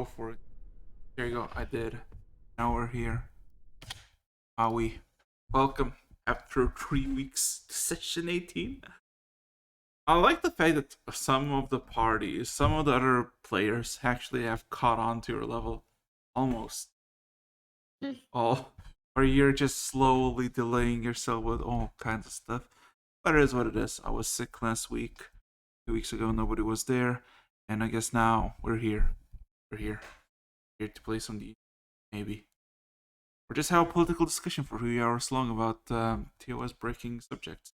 go for it. There you go. I did. Now we're here. Are we? Welcome after 3 weeks to session 18. I like the fact that some of the parties, some of the other players actually have caught on to your level. Almost. All. Or you're just slowly delaying yourself with all kinds of stuff. But it is what it is. I was sick last week. 2 weeks ago, nobody was there. And I guess now we're here. We're here. Here to play some D, maybe. Or just have a political discussion for 3 hours long about TOS breaking subjects.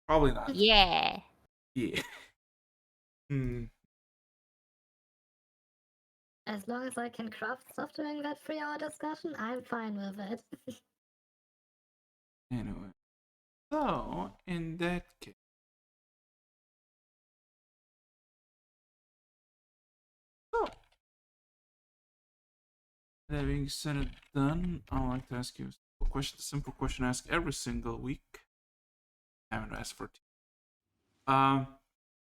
Probably not. Yeah. Yeah. As long as I can craft stuff during that 3-hour discussion, I'm fine with it. Anyway. So, in that case. So, that being said and done, I'd like to ask you a simple question I ask every single week. I haven't asked for it. Are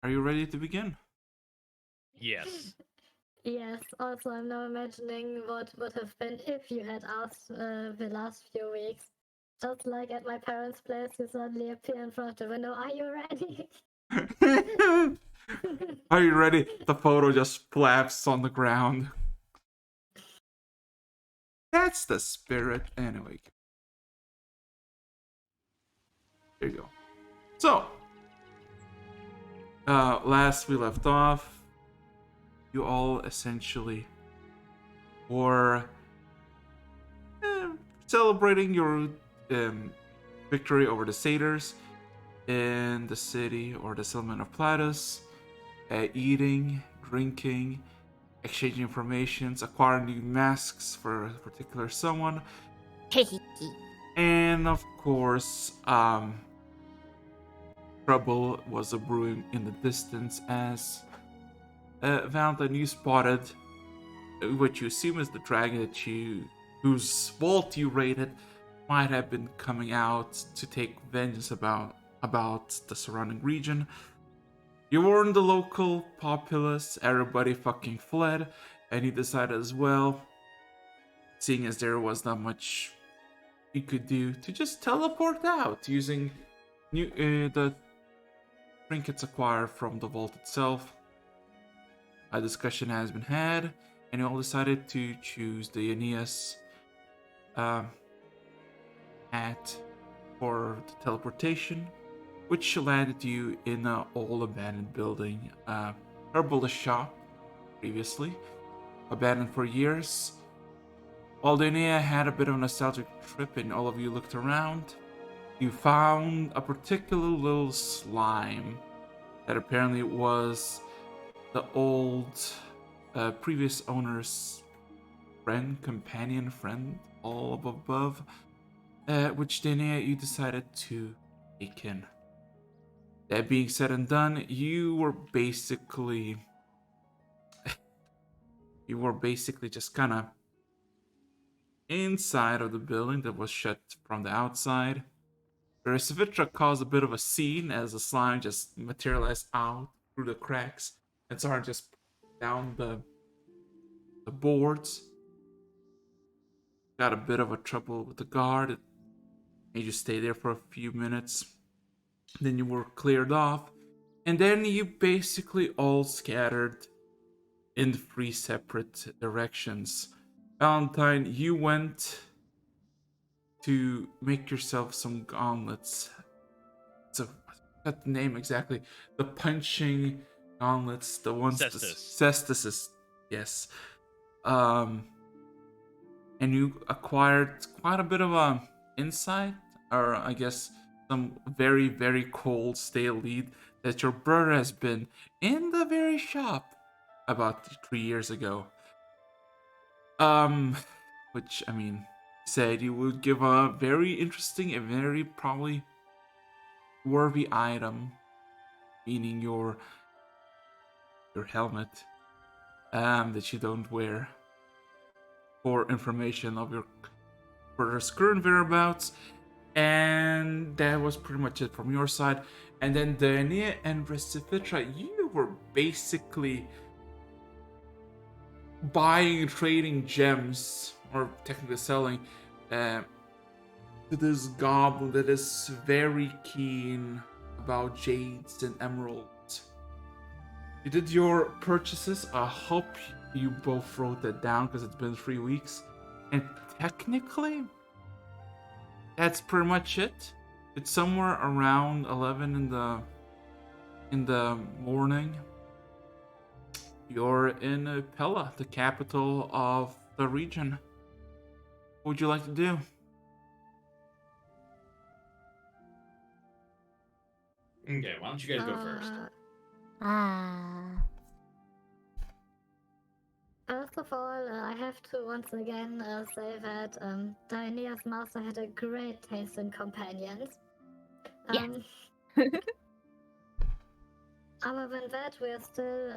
you ready to begin? Yes. Yes, also I'm now imagining what would have been if you had asked the last few weeks. Just like at my parents' place, you suddenly appear in front of the window. Are you ready? Are you ready? The photo just flaps on the ground. That's the spirit. Anyway. There you go. So, last we left off, you all essentially were celebrating your victory over the satyrs in the city or the settlement of Platus, eating, drinking, exchanging informations, acquiring new masks for a particular someone, and of course, trouble was a brewing in the distance as Valentine, you spotted what you assume is the dragon whose vault you raided might have been coming out to take vengeance about the surrounding region. You warned the local populace, everybody fucking fled, and you decided as well, seeing as there was not much you could do, to just teleport out using the trinkets acquired from the vault itself. A discussion has been had, and you all decided to choose the Aeneas hat for the teleportation, which landed you in an old abandoned building, herbalist shop, previously abandoned for years. While the Aeneas had a bit of a nostalgic trip and all of you looked around, you found a particular little slime that apparently was the old previous owner's companion friend, all of above, which then you decided to take in. That being said and done, you were basically just kind of inside of the building that was shut from the outside. Savitra caused a bit of a scene as the slime just materialized out through the cracks and started just down the boards. Got a bit of a trouble with the guard. It made you stay there for a few minutes. Then you were cleared off. And then you basically all scattered in 3 separate directions. Valentine, you went to make yourself some gauntlets. So, I forgot the name exactly. The punching gauntlets, the ones Cestus. Yes. And you acquired quite a bit of insight, or I guess some very, very cold, stale lead that your brother has been in the very shop about 3 years ago. Which, I mean, said you would give a very interesting and very probably worthy item, meaning your helmet, that you don't wear, for information of your brother's current whereabouts. And that was pretty much it from your side. And then Dania and Recipitra, you were basically buying and trading gems, or technically selling, to this goblin that is very keen about jades and emeralds. You did your purchases. I hope you both wrote that down because it's been 3 weeks. And technically, that's pretty much it. It's somewhere around 11 in the morning. You're in Pella, the capital of the region. What would you like to do? Okay, why don't you guys go first? First of all, I have to once again say that Dianea's master had a great taste in companions. Yes. Other than that, we're still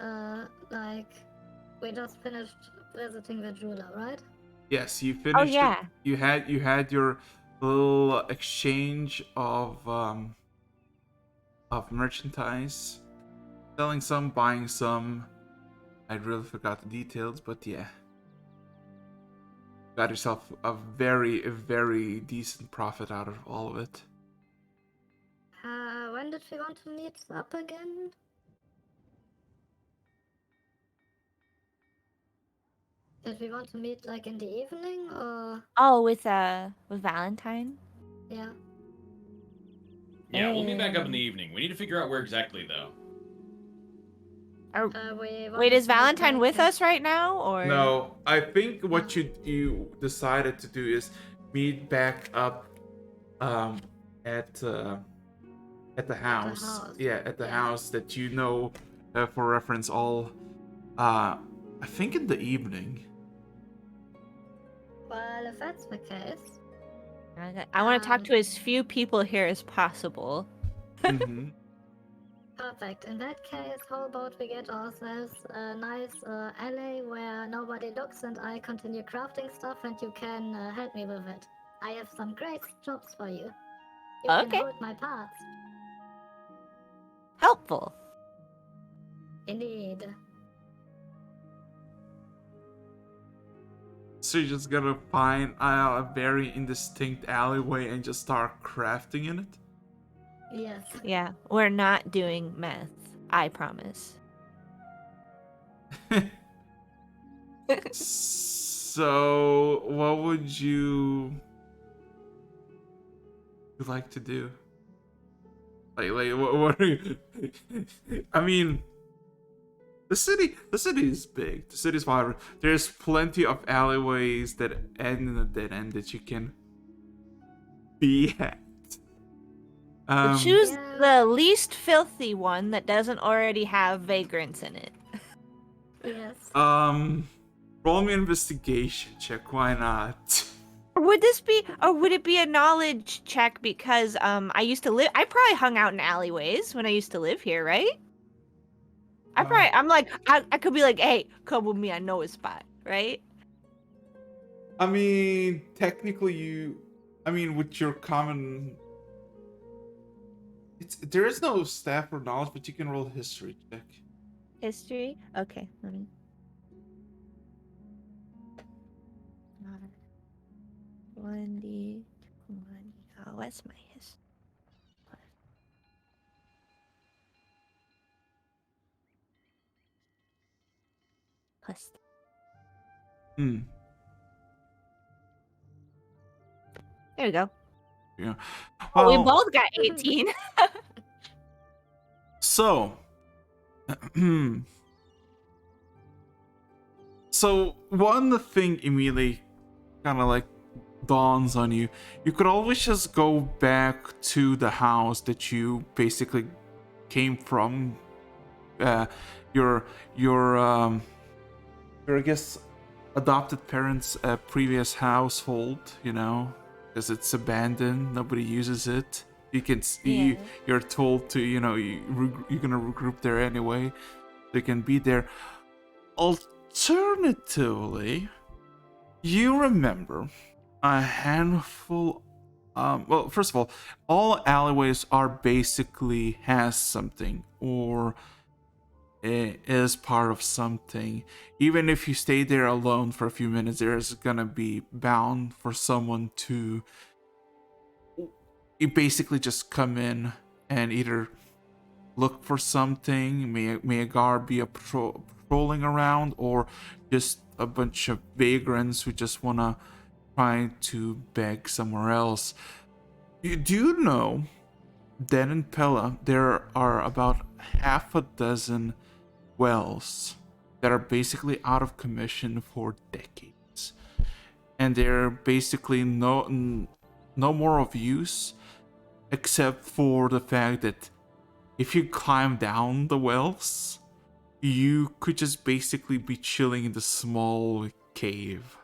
we just finished visiting the jeweler, right? Yes, you finished. Oh yeah. You had your little exchange of merchandise, selling some, buying some. I really forgot the details, but yeah, got yourself a very decent profit out of all of it. When did we want to meet up again? Did we want to meet like in the evening or Oh, with Valentine. yeah? Yeah, we'll meet back up in the evening. We need to figure out where exactly, though. Wait, is Valentine with us right now, or No, I think what you decided to do is meet back up at the house. Yeah, at the house that you know for reference all I think in the evening. Well, if that's the case, I want to talk to as few people here as possible. Mm-hmm. perfect. In that case, how about we get ourselves a nice alley where nobody looks and I continue crafting stuff and you can help me with it. I have some great jobs for you. You can Okay. hold my parts. Helpful. Indeed. So you're just gonna find a very indistinct alleyway and just start crafting in Yes. Yeah, we're not doing meth. I promise. it? So what would you like to do? Like what are you? I mean, the city is big. The city is vibrant. There's plenty of alleyways that end in a dead end that you can be at. We'll choose Yeah. the least filthy one that doesn't already have vagrants in it. Yes. Roll me an investigation check. Why not? Would it be a knowledge check because I probably hung out in alleyways when I used to live here, right? I could be like, hey, come with me, I know a spot, right? I mean, technically, with your common, there is no staff or knowledge, but you can roll a history check. History? Okay, let me. 1d20. Oh, what's my history? Plus. Hmm. There we go. Yeah. Oh, we Well, both got 18. so, so one thing immediately kind of like dawns on you. You could always just go back to the house that you basically came from. Your I guess adopted parents' previous household. You know, because it's abandoned, nobody uses it. You can see you're told to, you're gonna regroup there anyway. They can be there. Alternatively, you remember a handful. Well, first of all alleyways are basically has something, or is part of something. Even if you stay there alone for a few minutes, there's gonna be bound for someone to you basically just come in and either look for something, may a guard be patrolling around, or just a bunch of vagrants who just wanna try to beg somewhere else. Do you know that in Pella there are about half a dozen wells that are basically out of commission for decades, and they're basically no more of use, except for the fact that if you climb down the wells, you could just basically be chilling in the small cave.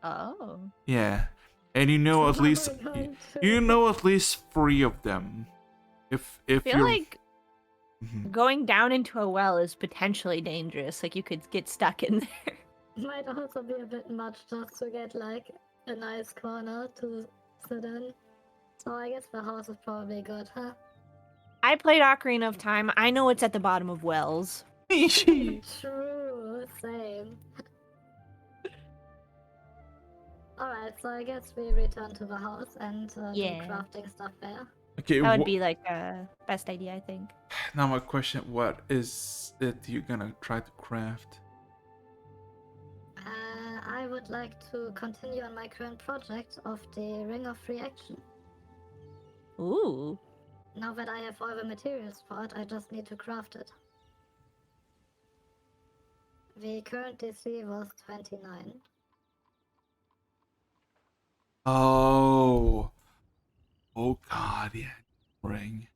Oh. Yeah, and you know at Oh least my God. you know at least 3 of them. If I feel you're like Mhm. going down into a well is potentially dangerous. Like you could get stuck in there. Might also be a bit much just to get like a nice corner to sit in. So I guess the house is probably good, huh? I played Ocarina of Time. I know it's at the bottom of wells. True, same. Alright, so I guess we return to the house and do Yeah. crafting stuff there. Okay, That would be like best idea, I think. now my question: what is it you're gonna try to craft? I would like to continue on my current project of the Ring of Reaction. Ooh. Now that I have all the materials for it, I just need to craft it. The current DC was 29. Oh God, yeah, ring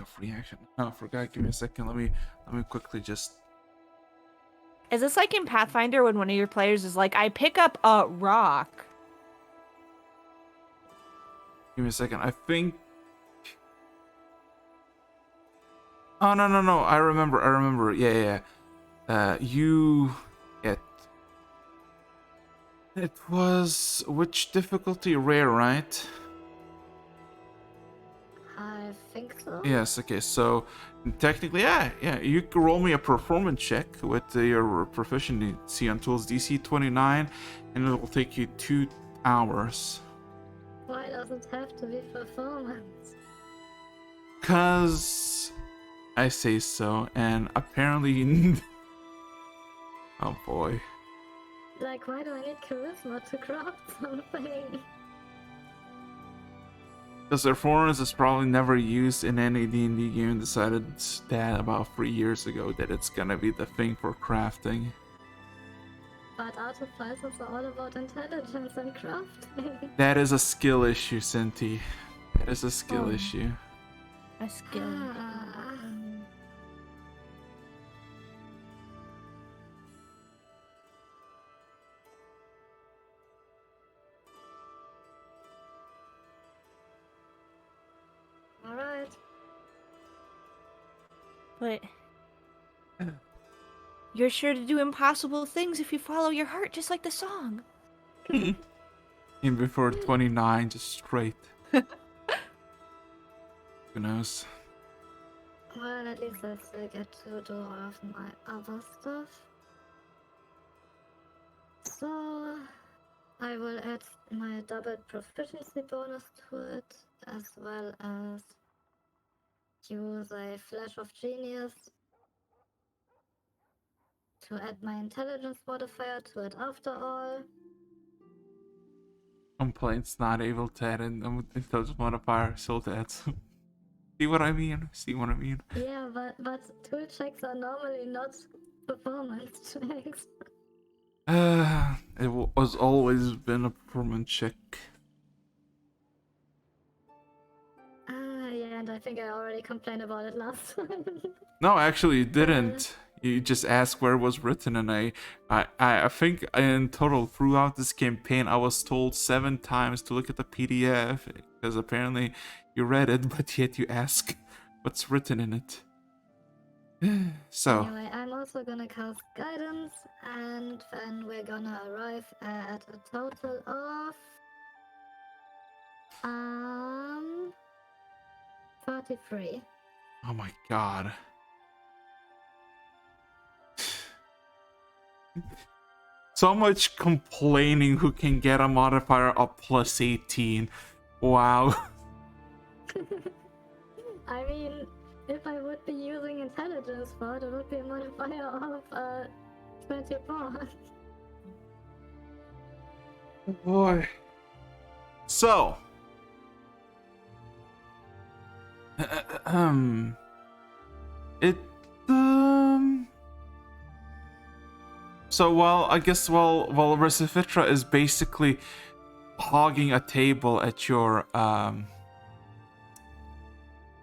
of reaction. Oh, I forgot. Give me a second. Let me quickly just. Is this like in Pathfinder when one of your players is like, I pick up a rock? Give me a second. I think. Oh no! I remember. Yeah. You. It was which difficulty? Rare, right? I think so. Yes. Okay. So technically, yeah. You can roll me a performance check with your proficiency on tools DC 29, and it will take you 2 hours. Why does it have to be performance? Cause I say so, and apparently, oh boy. Like, why do I need charisma to craft something? Because performance is probably never used in any D&D game. Decided that about 3 years ago that it's gonna be the thing for crafting. But artificers are all about intelligence and crafting. That is a skill issue, Senti. That is a skill Oh. issue. A skill. Ah. Alright. But you're sure to do impossible things if you follow your heart, just like the song. In before 29, just straight. Who knows? Well, at least I still get to do all of my other stuff. So, I will add my double proficiency bonus to it, as well as use a flash of genius to add my intelligence modifier to it after all. Complaints not able to add in intelligence modifier, still to add some. See what I mean? Yeah, but tool checks are normally not performance checks. It was always been a performance check. Yeah, and I think I already complained about it last time. No, actually, you didn't. You just asked where it was written, and I think in total throughout this campaign, I was told 7 times to look at the PDF because apparently you read it, but yet you ask what's written in it. So Anyway, I'm also gonna cast guidance, and then we're gonna arrive at a total of 30 33. Oh my god. So much complaining who can get a modifier of plus 18. Wow. I mean, if I would be using intelligence for it, it would be a modifier of 24. Oh boy. So. It So while Resifitra is basically hogging a table at your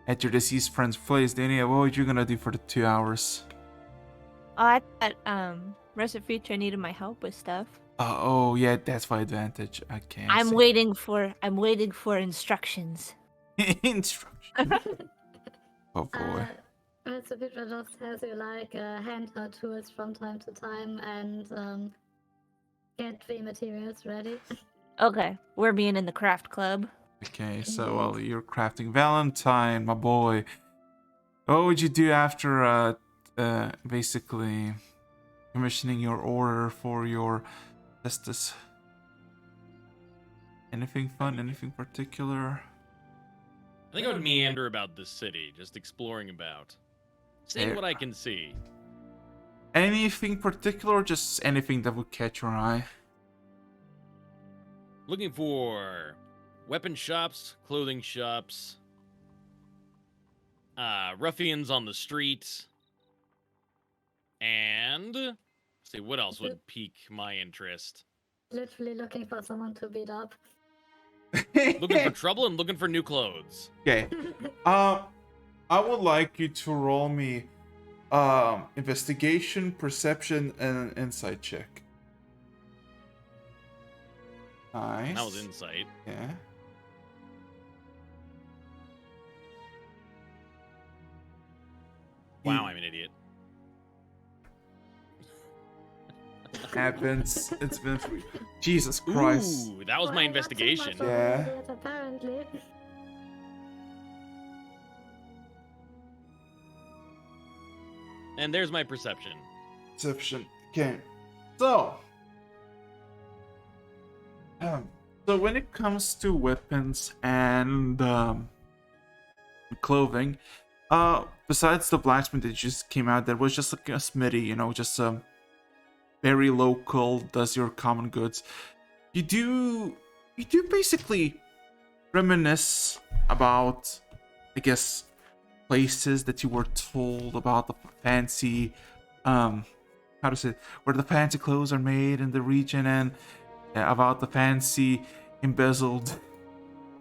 deceased friend's place, Dania, what were you gonna do for the 2 hours? Oh, I thought Resifitra needed my help with stuff. Oh yeah, that's my advantage. Okay. I I'm see. waiting for instructions. Instruction. Oh boy. Resifitra just has you like hand her tools from time to time and get the materials ready. Okay, we're being in the craft club. Okay, so while you're crafting Valentine, my boy, what would you do after basically commissioning your order for your Estes? Anything fun? Anything particular? I think I would meander about the city, just exploring about. Seeing Yeah. what I can see. Anything particular, or just anything that would catch your eye? Looking for weapon shops, clothing shops, ruffians on the street, and let's see what else would pique my interest. Literally looking for someone to beat up. Looking for trouble and looking for new clothes. Okay. I would like you to roll me investigation, perception, and an insight check. Nice. That was insight. Yeah. Wow, I'm an idiot. Happens. It's been Jesus Christ. Ooh, that was Well, my not too much investigation. of an Yeah. idiot, apparently. And there's my perception. Perception. Okay. So. So when it comes to weapons and clothing, besides the blacksmith that just came out, there was just like a smithy, you know, just very local, does your common goods. You do basically reminisce about, I guess, places that you were told about the fancy, how to say it, where the fancy clothes are made in the region, and about the fancy embezzled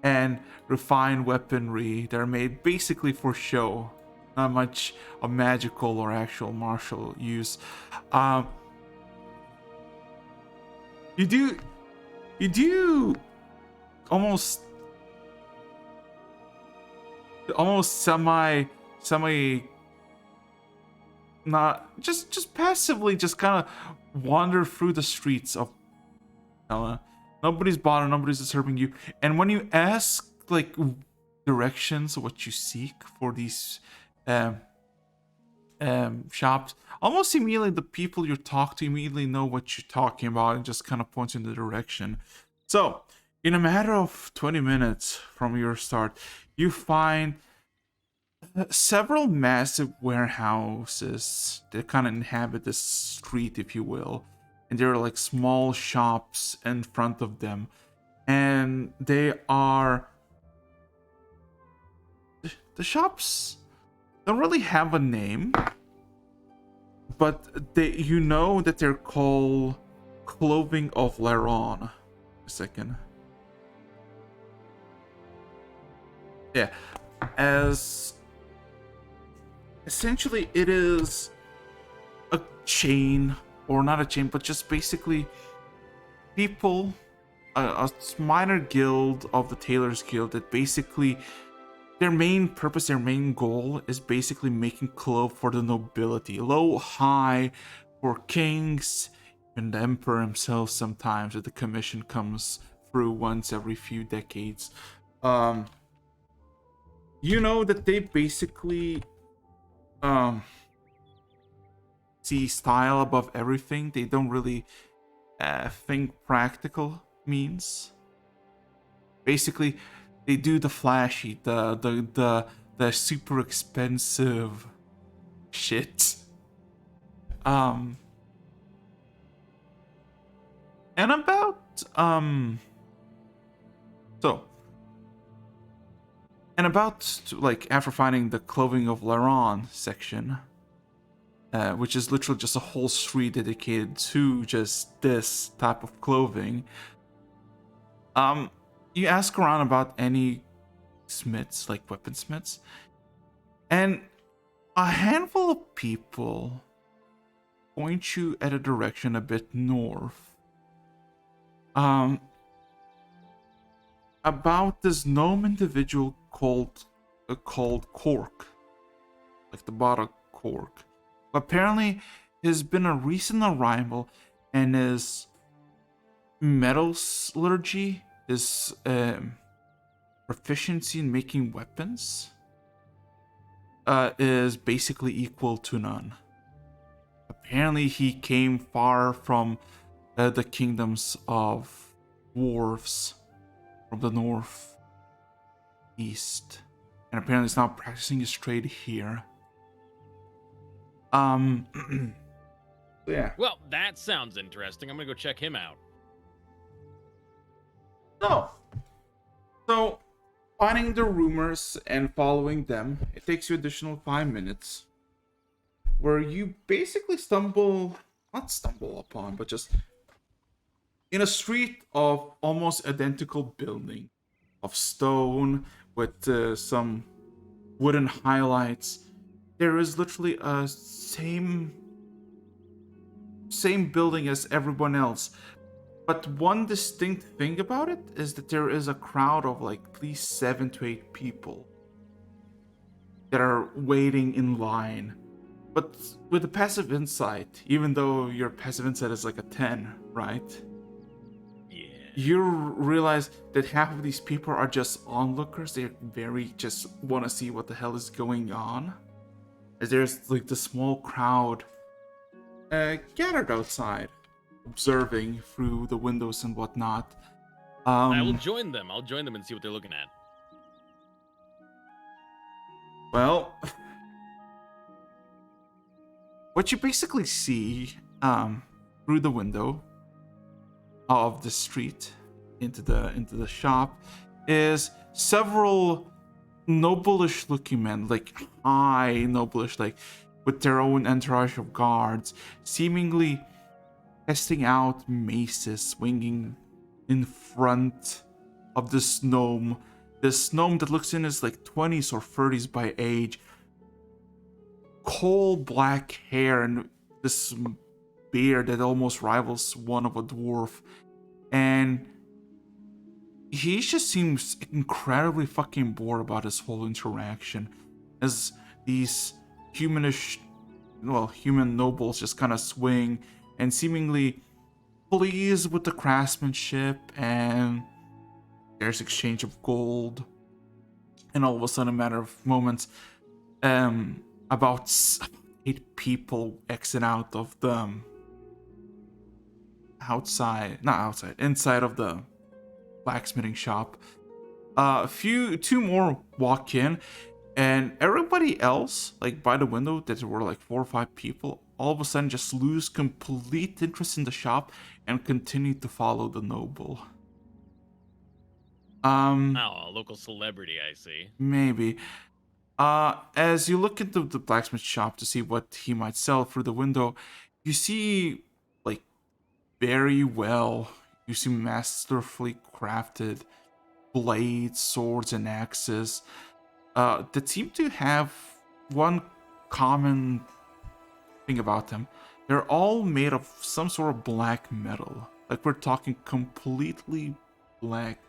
and refined weaponry that are made basically for show, not much of magical or actual martial use. You do almost semi not just passively just kind of wander through the streets of nobody's bothering, nobody's disturbing you, and when you ask like directions of what you seek for these shops, almost immediately the people you talk to immediately know what you're talking about and just kind of point you in the direction. So in a matter of 20 minutes from your start, you find several massive warehouses that kind of inhabit this street, if you will, and there are like small shops in front of them, and they are the shops don't really have a name, but you know that they're called Clothing of Laron. A second. Yeah, as essentially it is a chain, or not a chain, but just basically people, a minor guild of the Tailors Guild that basically their main purpose, their main goal is basically making clothes for the nobility, low, high, for kings, and the emperor himself sometimes, if the commission comes through once every few decades. you know that they basically see style above everything. They don't really think practical means. Basically, they do the flashy, the super expensive shit. And about so and about like after finding the clothing of Laron section, which is literally just a whole street dedicated to just this type of clothing. You ask around about any smiths, like weaponsmiths, and a handful of people point you at a direction a bit north. About this gnome individual called Cork, like the bottle Cork. Apparently, he's been a recent arrival, and his metallurgy, his proficiency in making weapons, is basically equal to none. Apparently, he came far from the kingdoms of dwarves from the north east, and apparently is now practicing his trade here. Yeah. Well, that sounds interesting. I'm gonna go check him out. So, finding the rumors and following them, it takes you additional 5 minutes, where you basically not stumble upon, but just in a street of almost identical building, of stone with some wooden highlights. There is literally a same building as everyone else. But one distinct thing about it is that there is a crowd of like at least 7 to 8 people that are waiting in line. But with a passive insight, even though your passive insight is like a 10, right? Yeah. You realize that half of these people are just onlookers. They very just want to see what the hell is going on. As there's like the small crowd gathered outside, observing through the windows and whatnot. I will join them. I'll join them and see what they're looking at. Well, what you basically see through the window of the street into the shop is several noblish looking men, like high noblish, like with their own entourage of guards, seemingly testing out maces, swinging in front of this gnome that looks in his like 20s or 30s by age, coal black hair and this beard that almost rivals one of a dwarf, and he just seems incredibly fucking bored about his whole interaction as these human nobles just kind of swing and seemingly pleased with the craftsmanship, and there's exchange of gold, and all of a sudden, a matter of moments, about 8 people exit out of the inside of the blacksmithing shop. Two more walk in, and everybody else, like by the window, that there were like 4 or 5 people, all of a sudden just lose complete interest in the shop and continue to follow the noble. Oh, a local celebrity, I see. Maybe. As you look into the blacksmith shop to see what he might sell through the window, you see, like, very well, you see masterfully crafted blades, swords, and axes that seem to have one common thing about them. They're all made of some sort of black metal. Like, we're talking completely black,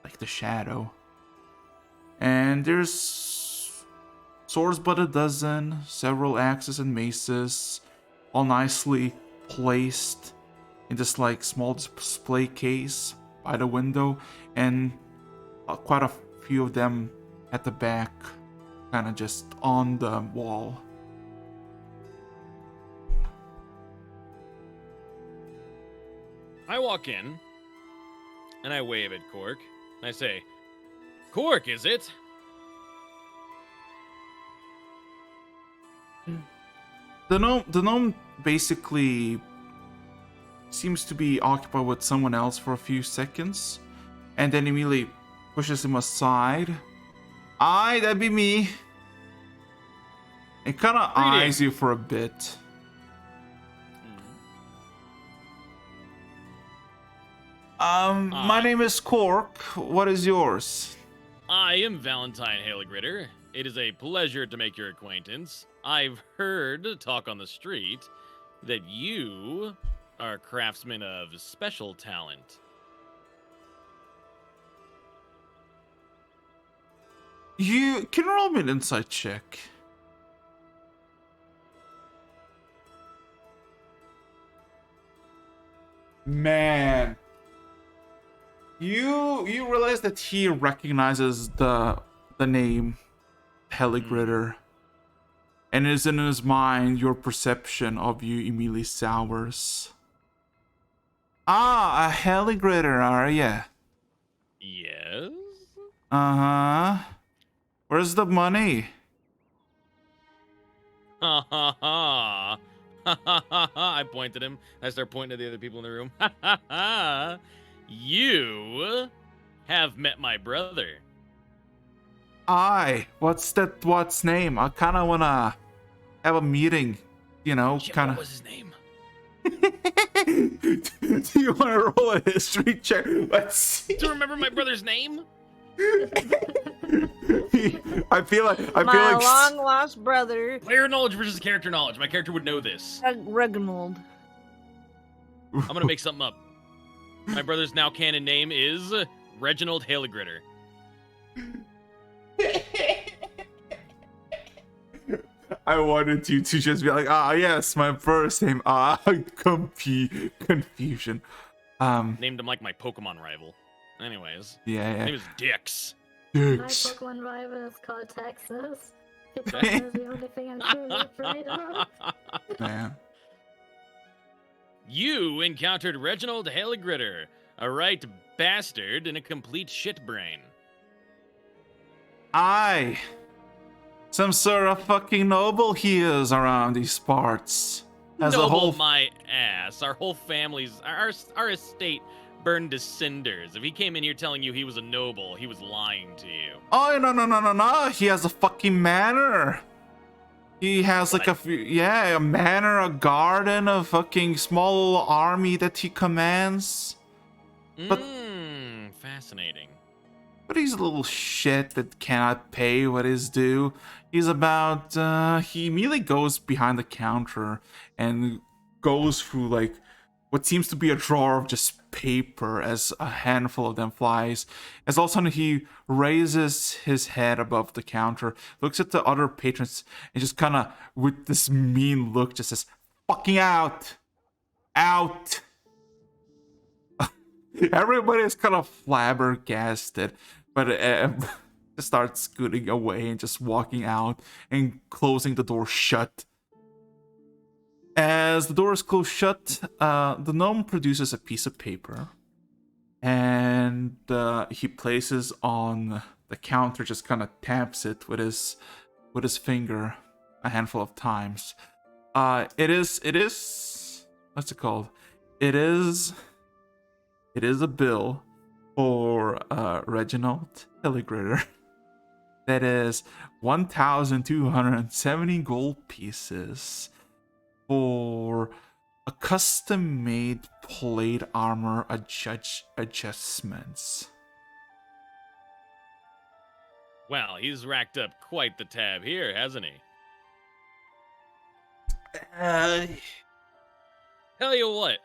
like the shadow. And there's swords but a dozen, several axes and maces, all nicely placed in this like small display case by the window, and quite a few of them at the back, kind of just on the wall. I walk in, and I wave at Cork. I say, Cork, is it? The gnome basically seems to be occupied with someone else for a few seconds, and then immediately pushes him aside. Aye, that'd be me. It kind of eyes you for a bit. My name is Cork. What is yours? I am Valentine Haligritter. It is a pleasure to make your acquaintance. I've heard talk on the street that you are a craftsman of special talent. You can roll me an insight check. Man. You realize that he recognizes the name Haligritter, and it is in his mind your perception of you immediately sours. Ah, a Haligritter, are ya? Yes? Uh-huh. Where's the money? Ha ha ha. Ha ha ha ha. I point at him. I start pointing at the other people in the room. Ha ha ha. You have met my brother. Aye. What's name? I kinda wanna have a meeting, Shit, kinda. What was his name? Do you wanna roll a history check? Let's see. Do you remember my brother's name? I feel like My long lost brother, Player knowledge versus character knowledge. My character would know this. Reginald. I'm gonna make something up. My brother's now canon name is Reginald Haligritter. I wanted you to just be like, yes, my first name. Confusion. Named him like my Pokemon rival. Anyways, his Yeah. name is Dix. My Dicks. Pokemon rival is called Texas. Because it's the only thing I'm truly afraid of. Man. You encountered Reginald Haligritter, a right bastard and a complete shitbrain. Aye. Some sort of fucking noble he is around these parts. As Noble a whole. my ass. Our whole family's our estate burned to cinders. If he came in here telling you he was a noble, he was lying to you. Oh, no. He has a fucking manor. He has like a manor, a garden, a fucking small little army that he commands. But- Fascinating. But he's a little shit that cannot pay what is due. He's about, he immediately goes behind the counter and goes through like what seems to be a drawer of just paper as a handful of them flies. As all of a sudden he raises his head above the counter, looks at the other patrons, and just kind of with this mean look just says, "Fucking out! Out!" Everybody is kind of flabbergasted, but just starts scooting away and just walking out and closing the door shut. As the door is closed shut, the gnome produces a piece of paper and he places on the counter, just kind of taps it with his finger a handful of times. It is what's it called? It is a bill for Reginald Haligritter. That is 1,270 gold pieces for a custom-made plate armor adjustments. Well, he's racked up quite the tab here, hasn't he? Tell you what,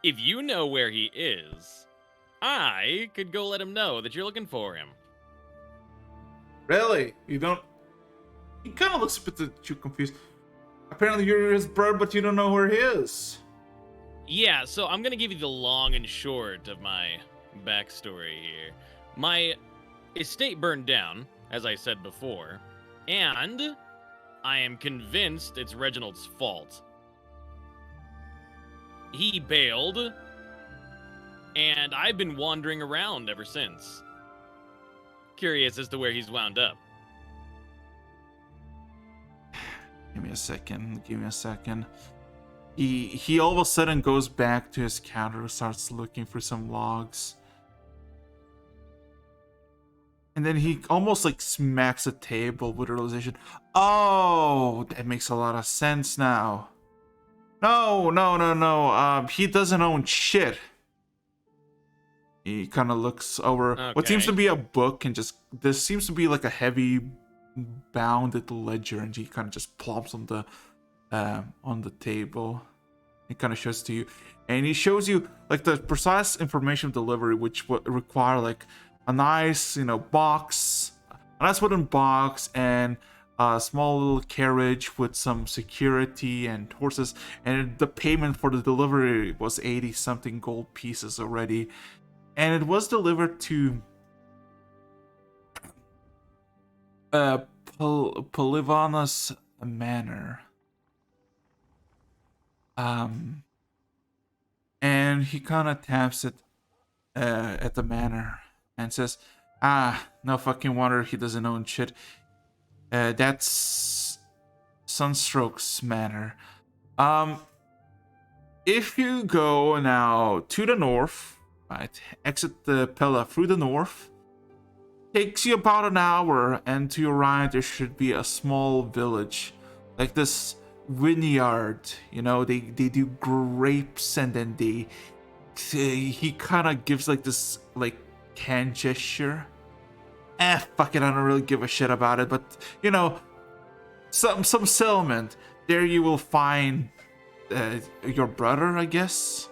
if you know where he is, I could go let him know that you're looking for him. Really? You don't? He kind of looks a bit too confused. Apparently you're his brother, but you don't know where he is. Yeah, so I'm gonna give you the long and short of my backstory here. My estate burned down as I said before, and I am convinced it's Reginald's fault. He bailed, and I've been wandering around ever since. Curious as to where he's wound up. Give me a second. He all of a sudden goes back to his counter, starts looking for some logs. And then he almost like smacks the table with the realization, oh, that makes a lot of sense now. No. He doesn't own shit. He kind of looks over what seems to be a book, and just there seems to be like a heavy bounded ledger, and he kind of just plops on the table. He kind of shows to you, and he shows you like the precise information of delivery, which would require like a nice, box, a nice wooden box, and a small little carriage with some security and horses. And the payment for the delivery was 80 something gold pieces already, and it was delivered to Polyvanus Manor. And he kind of taps it at the manor and says, no fucking wonder he doesn't own shit. That's Sunstroke's manor. If you go now to the north, right, exit the Pella through the north, takes you about an hour, and to your right there should be a small village, like this vineyard. They do grapes, and then he kind of gives like this like hand gesture. Fuck it, I don't really give a shit about it, but some settlement. There you will find your brother, I guess.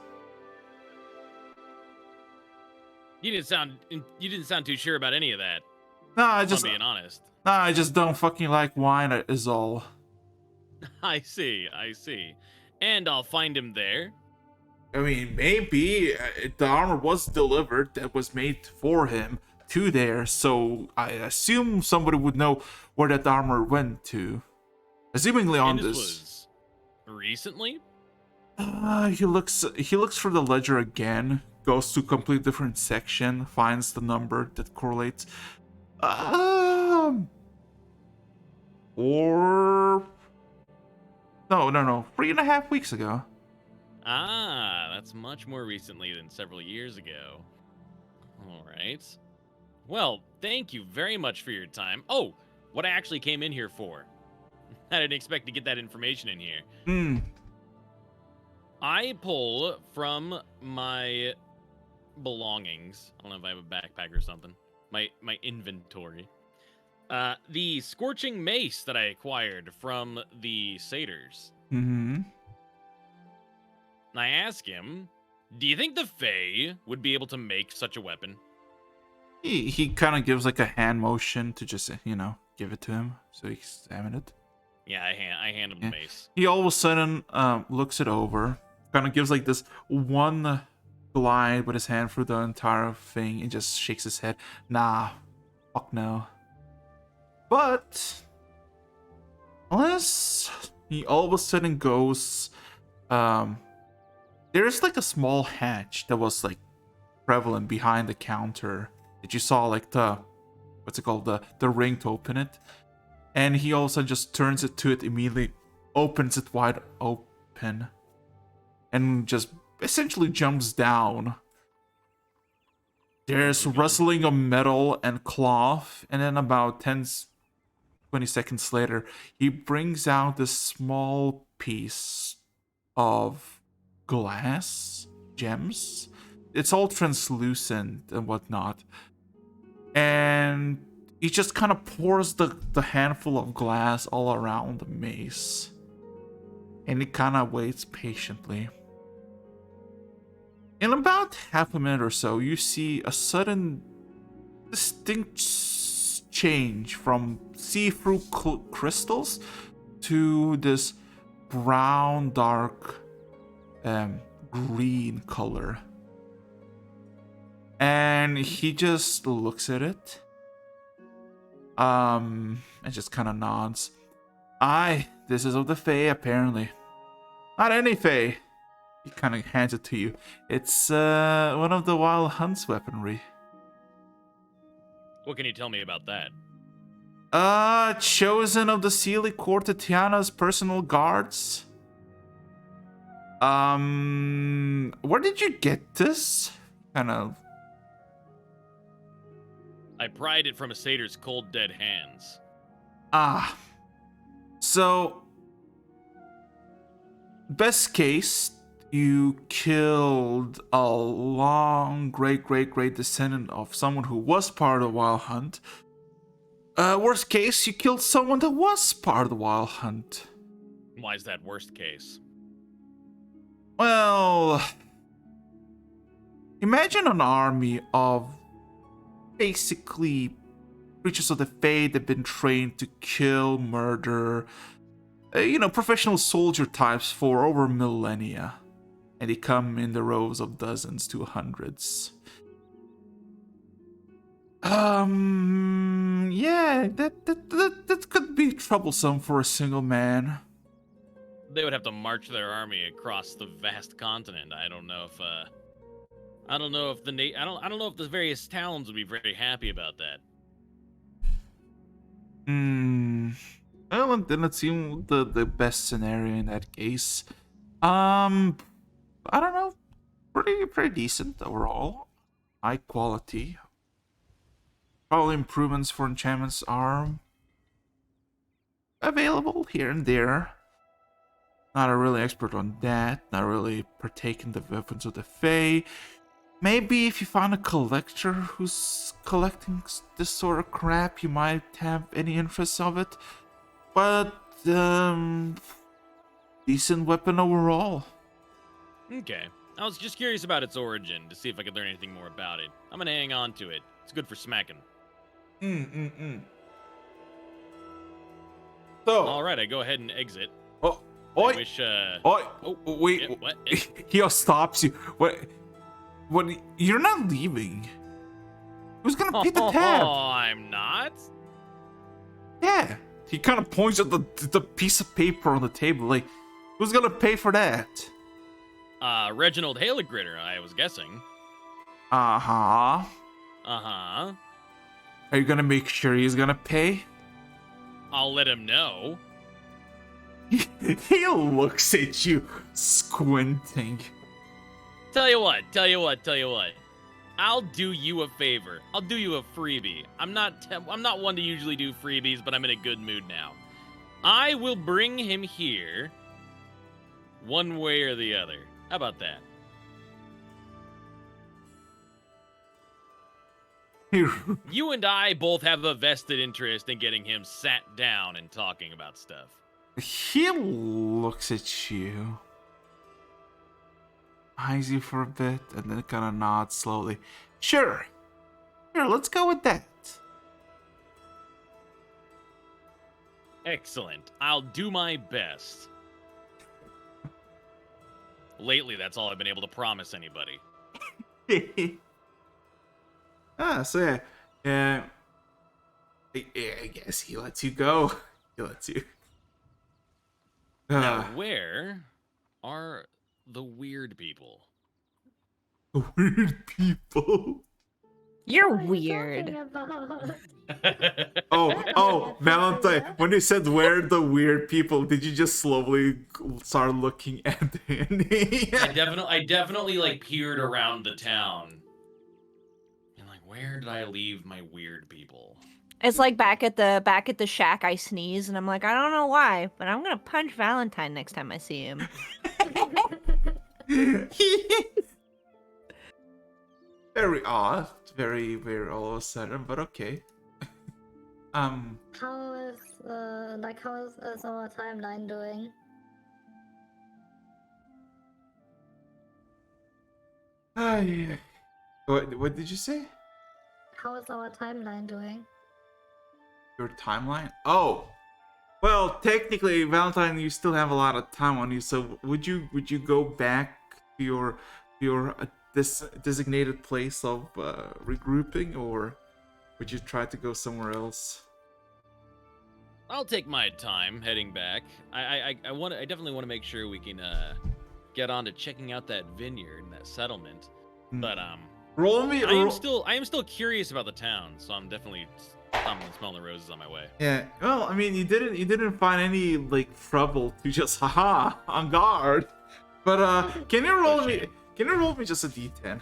You didn't sound too sure about any of that. No, I'm being honest. No, I just don't fucking like wine, is all. I see. And I'll find him there. I mean, maybe the armor was delivered that was made for him to there, so I assume somebody would know where that armor went to. Assumingly on And this this. was recently? He looks for the ledger again, goes to a completely different section, finds the number that correlates. Or no, 3.5 weeks ago. That's much more recently than several years ago. All right. Well, thank you very much for your time. Oh, what I actually came in here for. I didn't expect to get that information in here. I pull from my belongings. I don't know if I have a backpack or something. My inventory. The scorching mace that I acquired from the satyrs. Mm-hmm. And I ask him, do you think the Fae would be able to make such a weapon? He kind of gives like a hand motion to just, give it to him so he can examine it. Yeah, I hand him the mace. He all of a sudden looks it over, kind of gives like this one glide with his hand through the entire thing, and just shakes his head. Nah, fuck no. But unless he all of a sudden goes, there's like a small hatch that was like prevalent behind the counter that you saw like the ring to open it, and he also just turns it to it immediately, opens it wide open, and just essentially jumps down. There's rustling of metal and cloth, and then about 20 seconds later, he brings out this small piece of glass, gems. It's all translucent and whatnot. And he just kind of pours the handful of glass all around the mace. And he kind of waits patiently. In about half a minute or so, you see a sudden distinct change from see-through crystals to this brown, dark, green color. And he just looks at it. And just kind of nods. Aye, this is of the Fae, apparently. Not any Fae. He kind of hands it to you. It's one of the Wild Hunt's weaponry. What can you tell me about that? Chosen of the Sealy Court Tatiana's personal guards. Where did you get this? Kind of. I pried it from a satyr's cold dead hands. Ah. So, best case, you killed a long great descendant of someone who was part of the Wild Hunt. Worst case, you killed someone that was part of the Wild Hunt. Why is that worst case? Well, imagine an army of basically creatures of the Fae that have been trained to kill, murder, professional soldier types for over millennia. And they come in the rows of dozens to hundreds. Yeah, that could be troublesome for a single man. They would have to march their army across the vast continent. I don't know if the various towns would be very happy about that. Well, it didn't seem the best scenario in that case. I don't know. Pretty decent overall. High quality. Probably improvements for enchantments are available here and there. Not a really expert on that. Not really partaking the weapons of the Fae. Maybe if you find a collector who's collecting this sort of crap, you might have any interest of it. But, decent weapon overall. Okay. I was just curious about its origin to see if I could learn anything more about it. I'm gonna hang on to it. It's good for smacking. So, All right, I go ahead and exit. oh, I oi, wish, oi, oh, wait, yeah, what? he stops you. What? You're not leaving. Who's gonna pay the tab? Oh, I'm not? Yeah. He kind of points at the piece of paper on the table, like, who's gonna pay for that? Reginald Haligritter, I was guessing. Uh-huh. Uh-huh. Are you gonna make sure he's gonna pay? I'll let him know. He looks at you, squinting. Tell you what. I'll do you a favor. I'll do you a freebie. I'm not one to usually do freebies, but I'm in a good mood now. I will bring him here one way or the other. How about that? You and I both have a vested interest in getting him sat down and talking about stuff. He looks at you, eyes you for a bit, and then kind of nods slowly. Sure, let's go with that. Excellent. I'll do my best. Lately, that's all I've been able to promise anybody. So yeah, I guess he lets you go. He lets you. Now, where are the weird people? Weird people. You're What are you weird. talking about? Oh, Valentine, when you said where the weird people, did you just slowly start looking at Danny? I definitely like peered around the town. And like, where did I leave my weird people? It's like back at the shack I sneeze and I'm like, I don't know why, but I'm gonna punch Valentine next time I see him. Very odd. Very, very all of a sudden, but okay. How is our timeline doing? What did you say? How is our timeline doing? Your timeline? Oh, well, technically, Valentine, you still have a lot of time on you. So, would you go back to your designated place of regrouping, or would you try to go somewhere else? I'll take my time heading back. I definitely want to make sure we can get on to checking out that vineyard and that settlement. Hmm. But Roll me. I am still curious about the town, so I'm definitely stopping and smelling the roses on my way. Yeah. Well, I mean, you didn't find any like trouble to just haha on guard. But can you roll me? Can you roll me just a d10?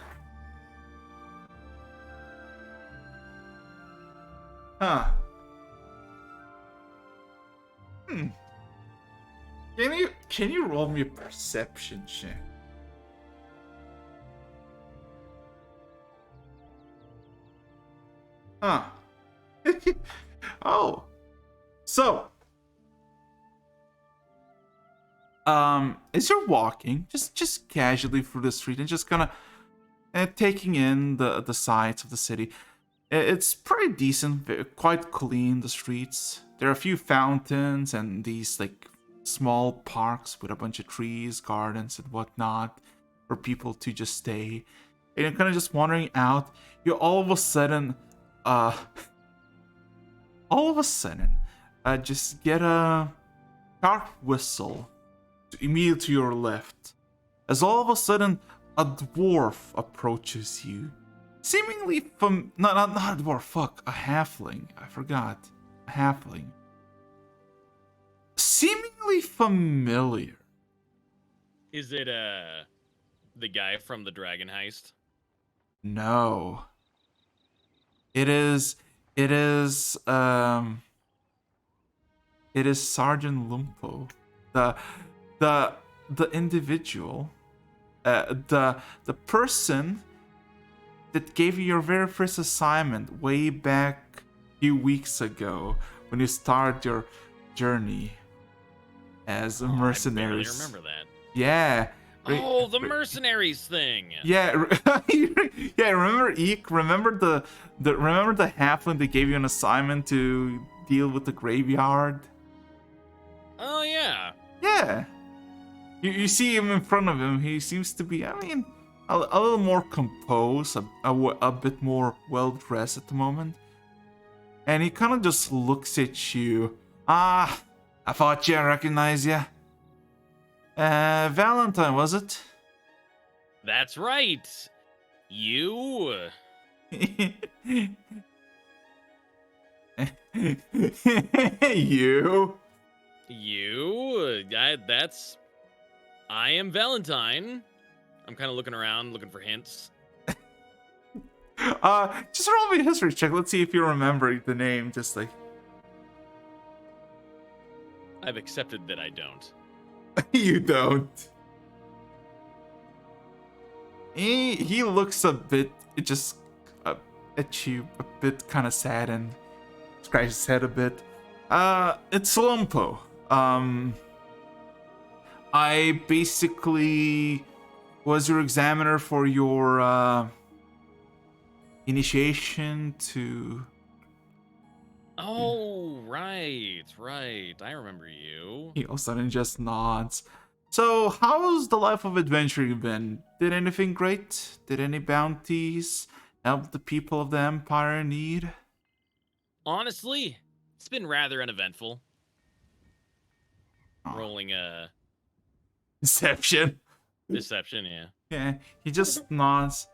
Huh. Can you roll me a perception check? Huh. Oh. So, as you're walking, just casually through the street and just kind of taking in the sights of the city, it's pretty decent, quite clean, the streets. There are a few fountains and these like small parks with a bunch of trees, gardens, and whatnot for people to just stay. And you're kind of just wandering out. You all of a sudden, just get a sharp whistle immediately to your left, as all of a sudden a dwarf approaches you, seemingly from not a dwarf, fuck, a halfling. I forgot, a halfling, seemingly familiar. Is it the guy from the Dragon Heist? No. It is Sergeant Lumpo, the individual, the person that gave you your very first assignment way back a few weeks ago when you started your journey as a mercenary. I remember that. Yeah. Oh, the mercenaries thing. Yeah, yeah. Remember Eek? Remember the halfling that gave you an assignment to deal with the graveyard? Oh yeah. Yeah. You see him in front of him. He seems to be, I mean, a little more composed, a bit more well dressed at the moment, and he kind of just looks at you. Ah, I thought you recognized you. Valentine, was it? That's right. You. You. I am Valentine. I'm kind of looking around, looking for hints. Just roll me a history check. Let's see if you remember the name. Just like. I've accepted that I don't. You don't. He looks a bit just at you, a bit kind of sad, and scratches his head a bit. It's Lumpo. I basically was your examiner for your initiation to. Oh, right. I remember you. He all of a sudden just nods. So, how's the life of adventuring been? Did anything great? Did any bounties help the people of the Empire in need? Honestly, it's been rather uneventful. Oh. Rolling a Deception. deception, yeah. Yeah, he just nods.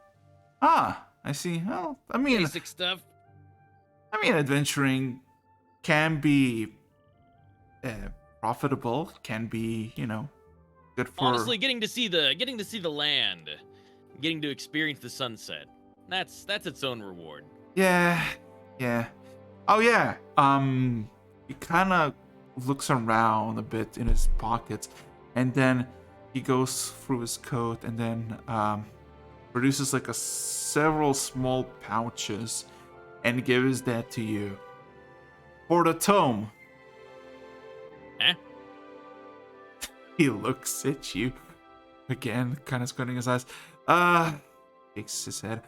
Ah, I see. Well, I mean, Basic stuff. Adventuring can be profitable. Can be, good for. Honestly, getting to see the land, getting to experience the sunset. That's its own reward. Yeah. Oh yeah. He kind of looks around a bit in his pockets, and then he goes through his coat and then produces like several small pouches and gives that to you for the tome. Eh? He looks at you again, kind of squinting his eyes. Shakes his head.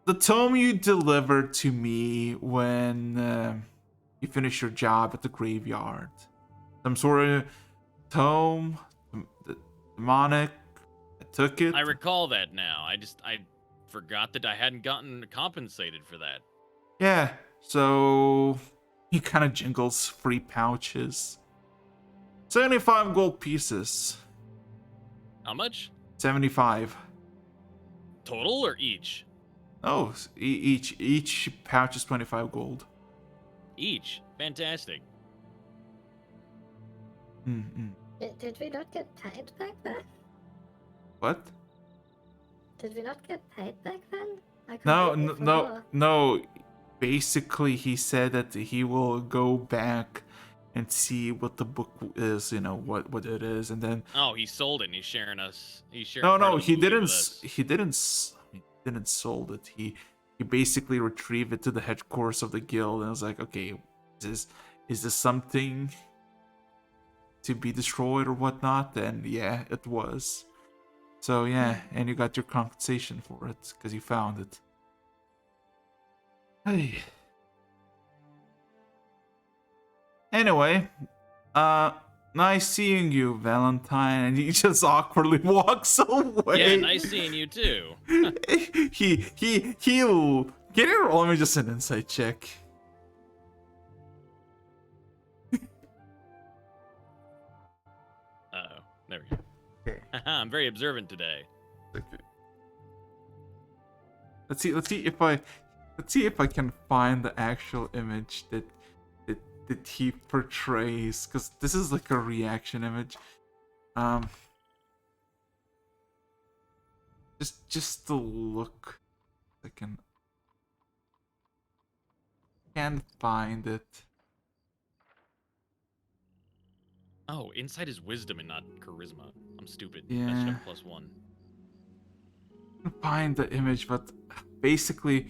The tome you delivered to me when you finished your job at the graveyard. Some sort of tome, demonic. I took it. I recall that now. I forgot that I hadn't gotten compensated for that. Yeah, so He kind of jingles 3 pouches. 75 gold pieces. How much? 75. Total or each? Oh, each pouch is 25 gold. Each. Fantastic. Mm-mm. Did we not get paid back then? What? Did we not get paid back then? I No, completely no, forgot. no. Basically, he said that he will go back and see what the book is, what it is, and then Oh, he sold it and he's sharing us. He's sharing. no, part no, of the he movie didn't. with us. He didn't sold it. He basically retrieved it to the headquarters of the guild, and I was like, okay, is this something to be destroyed or whatnot? Then yeah, it was. So yeah, and you got your compensation for it because you found it. Hey. Anyway, nice seeing you, Valentine. And he just awkwardly walks away. Yeah, nice seeing you too. He'll get it. Let me just an insight check. Uh-oh. There we go. Okay. I'm very observant today. Okay. Let's see if I can find the actual image that he portrays, because this is like a reaction image. Just the look. I can't find it. Oh, insight is wisdom and not charisma. I'm stupid. Yeah. That should have +1. Find the image, but basically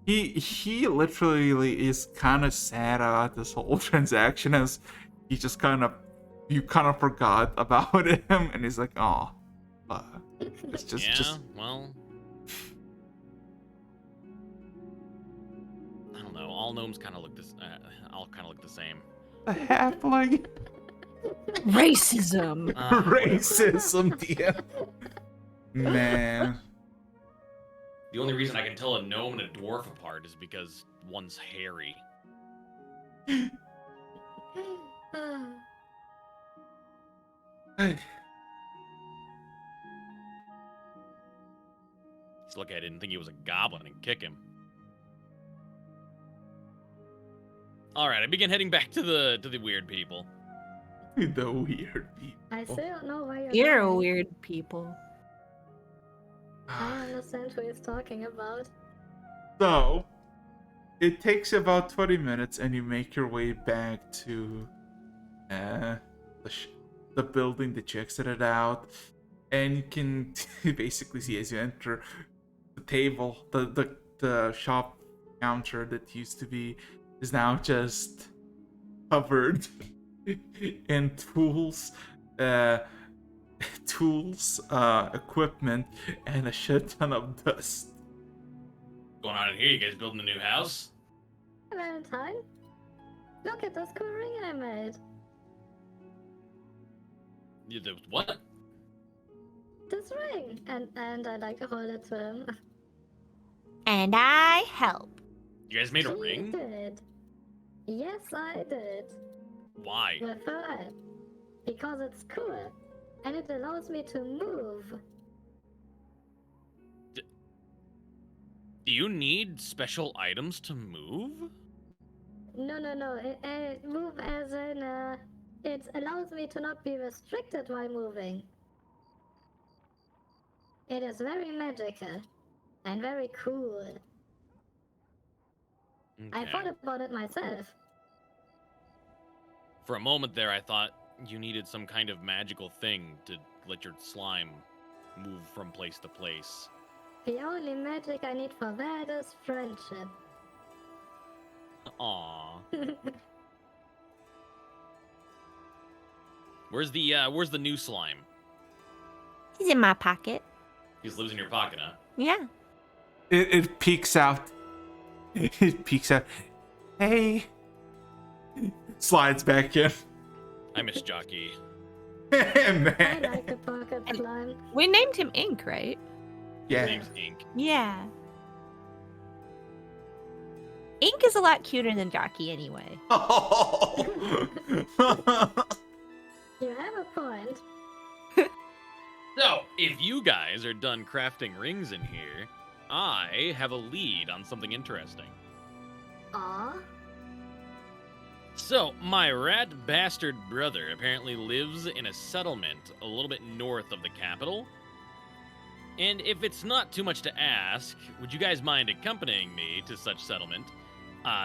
he literally is kind of sad about this whole transaction, as he just you kind of forgot about him, and he's like, oh, it's just well, I don't know. All gnomes kind of look this. All kind of look the same. a halfling. Racism. Racism, DM. Man. The only reason I can tell A gnome and a dwarf apart is because one's hairy. Just look at it and think he was a goblin and kick him. All right, I begin heading back to the weird people. The weird people. I still don't know why you're You're going. weird people. I don't understand who he's talking about. So, it takes you about 20 minutes, and you make your way back to the building that you exited out, and you can basically see as you enter the table, the shop counter that used to be is now just covered in tools, equipment, and a shit ton of dust. going on in here? You guys building a new house? Valentine, look at this cool ring I made. What? This ring, and I like to hold it to him. And I help. You guys made a He ring? did. Yes, I did. Why? With her. Because it's cool, and it allows me to move. Do you need special items to move? No. Move as in, it allows me to not be restricted while moving. It is very magical and very cool. I Okay. thought about it myself. For a moment there, I thought you needed some kind of magical thing to let your slime move from place to place. The only magic I need for that is friendship. Aww. Where's the new slime? He's in my pocket. He's lives in your pocket, huh? Yeah. It peeks out. It peeks out. Hey. Slides back in. I miss Jockey. I Man. like the pocket slime. We named him Ink, right? His Yeah. name's Ink. Yeah. Ink is a lot cuter than Jockey anyway. You have a point. So, if you guys are done crafting rings in here, I have a lead on something interesting. Aw. So, my rat bastard brother apparently lives in a settlement a little bit north of the capital. And if it's not too much to ask, would you guys mind accompanying me to such settlement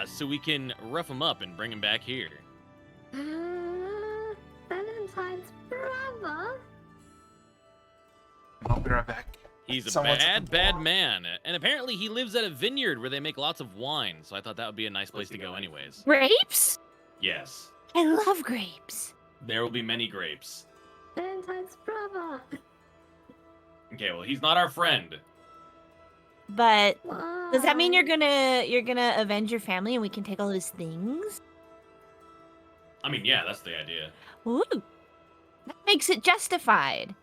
so we can rough him up and bring him back here? Valentine's brother? I'll be right back. He's a Someone's bad man. And apparently he lives at a vineyard where they make lots of wine, so I thought that would be a nice place to go anyways. Grapes? Yes. I love grapes. There will be many grapes. Valentine's brother. Okay, well, he's not our friend. But does that mean Why? you're gonna avenge your family and we can take all his things? I mean, yeah, that's the idea. Ooh. That makes it justified.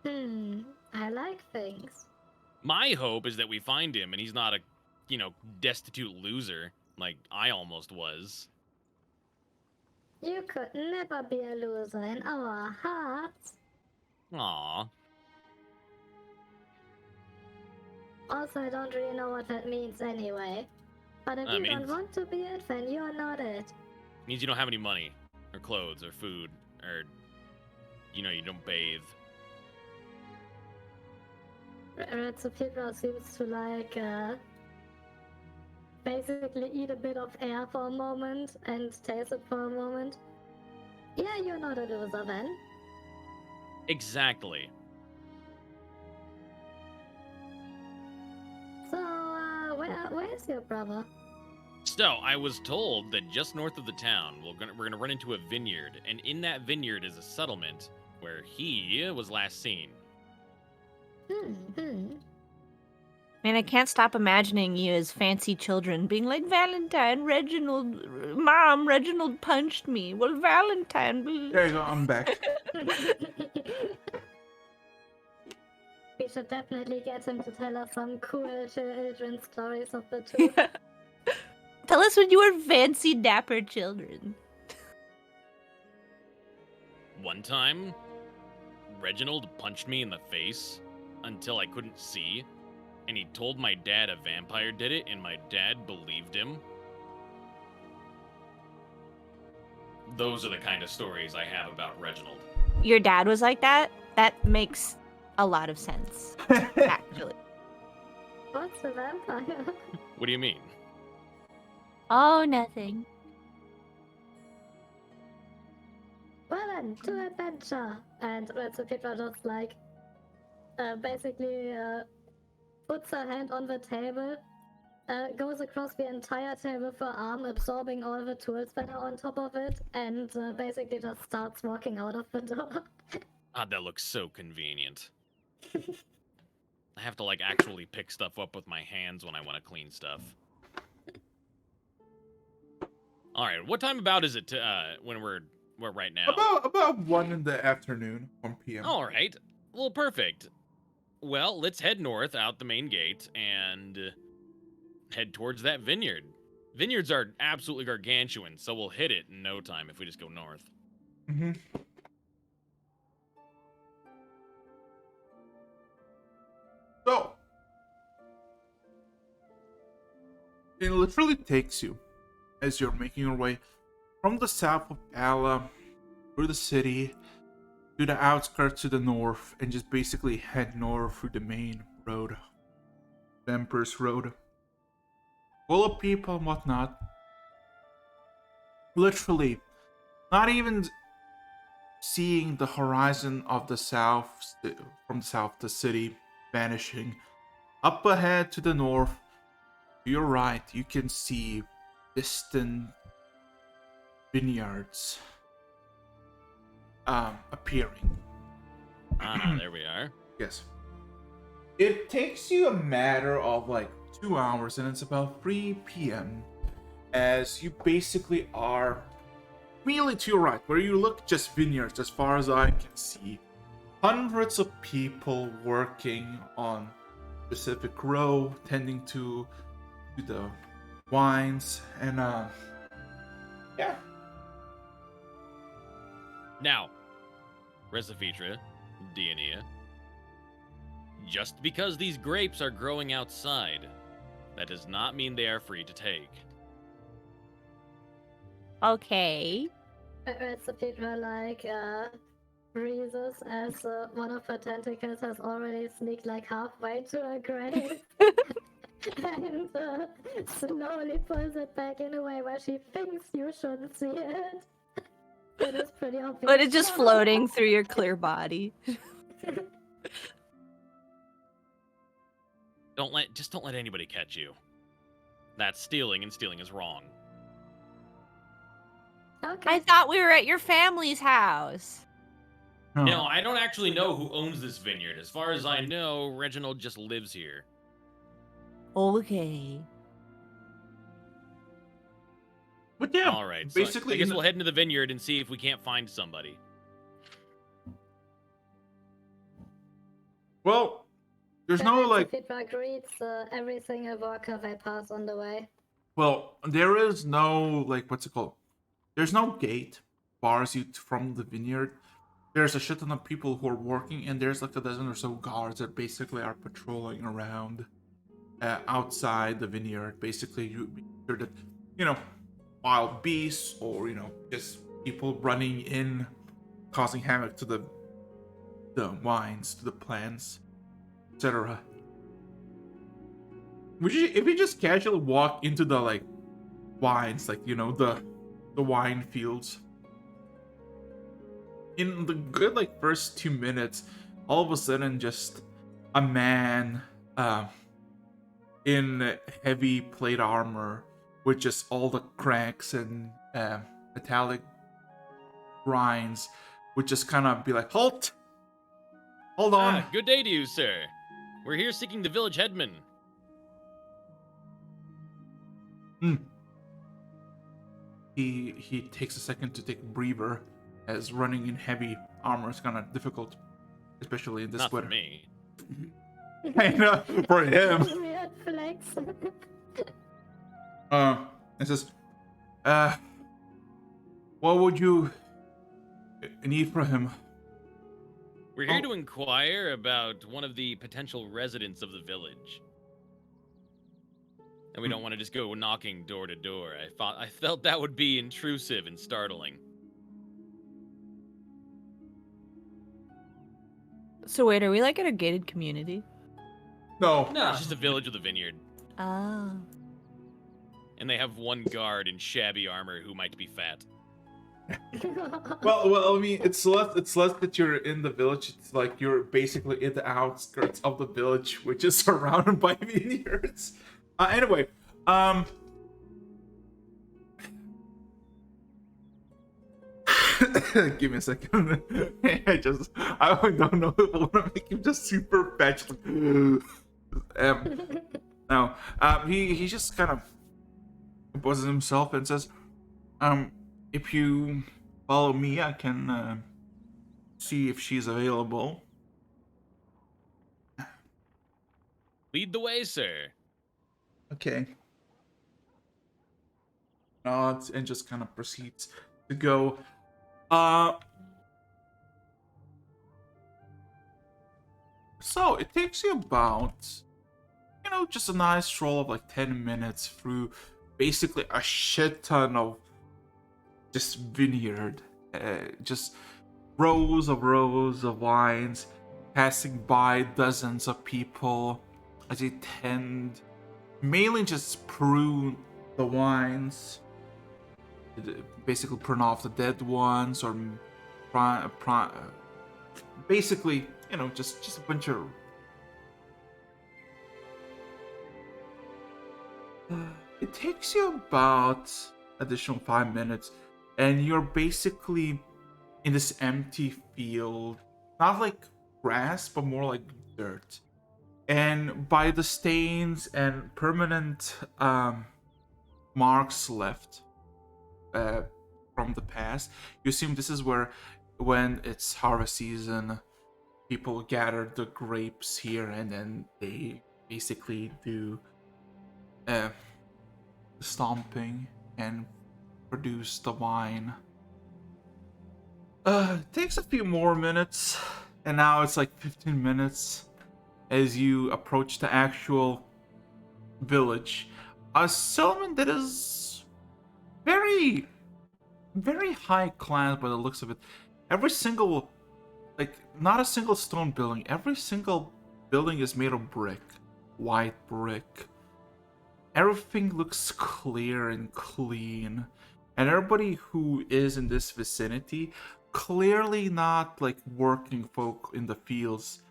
I like things. My hope is that we find him and he's not a, destitute loser like I almost was. You could never be a loser in our hearts. Aww. Also, I don't really know what that means anyway. But if I you don't mean- want to be it, then you're not it. Means you don't have any money, or clothes, or food, or, you don't bathe. Retsupira seems to like, basically eat a bit of air for a moment and taste it for a moment. Yeah, you're not a loser then. Exactly. So, where's your brother? So, I was told that just north of the town, we're gonna run into a vineyard, and in that vineyard is a settlement where he was last seen. Man, I can't stop imagining you as fancy children being like, Valentine, Mom, Reginald punched me. Well, Valentine. There you go, I'm back. We should definitely get him to tell us some cool children stories of the two. Tell us when you were fancy, dapper children. One time, Reginald punched me in the face until I couldn't see, and he told my dad a vampire did it, and my dad believed him. Those are the kind of stories I have about Reginald. Your dad was like that? That makes a lot of sense, actually. What's a vampire? What do you mean? Oh, nothing. Well then, to adventure! And Retsupira just like, basically, puts her hand on the table, goes across the entire table for arm, absorbing all the tools that are on top of it, and basically just starts walking out of the door. Ah, that looks so convenient. I have to actually pick stuff up with my hands when I want to clean stuff. All right, what time about is it when we're right now? About 1 in the afternoon, 1 p.m. All right. Well, perfect. Well, let's head north out the main gate and head towards that vineyard. Vineyards are absolutely gargantuan, so we'll hit it in no time if we just go north. Mm-hmm. So, it literally takes you as you're making your way from the south of Ala through the city to the outskirts to the north, and just basically head north through the main road, the Emperor's Road, full of people and whatnot. Literally, not even seeing the horizon of the south, from the south, the city vanishing. Up ahead to the north, to your right, you can see distant vineyards appearing. Ah, there we are. Yes. It takes you a matter of 2 hours, and it's about 3 p.m. as you basically are really to your right, where you look just vineyards as far as I can see. Hundreds of people working on specific row, tending to the wines, and yeah. Now, Resifitra, Dionia, just because these grapes are growing outside, that does not mean they are free to take. Okay. Recipedra like breezes as one of her tentacles has already sneaked like halfway to her grave. And slowly pulls it back in a way where she thinks you shouldn't see it. It is pretty obvious. But it's just floating through your clear body. Just don't let anybody catch you. That's stealing, and stealing is wrong. Okay. I thought we were at your family's house. Huh. No, I don't actually know who owns this vineyard. As far as I know, Reginald just lives here. Okay. But yeah, All right, so basically, I guess we'll head into the vineyard and see if we can't find somebody. well, there's no like. Recipedra greets every single walker they pass on the way. Well, there is no like what's it called? There's no gate bars you from the vineyard. There's a shit ton of people who are working, and there's like a dozen or so guards that basically are patrolling around outside the vineyard. Basically, you make sure that wild beasts or just people running in, causing havoc to the wines, to the plants, etc. If you just casually walk into the like wines, like the wine fields, in the good like first 2 minutes, all of a sudden just a man in heavy plate armor with just all the cracks and metallic grinds would just kind of be like, hold on. Ah, good day to you, sir. We're here seeking the village headman. He takes a second to take a breather, as running in heavy armor is kind of difficult, especially in this Not weather. for me. I know, for him. Weird flex. It says, what would you need from him? We're here Oh. to inquire about one of the potential residents of the village. And we don't want to just go knocking door to door. I felt that would be intrusive and startling. So wait, are we like in a gated community? No. No, It's just a village with a vineyard. Oh. And they have one guard in shabby armor who might be fat. Well, I mean, it's less that you're in the village. It's like you're basically in the outskirts of the village, which is surrounded by vineyards. Anyway, give me a second. I don't know if I want to make him just super fetch. No, he just kind of composes himself and says, if you follow me, I can see if she's available. Lead the way, sir. Okay. Nods and just kind of proceeds to go. So it takes you about, just a nice stroll of like 10 minutes through basically a shit ton of just vineyard, just rows of wines, passing by dozens of people as they tend mainly just prune the wines, basically prune off the dead ones, or basically, just a bunch of. It takes you about additional 5 minutes, and you're basically in this empty field, not like grass, but more like dirt. And by the stains and permanent marks left from the past, you assume this is where, when it's harvest season, people gather the grapes here, and then they basically do stomping and produce the wine. It takes a few more minutes, and now it's like 15 minutes as you approach the actual village. A settlement that is very, very high class by the looks of it. Every single, like, not a single stone building. Every single building is made of brick, white brick. Everything looks clear and clean. And everybody who is in this vicinity, clearly not like working folk in the fields.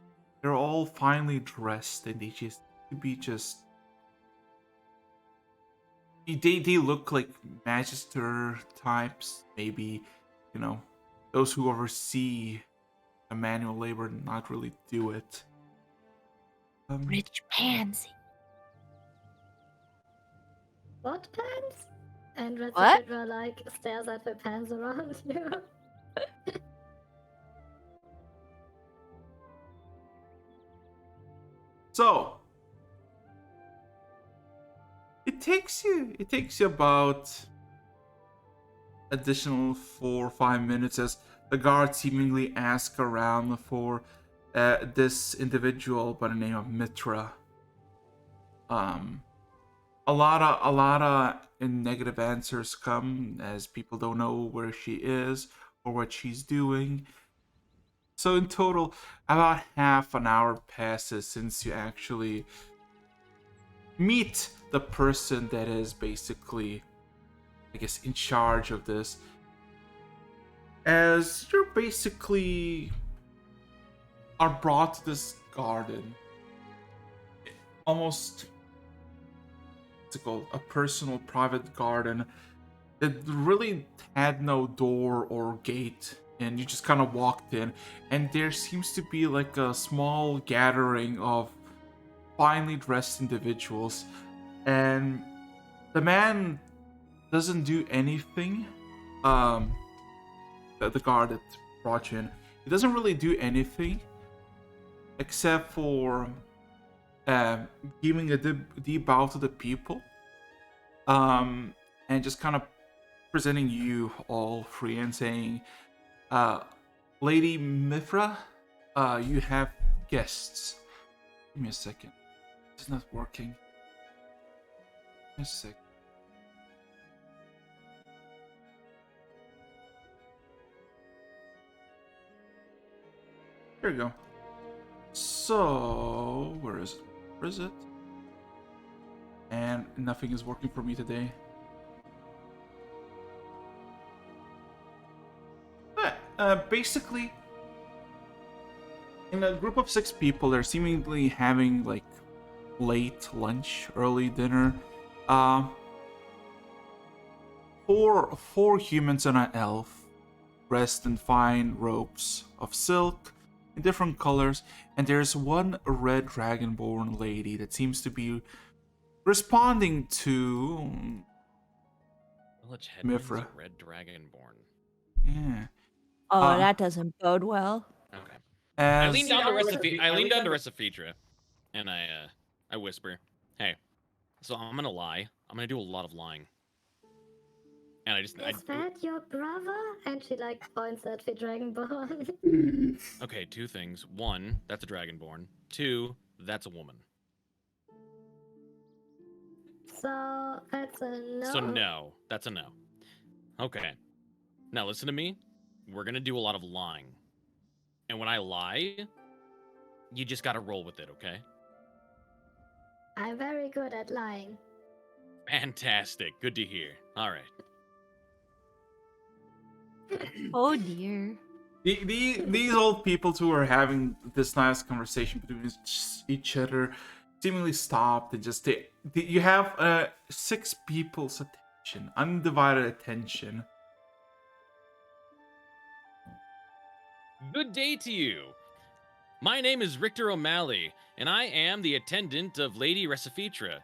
They're all finely dressed and they just to be just they look like magister types, maybe, you know, those who oversee the manual labor and not really do it. Rich pansy. What pants? And What? Retrofit like stares at the pants around you. So it takes you about additional 4 or 5 minutes as the guards seemingly ask around for this individual by the name of Mitra. A lot of negative answers come as people don't know where she is or what she's doing. So in total, about half an hour passes since you actually meet the person that is basically, I guess, in charge of this. As you're basically are brought to this garden, almost, what's it called, a personal private garden that really had no door or gate, and you just kind of walked in, and there seems to be like a small gathering of finely dressed individuals, and the man doesn't do anything. The guard that brought you in, he doesn't really do anything except for giving a deep bow to the people, and just kind of presenting you all free and saying, Lady Mithra, you have guests. Give me a second. It's not working. Give me a second. Here we go. So, where is it? Where is it? And nothing is working for me today. Basically, in a group of 6 people, they're seemingly having like late lunch, early dinner. Four humans and an elf, dressed in fine robes of silk in different colors, and there's one red dragonborn lady that seems to be responding to Village Headman's Mithra. a red dragonborn. Yeah. Oh, that doesn't bode well. Okay. I As leaned down to Reciphetra, and I whisper, "Hey, so I'm gonna lie. I'm gonna do a lot of lying." And Is that your brother? And she like points at the dragonborn. Okay, 2 things. 1, that's a dragonborn. 2, that's a woman. So that's a no. So no, that's a no. Okay. Now listen to me. We're gonna do a lot of lying. And when I lie, you just gotta roll with it, okay? I'm very good at lying. Fantastic. Good to hear. Alright. Oh dear. these old people who are having this nice conversation between each other seemingly stopped and just you have 6 people's attention, undivided attention. Good day to you. My name is Richter O'Malley, and I am the attendant of Lady Reciphetra.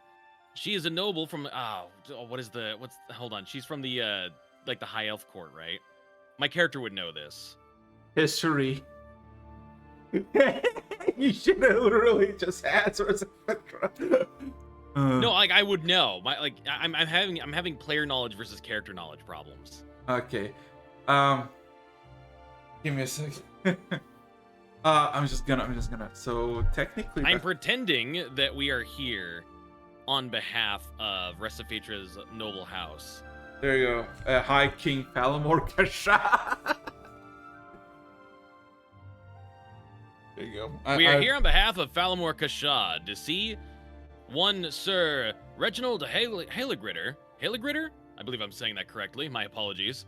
She is a noble from hold on, she's from the like the High Elf Court, right? My character would know this. History. You should have literally just answered. No, like I would know. I'm having player knowledge versus character knowledge problems. Okay. Give me a second. I'm just gonna. So technically, I'm pretending that we are here on behalf of Recifatra's noble house. there you go. Hi, King Palamor Kasha. There you go. We are here on behalf of Falamor Kashad to see one Sir Reginald Haligritter. Haligritter? I believe I'm saying that correctly. My apologies.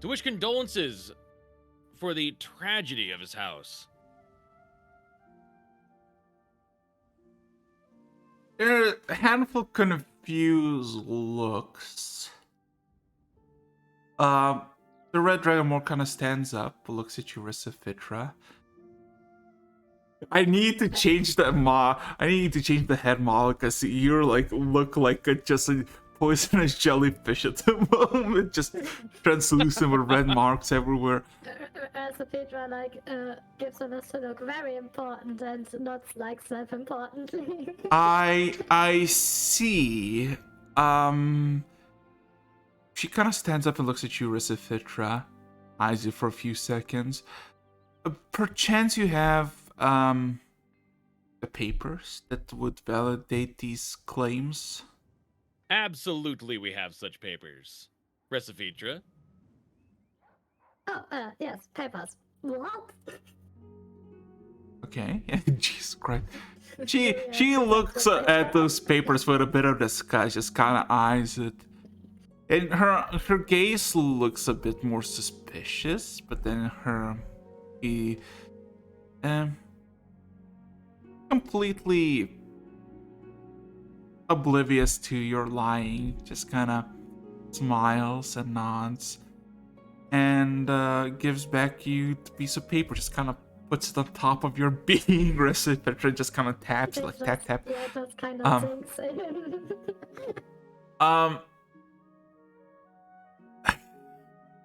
To wish condolences for the tragedy of his house. There are a handful of confused looks. The Red Dragon more kind of stands up, looks at you, Rissifitra. I need to change the head model because you look like just a poisonous jellyfish at the moment, just translucent with red marks everywhere. As Petra gives us to look very important and not self-importantly. I see. She kind of stands up and looks at you, Rissifitra, eyes you for a few seconds. Perchance you have the papers that would validate these claims? Absolutely, we have such papers. Recifitra. Oh, yes, papers. What? Okay, Jesus Christ. She looks at those papers with a bit of disgust, just kind of eyes it. And her gaze looks a bit more suspicious, but then completely oblivious to your lying, just kind of smiles and nods, and gives back you the piece of paper, just kind of puts it on top of your being, Reciproca, just kind of taps, like tap tap. Yeah, just kind of sinks in.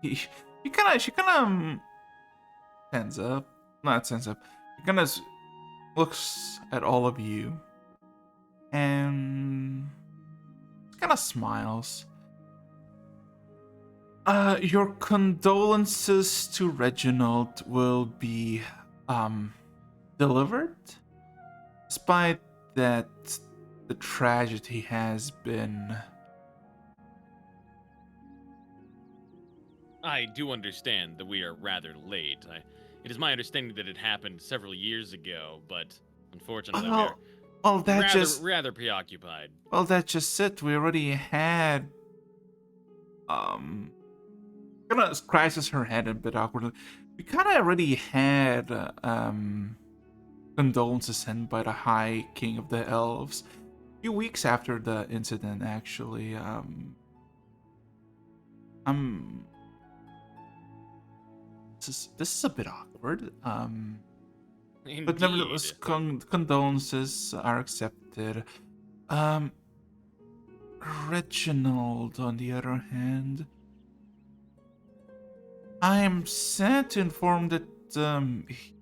She kind of stands up, not stands up. She kind of looks at all of you and kind of smiles. Your condolences to Reginald will be delivered, despite that the tragedy has been. I do understand that we are rather late. It is my understanding that it happened several years ago, but unfortunately we're rather preoccupied. Well, that's just it. We already had. Kind of scratches her head a bit awkwardly. We kind of already had condolences sent by the High King of the Elves a few weeks after the incident. Actually, this is a bit awkward. But nevertheless, condolences are accepted. Reginald, on the other hand, I am sad to inform that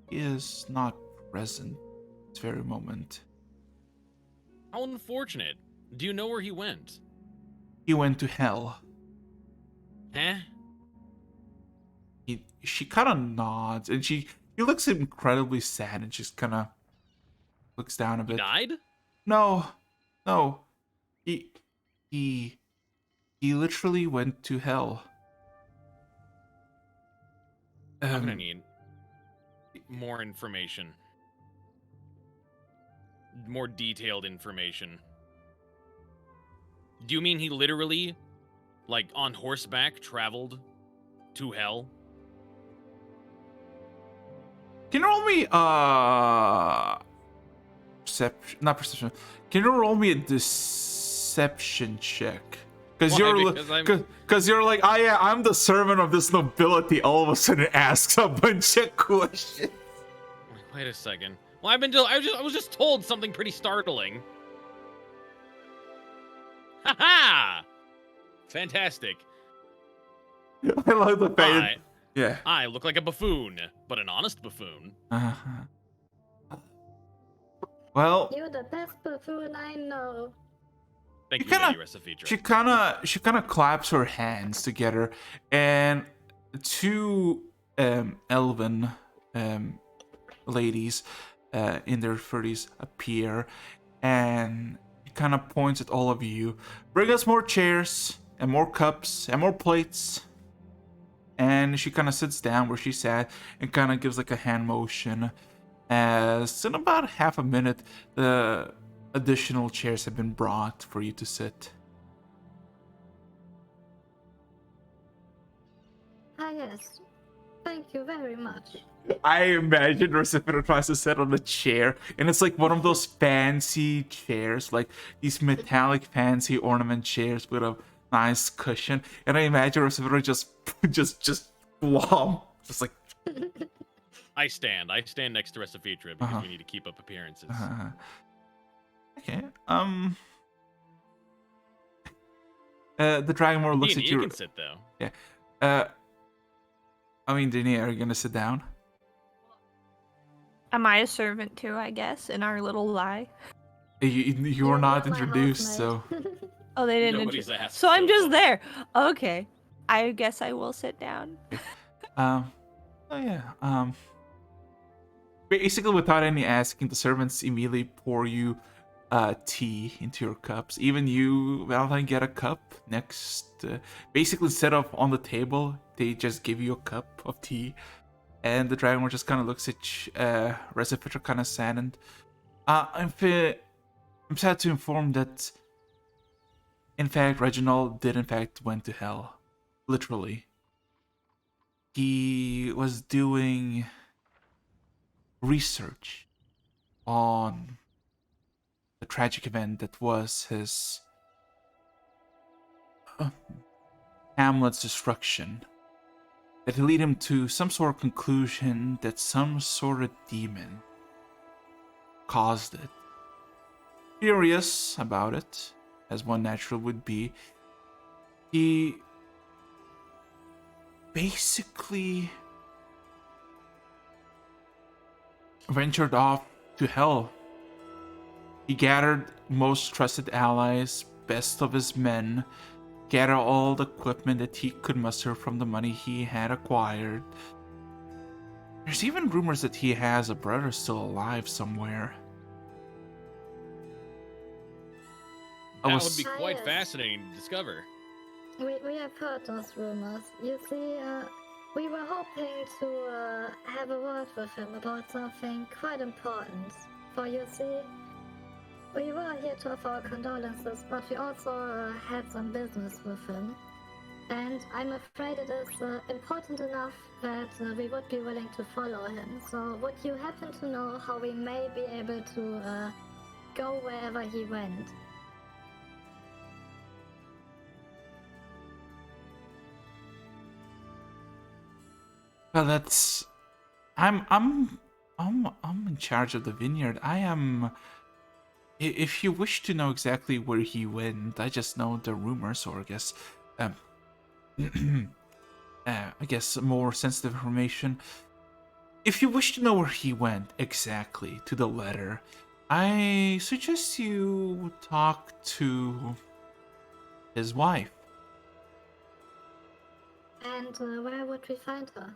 he is not present this very moment. How unfortunate. Do you know where he went? He went to hell. Huh? She kind of nods, and he looks incredibly sad, and just kind of looks down a bit. He died? No. He literally went to hell. I'm gonna need more information. More detailed information. Do you mean he literally, like on horseback, traveled to hell? Can you roll me perception? Not perception. Can you roll me a deception check? Because you're like, I'm the servant of this nobility. All of a sudden, asks a bunch of questions. Wait a second. Well, I was just told something pretty startling. Ha! Fantastic. I love the fact. Yeah. I look like a buffoon, but an honest buffoon. Well, You're the best buffoon I know. Thank You you, kinda- Lady Recifitra. she kind of claps her hands together, and two elven ladies in their 30s appear, and he kind of points at all of you. Bring us more chairs and more cups and more plates. And she kind of sits down where she sat and kind of gives like a hand motion. As in about half a minute, the additional chairs have been brought for you to sit. Ah, yes. Thank you very much. I imagine Recipiter tries to sit on a chair, and it's like one of those fancy chairs, like these metallic fancy ornament chairs with a nice cushion. And I imagine Recipiter just glom, just like I stand next to Recifitra because we need to keep up appearances. okay. The Dragonmore looks Ian, at you you. can sit though. Yeah. I mean, Dini, are you gonna sit down? Am I a servant too, I guess, in our little lie? You were not You're my introduced, so. housemate. Oh, they didn't. Nobody's asked. So I'm so just far. there. Okay. I guess I will sit down. Oh yeah. Basically, without any asking, the servants immediately pour you tea into your cups. Even you, Valentine, get a cup next. Basically, set up on the table, they just give you a cup of tea, and the dragon just kind of looks at Recipiter, kind of saddened. I'm sad to inform that, in fact, Reginald did in fact went to hell, literally. He was doing research on the tragic event that was his Hamlet's destruction. That lead him to some sort of conclusion that some sort of demon caused it. Furious about it, as one natural would be, he basically ventured off to hell. He gathered most trusted allies, best of his men, gathered all the equipment that he could muster from the money he had acquired. There's even rumors that he has a brother still alive somewhere. That would be Ah, quite yes. fascinating to discover. We have heard those rumors. You see, we were hoping to have a word with him about something quite important. For you see, we were here to offer our condolences, but we also had some business with him. And I'm afraid it is important enough that we would be willing to follow him. So would you happen to know how we may be able to go wherever he went? Well, that's I'm in charge of the vineyard. I am. If you wish to know exactly where he went, I just know the rumors, or I guess, I guess more sensitive information. If you wish to know where he went exactly to the letter, I suggest you talk to his wife. And where would we find her?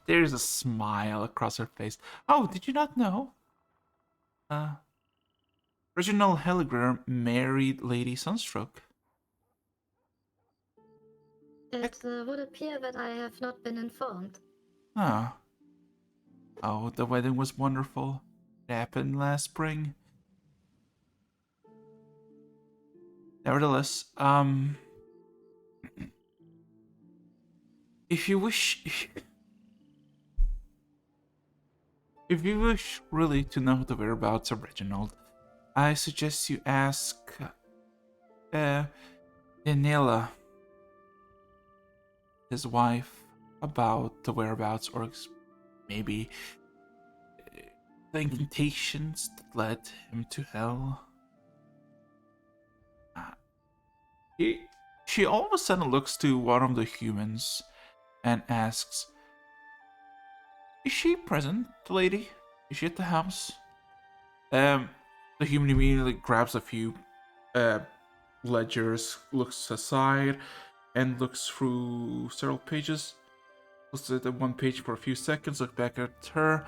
There's a smile across her face. Oh, did you not know? Reginald Helligrer married Lady Sunstroke. It would appear that I have not been informed. Oh. Oh, the wedding was wonderful. It happened last spring. Nevertheless, if you wish really to know the whereabouts of Reginald, I suggest you ask Daniela, his wife, about the whereabouts, or maybe the incantations that led him to hell. She all of a sudden looks to one of the humans and asks, Is she present, the lady? Is she at the house? The human immediately grabs a few ledgers, looks aside, and looks through several pages. Looks at the one page for a few seconds, look back at her.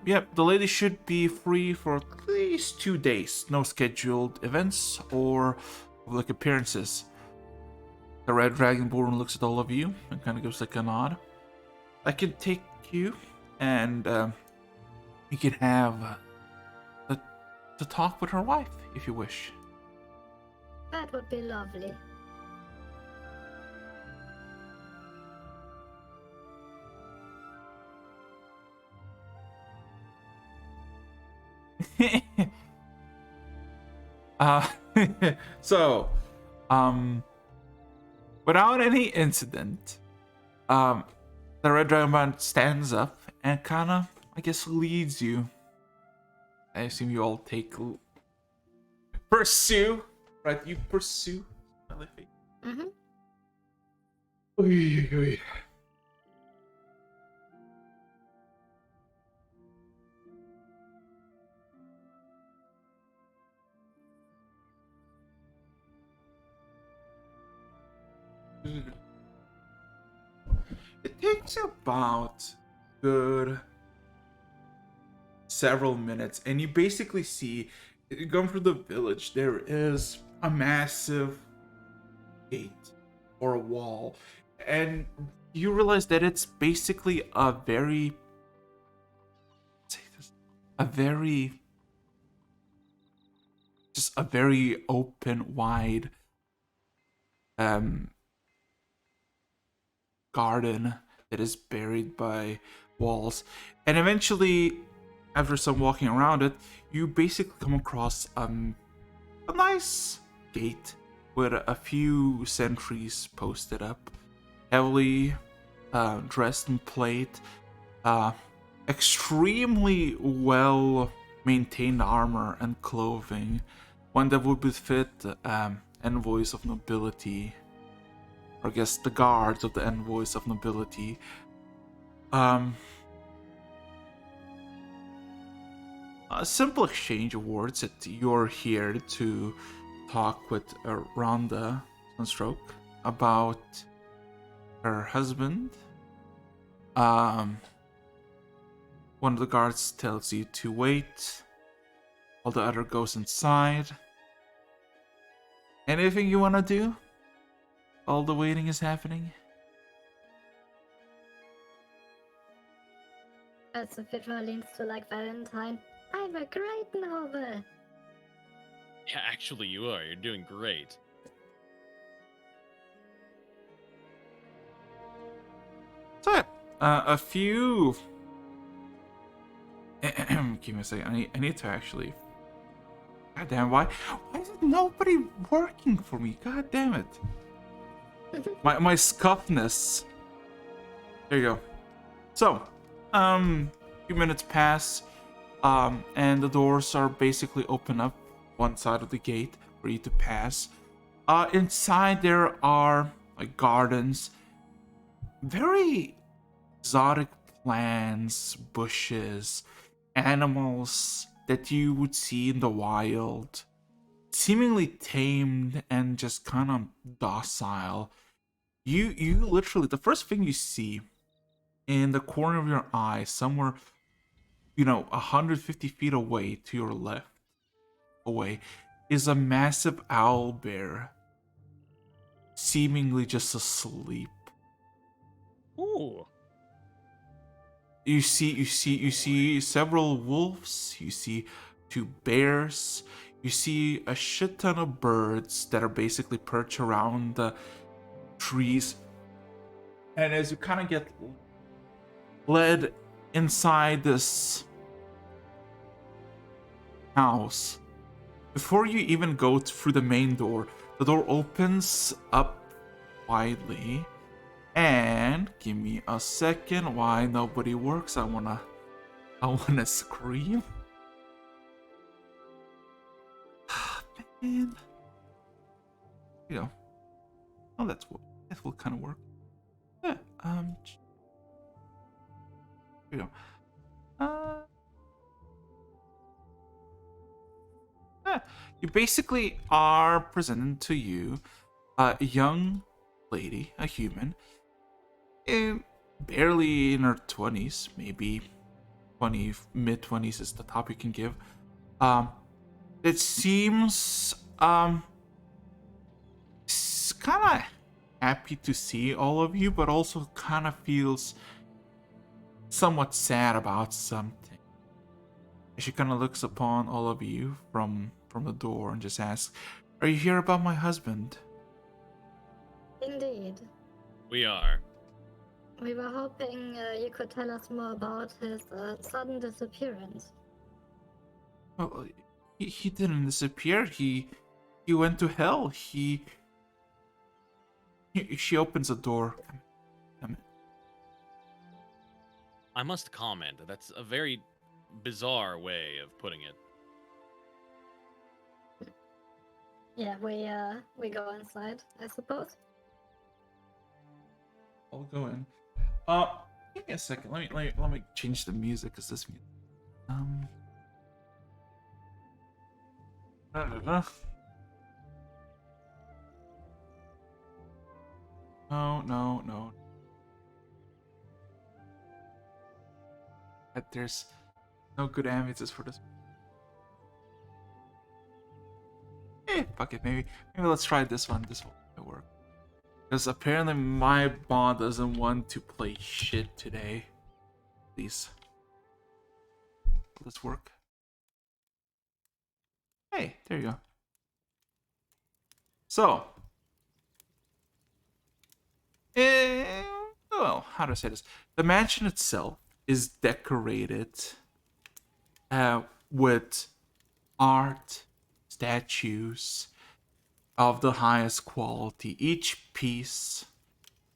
Yep, the lady should be free for at least 2 days. No scheduled events or public appearances. The Red Dragonborn looks at all of you and kind of gives like a nod. I can take you, and you can have to talk with her wife if you wish. That would be lovely. uh, so, without any incident, the Red Dragonborn stands up and kinda, I guess, leads you. I assume you all take pursue, right? You pursue. Mm-hmm. Oy, oy. It takes about good several minutes, and you basically see, going through the village, there is a massive gate or a wall, and you realize that it's basically a very open, wide garden that is buried by walls. And eventually, after some walking around it, you basically come across a nice gate with a few sentries posted up, heavily dressed in plate, extremely well maintained armor and clothing, one that would befit envoys of nobility, or I guess the guards of the envoys of nobility. A simple exchange of words that you're here to talk with Rhonda Sunstroke about her husband. One of the guards tells you to wait while the other goes inside. Anything you want to do? All the waiting is happening. As the Fitra leans to like Valentine. I'm a great novel. Yeah, actually, you are. You're doing great. So, a few. Give me a second. I need to actually. God damn! Why is nobody working for me? God damn it! My scuffness. There you go. So, few minutes pass, and the doors are basically open up one side of the gate for you to pass. Inside there are like gardens, very exotic plants, bushes, animals that you would see in the wild, seemingly tamed and just kind of docile. You literally, the first thing you see in the corner of your eye, somewhere 150 feet away to your left away, is a massive owl bear, seemingly just asleep. Ooh. You see several wolves, you see 2 bears, you see a shit ton of birds that are basically perched around the trees. And as you kind of get led inside this house, before you even go through the main door, the door opens up widely. And give me a second. Why nobody works? I wanna scream. Man. You know. Oh, that will kind of work. Yeah. you go. You basically are presented to you a young lady, a human, barely in her 20s, maybe 20, mid 20s is the top you can give. It seems kind of happy to see all of you, but also kind of feels somewhat sad about something. She kind of looks upon all of you from the door and just asks, "Are you here about my husband?" Indeed. We are. We were hoping you could tell us more about his sudden disappearance. Well, he didn't disappear. He went to hell. She opens the door. Come in. I must comment. That's a very bizarre way of putting it. Yeah, we go inside, I suppose. I'll go in. Give me a second. Let me change the music because this music. No. There's no good ambiences for this. Fuck it. Maybe let's try this one. This will work. Because apparently my bot doesn't want to play shit today. Please. Will this work? Hey, there you go. So. Well, how do I say this? The mansion itself is decorated with art, statues of the highest quality. Each piece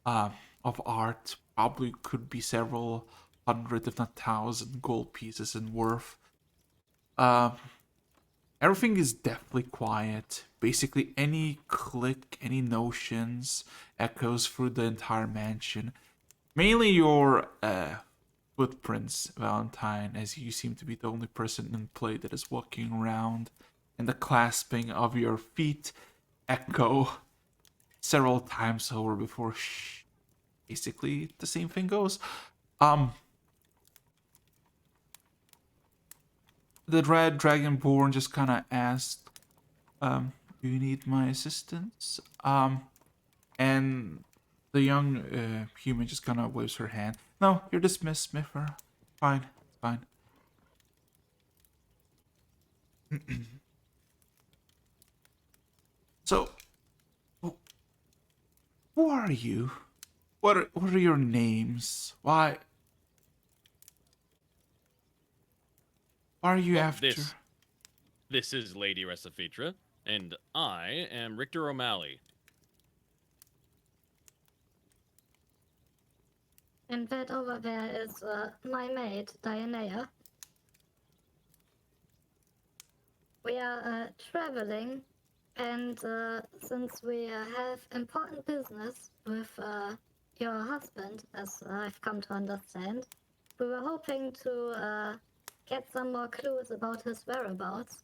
of art probably could be several hundred, if not thousand, gold pieces in worth. Everything is deathly quiet. Basically, any click, any notions echoes through the entire mansion. Mainly your footprints, Valentine, as you seem to be the only person in play that is walking around, and the clasping of your feet echo several times over before basically the same thing goes. The Red Dragonborn just kind of asked, "Do you need my assistance?" And the young human just kind of waves her hand. "No, you're dismissed, Miffer. Fine, it's fine." So, who are you? What are your names? Why are you after? This is Lady Resifitra, and I am Richter O'Malley. And that over there is my maid, Dianea. We are traveling, and since we have important business with your husband, as I've come to understand, we were hoping to get some more clues about his whereabouts.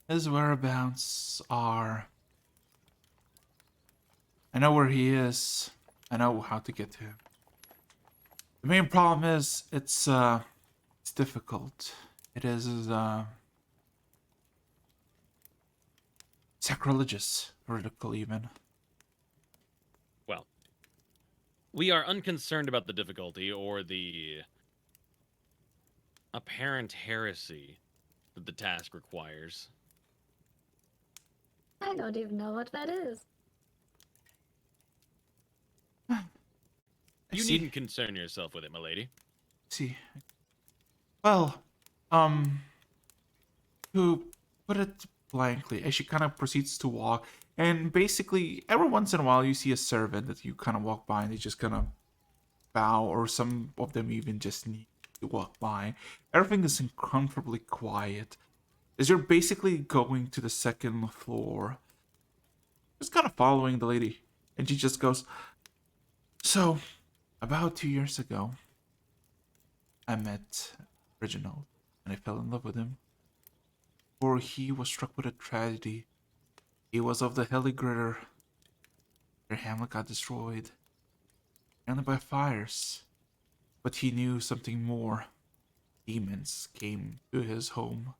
His whereabouts are... I know where he is. I know how to get to him. The main problem is it's difficult. It is sacrilegious, vertical even. Well, we are unconcerned about the difficulty or the apparent heresy that the task requires. I don't even know what that is. You needn't concern yourself with it, my lady. See. Well, to put it blankly, as she kind of proceeds to walk, and basically every once in a while you see a servant that you kind of walk by and they just kind of bow, or some of them even just need to walk by. Everything is uncomfortably quiet. As you're basically going to the second floor, just kind of following the lady, and she just goes, "So, about 2 years ago, I met Reginald, and I fell in love with him. For he was struck with a tragedy. He was of the Heligritter. Their hamlet got destroyed, only by fires. But he knew something more. Demons came to his home,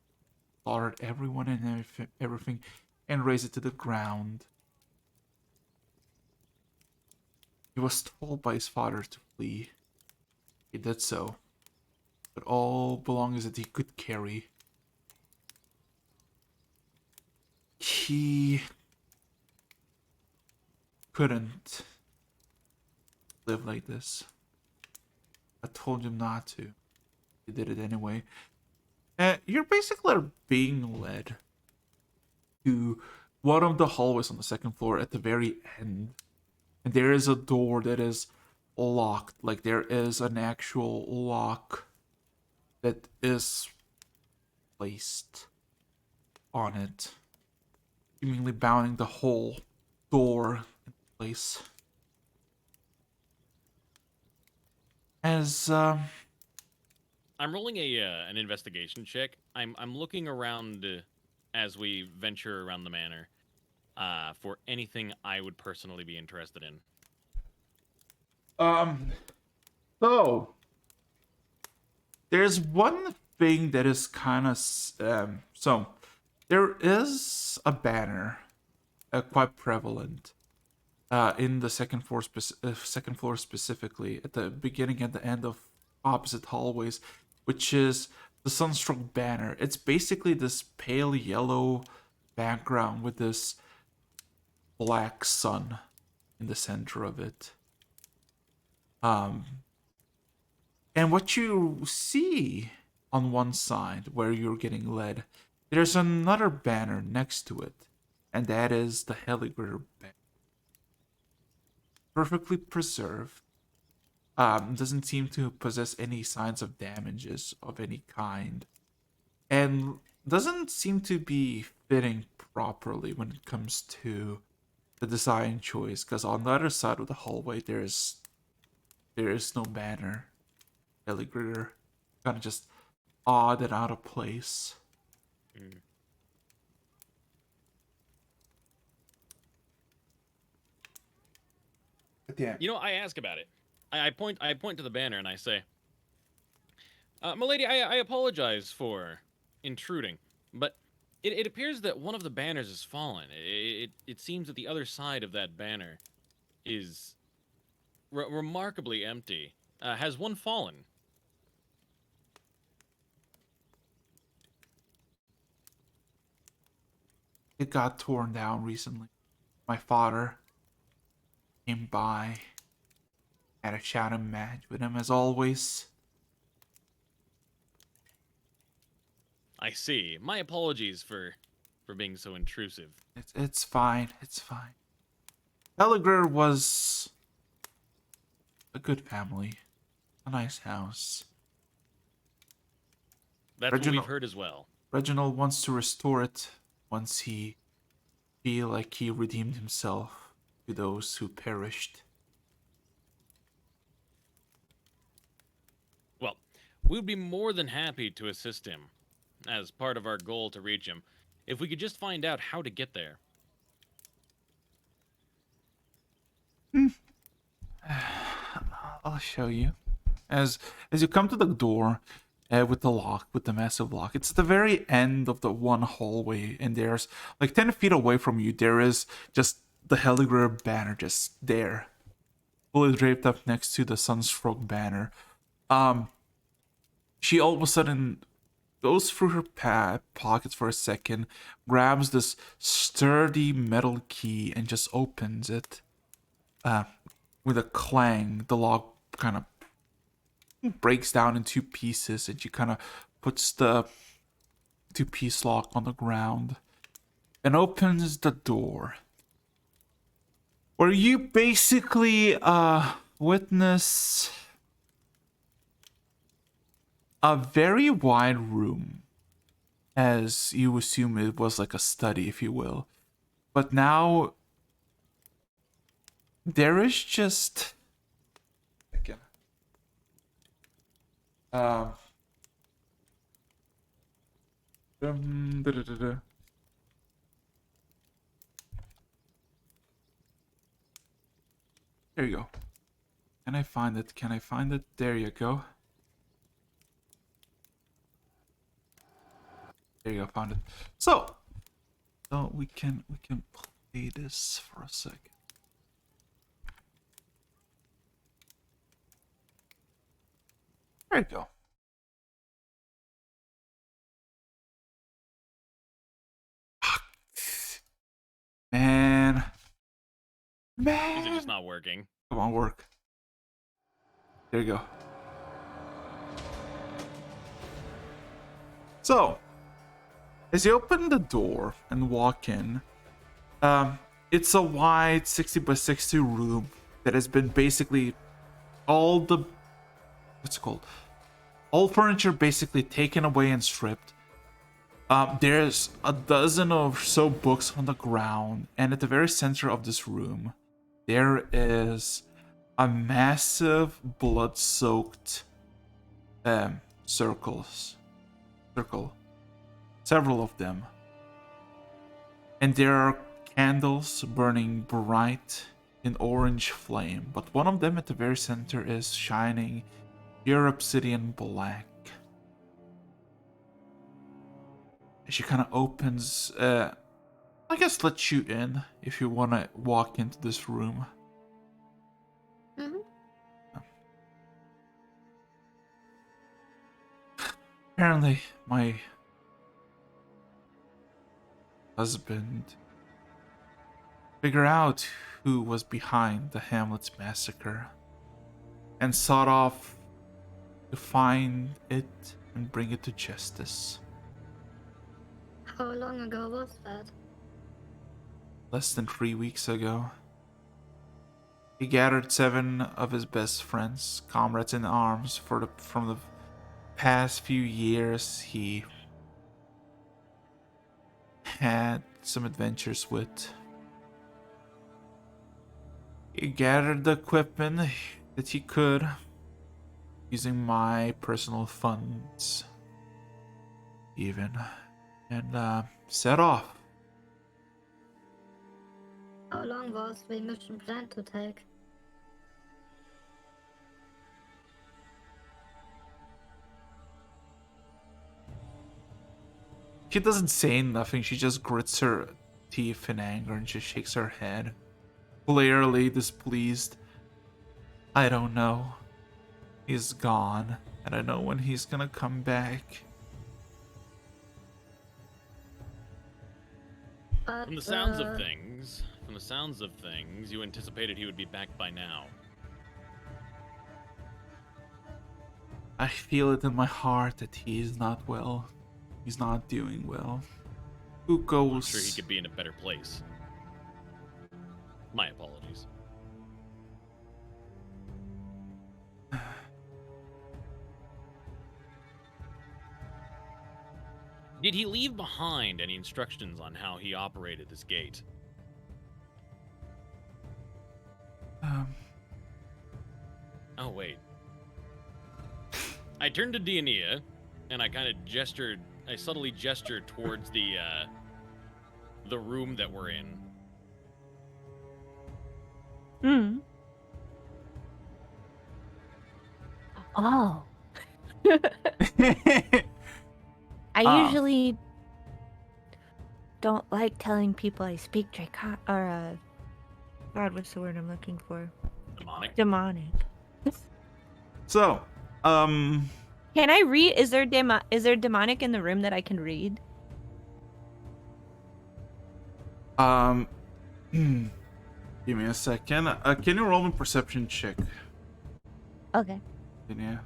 slaughtered everyone and everything, and razed it to the ground. He was told by his father to flee. He did so, but all belongings that he could carry, he couldn't live like this. I told him not to. He did it anyway. You're basically being led to one of the hallways on the second floor at the very end. And there is a door that is locked. Like, there is an actual lock that is placed on it, seemingly bounding the whole door in place. As I'm rolling an investigation check. I'm looking around as we venture around the manor for anything I would personally be interested in. So there's one thing that is kind of so there is a banner, quite prevalent, in the second floor specifically, at the beginning and the end of opposite hallways, which is the Sunstruck banner. It's basically this pale yellow background with this black sun in the center of it. And what you see on one side where you're getting led, there's another banner next to it, and that is the Heligritter banner. Perfectly preserved. Doesn't seem to possess any signs of damages of any kind, and doesn't seem to be fitting properly when it comes to the design choice, because on the other side of the hallway there is no banner. Heligritter, kind of just odd and out of place. You know, I ask about it. I point to the banner and I say, "Milady, I apologize for intruding, but it appears that one of the banners has fallen. It seems that the other side of that banner is remarkably empty. Has one fallen?" It got torn down recently. My father came by, had a shouting match with him as always. I see. My apologies for being so intrusive. It's fine. It's fine. Heligritter was a good family, a nice house. That's what Reginald- we've heard as well. Reginald wants to restore it once he feel like he redeemed himself to those who perished. Well, we would be more than happy to assist him as part of our goal to reach him, if we could just find out how to get there. I'll show you. As you come to the door, with the lock, with the massive lock, it's the very end of the one hallway, and there's like 10 feet away from you. There is just the Heligritter banner, just there, fully draped up next to the Sunstroke banner. She all of a sudden goes through her pockets for a second, grabs this sturdy metal key, and just opens it. With a clang, the lock kind of breaks down in two pieces, and she kind of puts the two-piece lock on the ground and opens the door, where you basically witness a very wide room as you assume it was like a study, if you will. But now there is just again. Da-da-da-da. There you go. Can I find it? Can I find it? There you go. There you go, found it. So we can play this for a second. There you go. Man. Is it Man. just not working? Come on, work. There you go. So, as you open the door and walk in, it's a wide 60 by 60 room that has been basically all the what's it called? All furniture basically taken away and stripped. There's a dozen or so books on the ground, and at the very center of this room, there is a massive blood-soaked circle, several of them, and there are candles burning bright in orange flame, but one of them at the very center is shining pure obsidian black. She kind of opens, I guess lets you in if you want to walk into this room. Mm-hmm. Apparently, my husband figured out who was behind the Hamlet's massacre and sought off to find it and bring it to justice. How long ago was that? Less than 3 weeks ago. He gathered 7 of his best friends, comrades in arms from the past few years he had some adventures with. He gathered the equipment that he could using my personal funds even, and set off. How long was the mission planned to take? She doesn't say nothing, she just grits her teeth in anger and just shakes her head, clearly displeased. I don't know. He's gone, and I know when he's gonna come back. But, From the sounds of things, you anticipated he would be back by now. I feel it in my heart that he is not well. He's not doing well. Who goes? I'm sure he could be in a better place. My apologies. Did he leave behind any instructions on how he operated this gate? Oh, wait. I turned to Diania, and I kind of subtly gestured towards the room that we're in. Hmm. Oh. I usually don't like telling people I speak God, what's the word I'm looking for? Demonic? Demonic. So, Can I read? Is there demonic in the room that I can read? give me a second. Can you roll me perception check? Okay. Can you?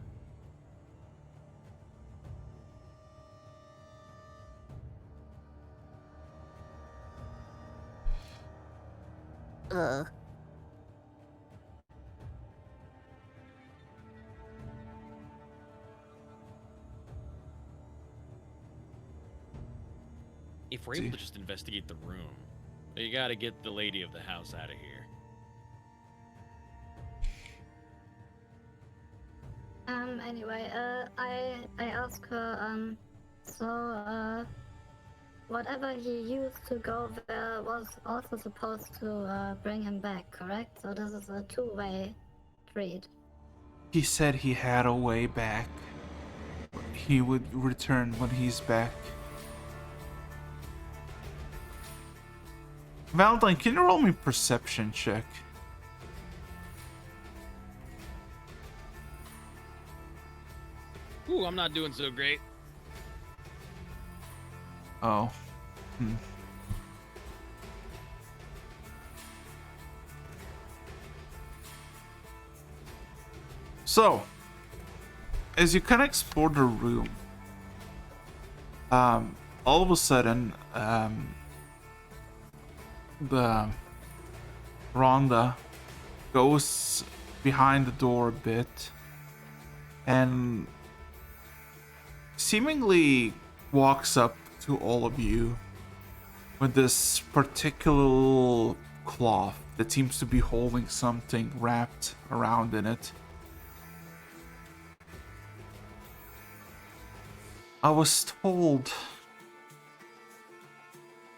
Ugh. If we're able to just investigate the room, you gotta get the lady of the house out of here. Anyway, I asked her, whatever he used to go there was also supposed to bring him back, correct? So this is a two-way street. He said he had a way back. He would return when he's back. Valentine, can you roll me perception check? Ooh, I'm not doing so great. Oh. So, as you kind of explore the room, all of a sudden, the Rhonda goes behind the door a bit and seemingly walks up to all of you with this particular cloth that seems to be holding something wrapped around in it. I was told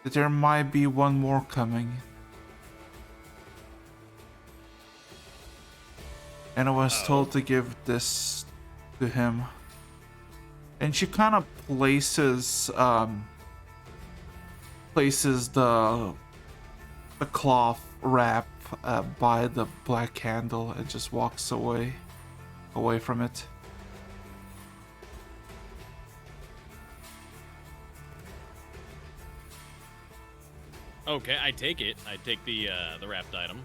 that there might be one more coming. And I was told to give this to him. And she kind of places the cloth wrap by the black candle and just walks away from it. Okay, I take it. I take the wrapped item.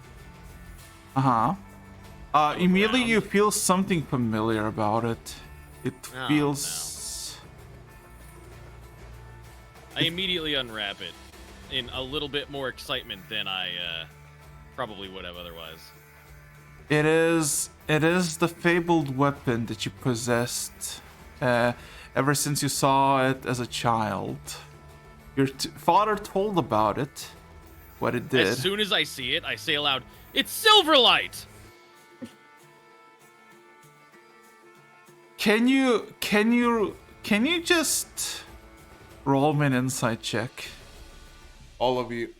Immediately around. you feel something familiar about it. It Oh, feels... I immediately unwrap it in a little bit more excitement than I probably would have otherwise. It is the fabled weapon that you possessed ever since you saw it as a child. Your father told about it, what it did. As soon as I see it, I say aloud, "It's Silverlight!" Can you just roll me an insight check? All of you.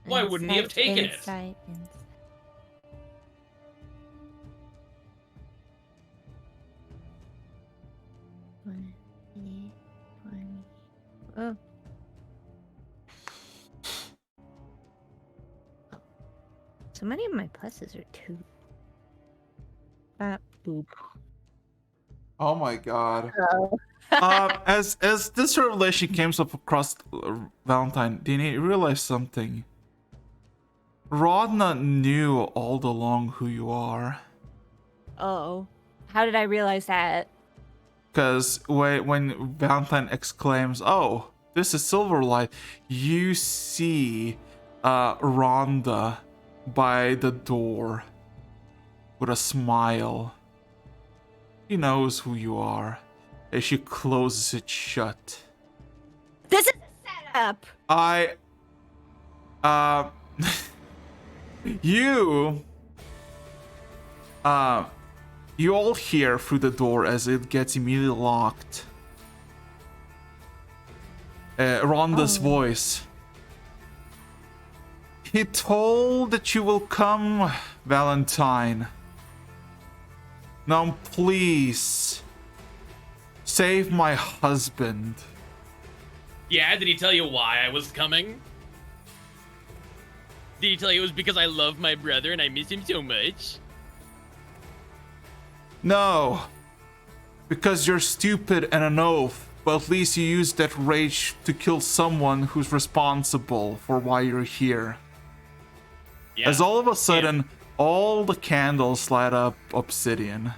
Why wouldn't he have taken it? Insight. Oh. So many of my pluses are 2. Boop. Oh my god. As this revelation came up across Valentine, Dini, you realize something. Rodna knew all along who you are. Oh. How did I realize that? Because when Valentine exclaims, "Oh, this is Silverlight," you see Rhonda by the door with a smile. He knows who you are as she closes it shut. This is a setup! You all hear through the door as it gets immediately locked. Rhonda's voice. He told that you will come, Valentine. Now please, save my husband. Yeah, did he tell you why I was coming? Did he tell you it was because I love my brother and I miss him so much? No, because you're stupid and an oaf, but at least you used that rage to kill someone who's responsible for why you're here. Yeah. As all of a sudden, all the candles light up obsidian,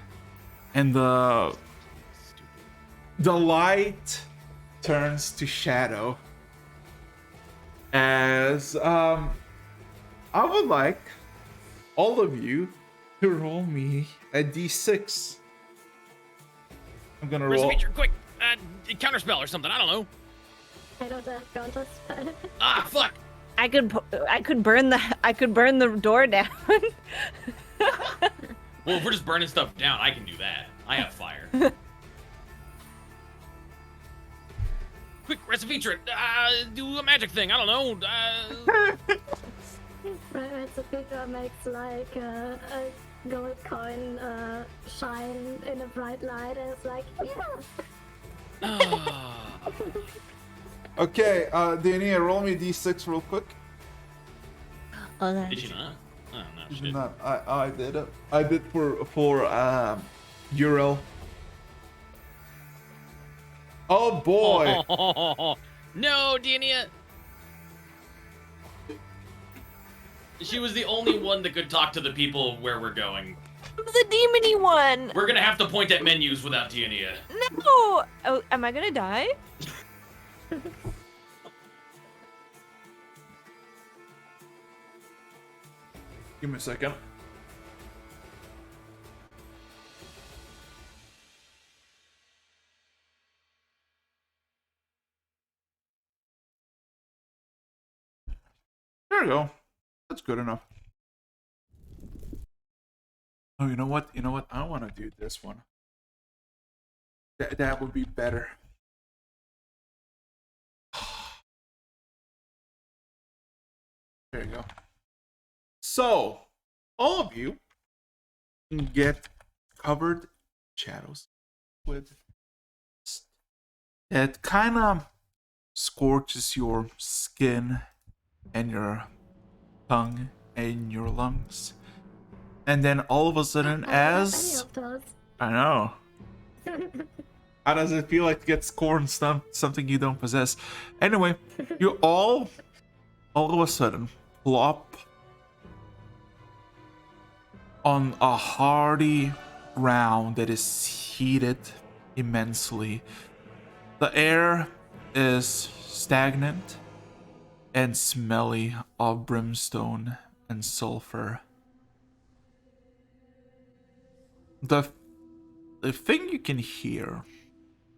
and the light turns to shadow. As I would like all of you to roll me a d6. I'm gonna Where's the roll. feature? Quick! Counterspell or something. I don't know. I don't have counter spell. Ah, fuck! I could burn the door down. Well, if we're just burning stuff down, I can do that. I have fire. Quick, feature. Do a magic thing. I don't know. Right, so Peter makes like a gold coin shine in a bright light, and it's like, yeah. Okay, Danny, roll me a d6 real quick. Okay. Did she not? Oh no, You shit. did not. I did it. I did for Euro. Oh boy. No, Dania. She was the only one that could talk to the people where we're going. The demony one. We're gonna have to point at menus without Diania. No. Oh, am I gonna die? Give me a second. There we go. That's good enough. Oh, you know what? You know what? I want to do this one. That would be better. There you go. So, all of you can get covered shadows with it kind of scorches your skin and your tongue and your lungs. And then all of a sudden, I don't have any as of those. I know, how does it feel like to get scorned something you don't possess? Anyway, you all of a sudden plop on a hardy ground that is heated immensely. The air is stagnant and smelly of brimstone and sulfur. The thing you can hear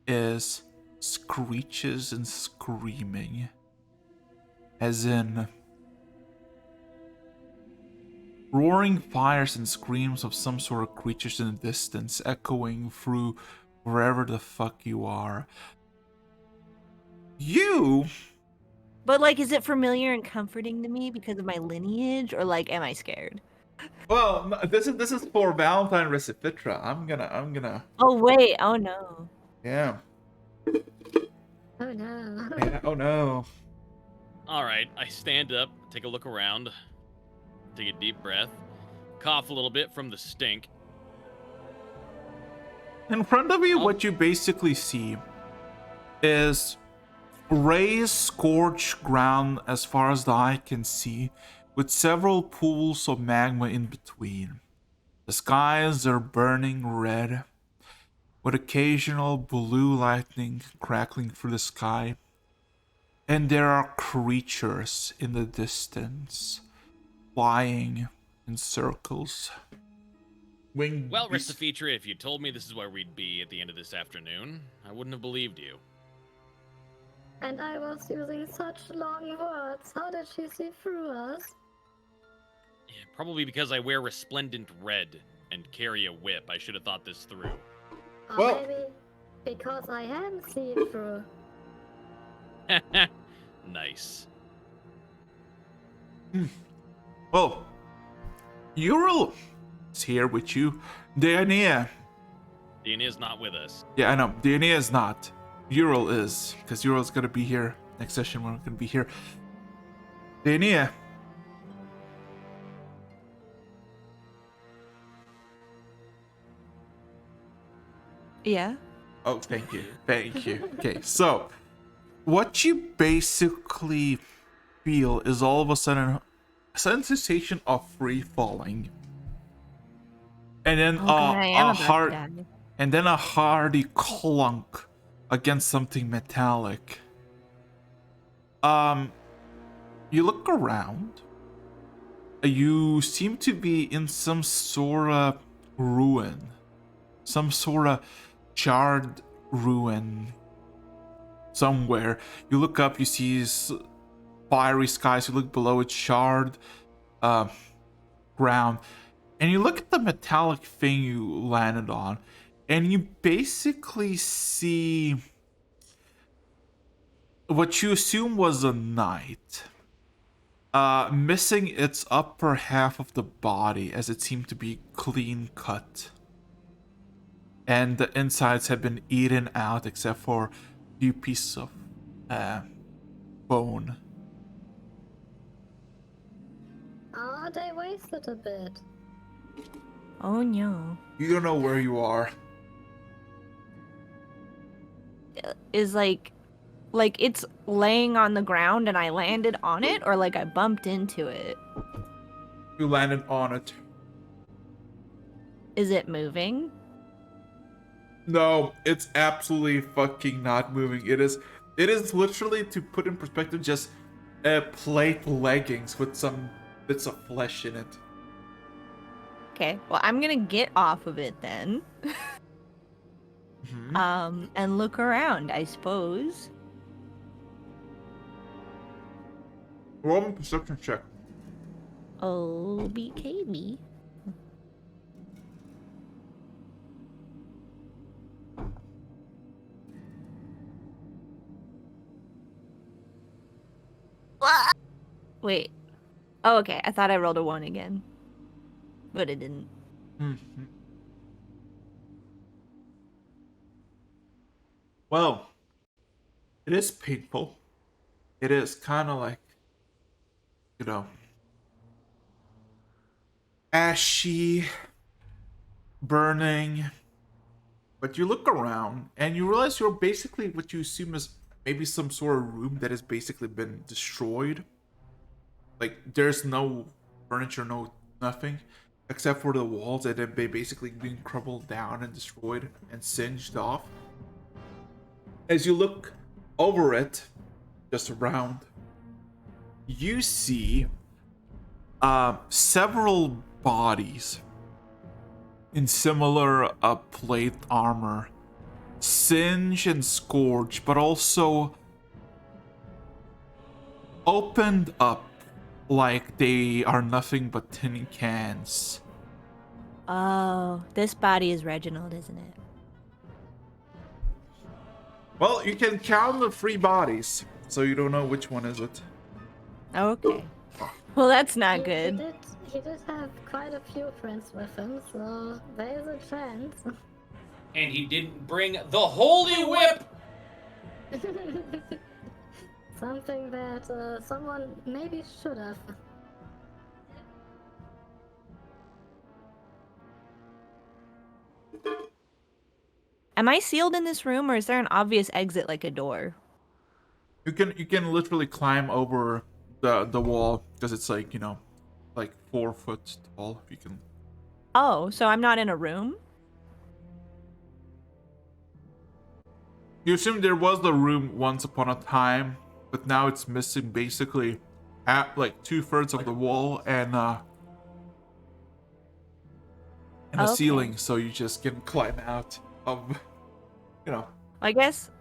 is screeches and screaming, as in roaring fires and screams of some sort of creatures in the distance, echoing through wherever the fuck you are. You But like, is it familiar and comforting to me because of my lineage, or like, am I scared? well, no, this is for Valentine Recipitra. I'm gonna Oh wait. Oh no. yeah. Oh no. Yeah, oh no. All right, I stand up, take a look around, take a deep breath, cough a little bit from the stink. In front of you, what you basically see is raised, scorched ground as far as the eye can see, with several pools of magma in between. The skies are burning red, with occasional blue lightning crackling through the sky. And there are creatures in the distance, flying in circles. Winged Well, beasts- Recifeature, if you told me this is where we'd be at the end of this afternoon, I wouldn't have believed you. And I was using such long words. How did she see through us? Yeah, probably because I wear resplendent red and carry a whip. I should have thought this through. Or Well- maybe because I am seen through. Nice. Well, Ural is here with you. Diania. Diana is not with us. Yeah, I know. Diania is not. Ural is. Because Ural's going to be here next session. We're going to be here. Diania. Yeah. Oh, thank you. Thank you. Okay, so what you basically feel is all of a sudden a sensation of free falling. And then Oh, God, I am a about to hard die. and then a hardy clunk against something metallic. You look around you seem to be in some sort of ruin. Some sort of charred ruin somewhere. You look up, you see fiery skies. You look below, it's charred ground. And you look at the metallic thing you landed on, and you basically see what you assume was a knight. Missing its upper half of the body, as it seemed to be clean cut. And the insides have been eaten out except for a few pieces of bone. Oh, they wasted a bit. Oh no. You don't know where you are. Is like it's laying on the ground and I landed on it, or like I bumped into it? You landed on it. Is it moving? No, it's absolutely fucking not moving. It is literally, to put in perspective, just plate leggings with some bits of flesh in it. Okay, well I'm gonna get off of it then. And look around, I suppose. Roll a perception check. Oh, BKB. Wait. Oh, okay. I thought I rolled a 1 again. But it didn't. Well, it is painful. It is kind of like, you know, ashy, burning. But you look around and you realize you're basically what you assume is maybe some sort of room that has basically been destroyed. Like, there's no furniture, no nothing, except for the walls that have basically been crumbled down and destroyed and singed off. As you look over it, just around, you see several bodies in similar plate armor, singed and scorched, but also opened up like they are nothing but tin cans. Oh, this body is Reginald, isn't it? Well, you can count the 3 bodies, so you don't know which one is it. Okay. Well, that's not good. He did have quite a few friends with him, so there's a chance. And he didn't bring the Holy Whip! Something that someone maybe should have. Am I sealed in this room, or is there an obvious exit like a door? You can literally climb over the wall, because it's like, you know, like 4 foot tall. You can. Oh, so I'm not in a room? You assume there was the room once upon a time, but now it's missing basically at like 2/3 of the wall and a Okay. ceiling, so you just can climb out of, you know. I guess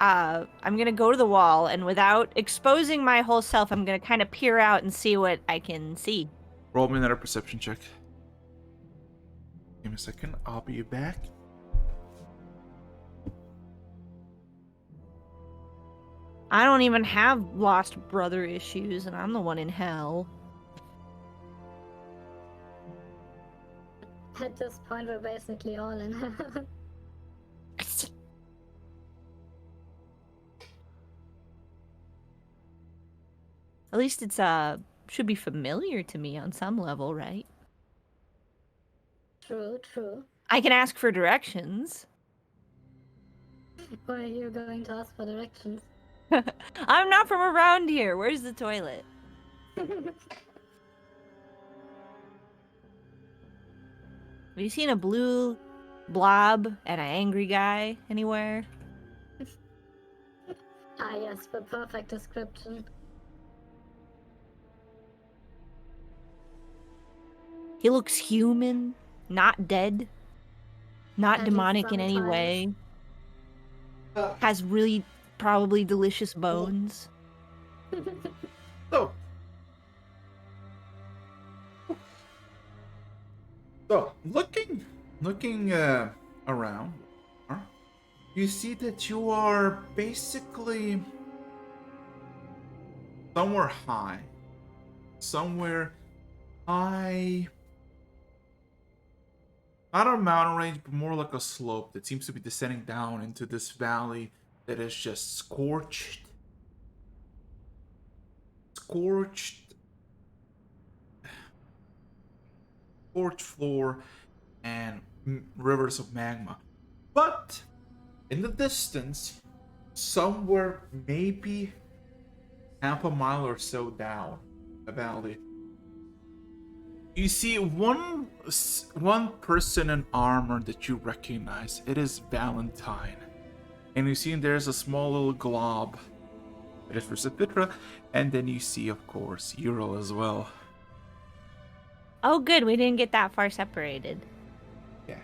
I'm gonna go to the wall, and without exposing my whole self, I'm gonna kind of peer out and see what I can see. Roll me another perception check. Give me a second. I'll be back. I don't even have lost brother issues, and I'm the one in hell. At this point, we're basically all in heaven. At least it's should be familiar to me on some level, right? True, true. I can ask for directions. Why are you going to ask for directions? I'm not from around here. Where's the toilet? Have you seen a blue blob and an angry guy anywhere? Ah, yes, the perfect description. He looks human, not dead, not And he's demonic in any way. Has really probably delicious bones. So, looking around, you see that you are basically somewhere high, not a mountain range, but more like a slope that seems to be descending down into this valley that is just scorched floor and rivers of magma. But in the distance, somewhere maybe half a mile or so down the valley, you see one person in armor that you recognize. It is Valentine. And you see there's a small little glob. It is for Sepitra. And then you see, of course, Euro as well. Oh, good. We didn't get that far separated. Yeah.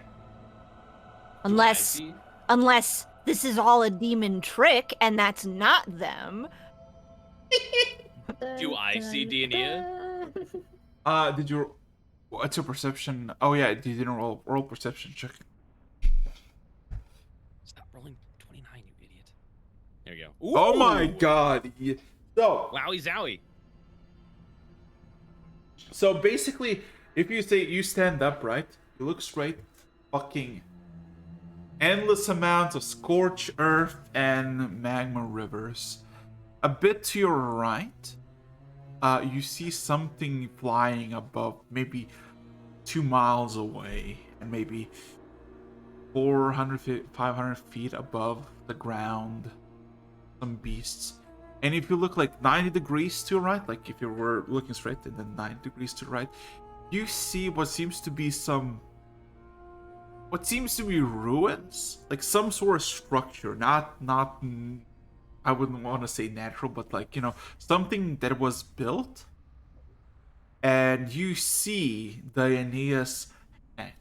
Unless this is all a demon trick and that's not them. Do I see Diania? Did you... What's your perception? Oh yeah, you didn't roll perception check. Stop rolling 29, you idiot. There you go. Oh my Ooh. god. So, Wowie zowie. so basically, if you say you stand up, right? You look straight, fucking endless amounts of scorched earth and magma rivers. A bit to your right, you see something flying above, maybe 2 miles away, and maybe 400 feet, 500 feet above the ground. Some beasts. And if you look like 90 degrees to your right, like if you were looking straight and then 90 degrees to the right, you see what seems to be ruins, like some sort of structure, not I wouldn't want to say natural, but like, something that was built. And you see Diana's head,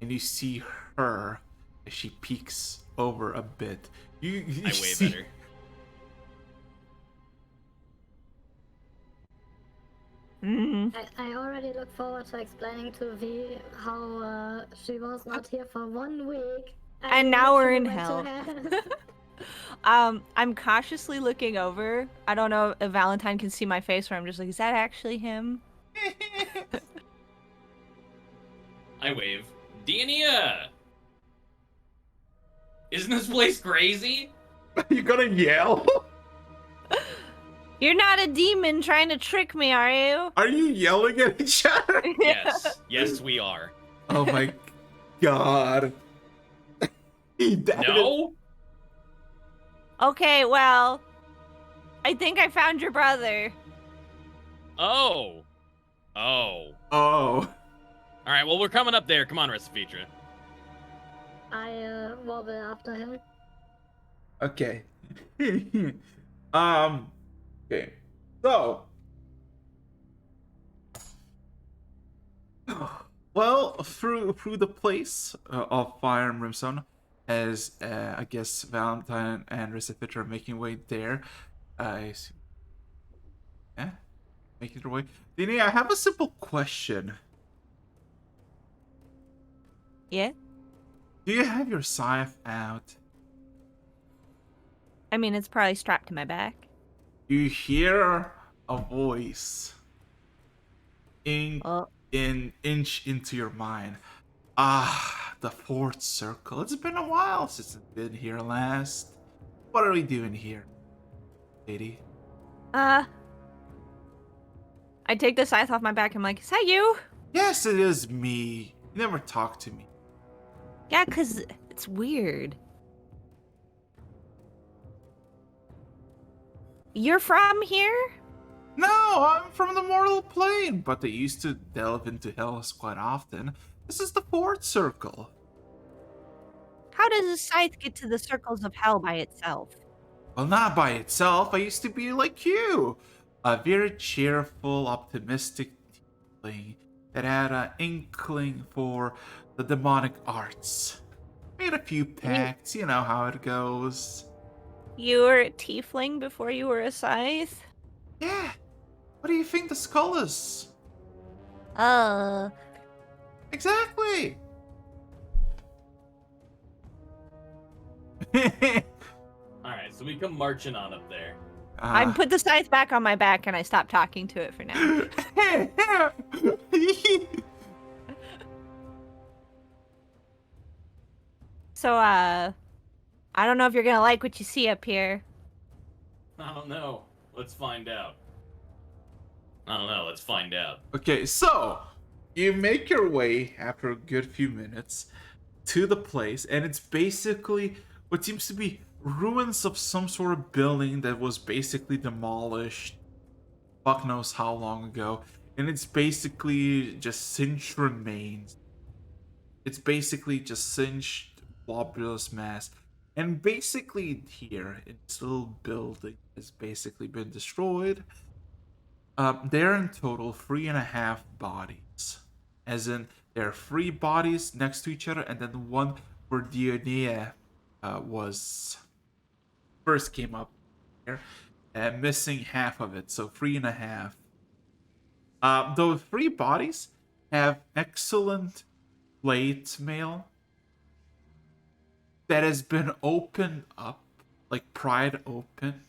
and you see her as she peeks over a bit. You I see, wave at her. I already look forward to explaining to V how she was not here for 1 week. And now we're in literally hell. went to I'm cautiously looking over. I don't know if Valentine can see my face where I'm just like, is that actually him? I wave. Diania! Isn't this place crazy? you gonna yell? You're not a demon trying to trick me, are you? Are you yelling at each other? Yes. Yes, we are. Oh my god. No? Okay, well, I think I found your brother. Oh. Oh. Oh. All right, well, we're coming up there. Come on, Recifetra. I wobble after him. Okay. Okay. So. Well, through the place of fire and brimstone, as I guess Valentine and Recifetra are making way there. I see. Yeah, making their way. Dini, I have a simple question. Yeah? Do you have your scythe out? I mean, it's probably strapped to my back. You hear a voice Oh. inch into your mind. Ah, the fourth circle. It's been a while since I've been here last. What are we doing here, lady? I take the scythe off my back. I'm like, is that you? Yes, it is me. You never talk to me. Yeah, 'cause it's weird. You're from here? No, I'm from the mortal plane, but I used to delve into Hellas quite often. This is the fourth circle. How does a scythe get to the circles of hell by itself? Well, not by itself. I used to be like you. A very cheerful, optimistic tiefling that had an inkling for the demonic arts. Made a few pacts, you know how it goes. You were a tiefling before you were a scythe? Yeah. What do you think the skull is? Exactly. Alright, so we come marching on up there. I put the scythe back on my back and I stopped talking to it for now. So, I don't know if you're gonna like what you see up here. I don't know. Let's find out. I don't know. Let's find out. Okay, so you make your way after a good few minutes to the place, and it's basically what seems to be ruins of some sort of building that was basically demolished. Fuck knows how long ago. And it's basically just singed remains. It's basically just singed, globulous mass. And basically here, in this little building has basically been destroyed. There are in total 3.5 bodies. As in, there are 3 bodies next to each other, and then one where Dionia was first came up here, missing half of it, so 3.5. Those 3 bodies have excellent plate mail that has been opened up, like pried open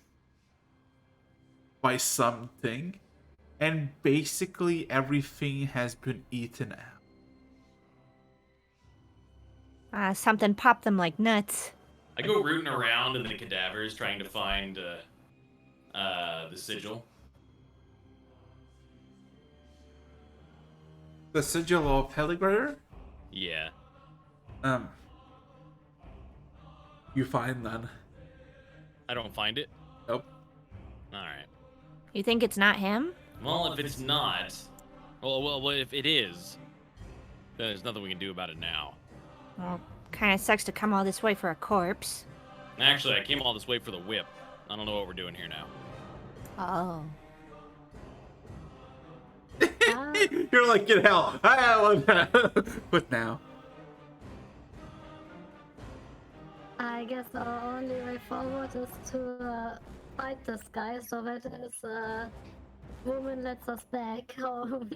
by something, and basically everything has been eaten out. Something popped them like nuts. I go rooting around in the cadavers trying to find the sigil. The sigil of Heligrator? Yeah. You find none. I don't find it. Nope. Alright. You think it's not him? Well, if it's not, Well, if it is, then there's nothing we can do about it now. Well, kind of sucks to come all this way for a corpse. Actually, I came all this way for the whip. I don't know what we're doing here now. Oh. You're like, get hell. But now. I guess our only way forward is to fight this guy so that his woman lets us back home.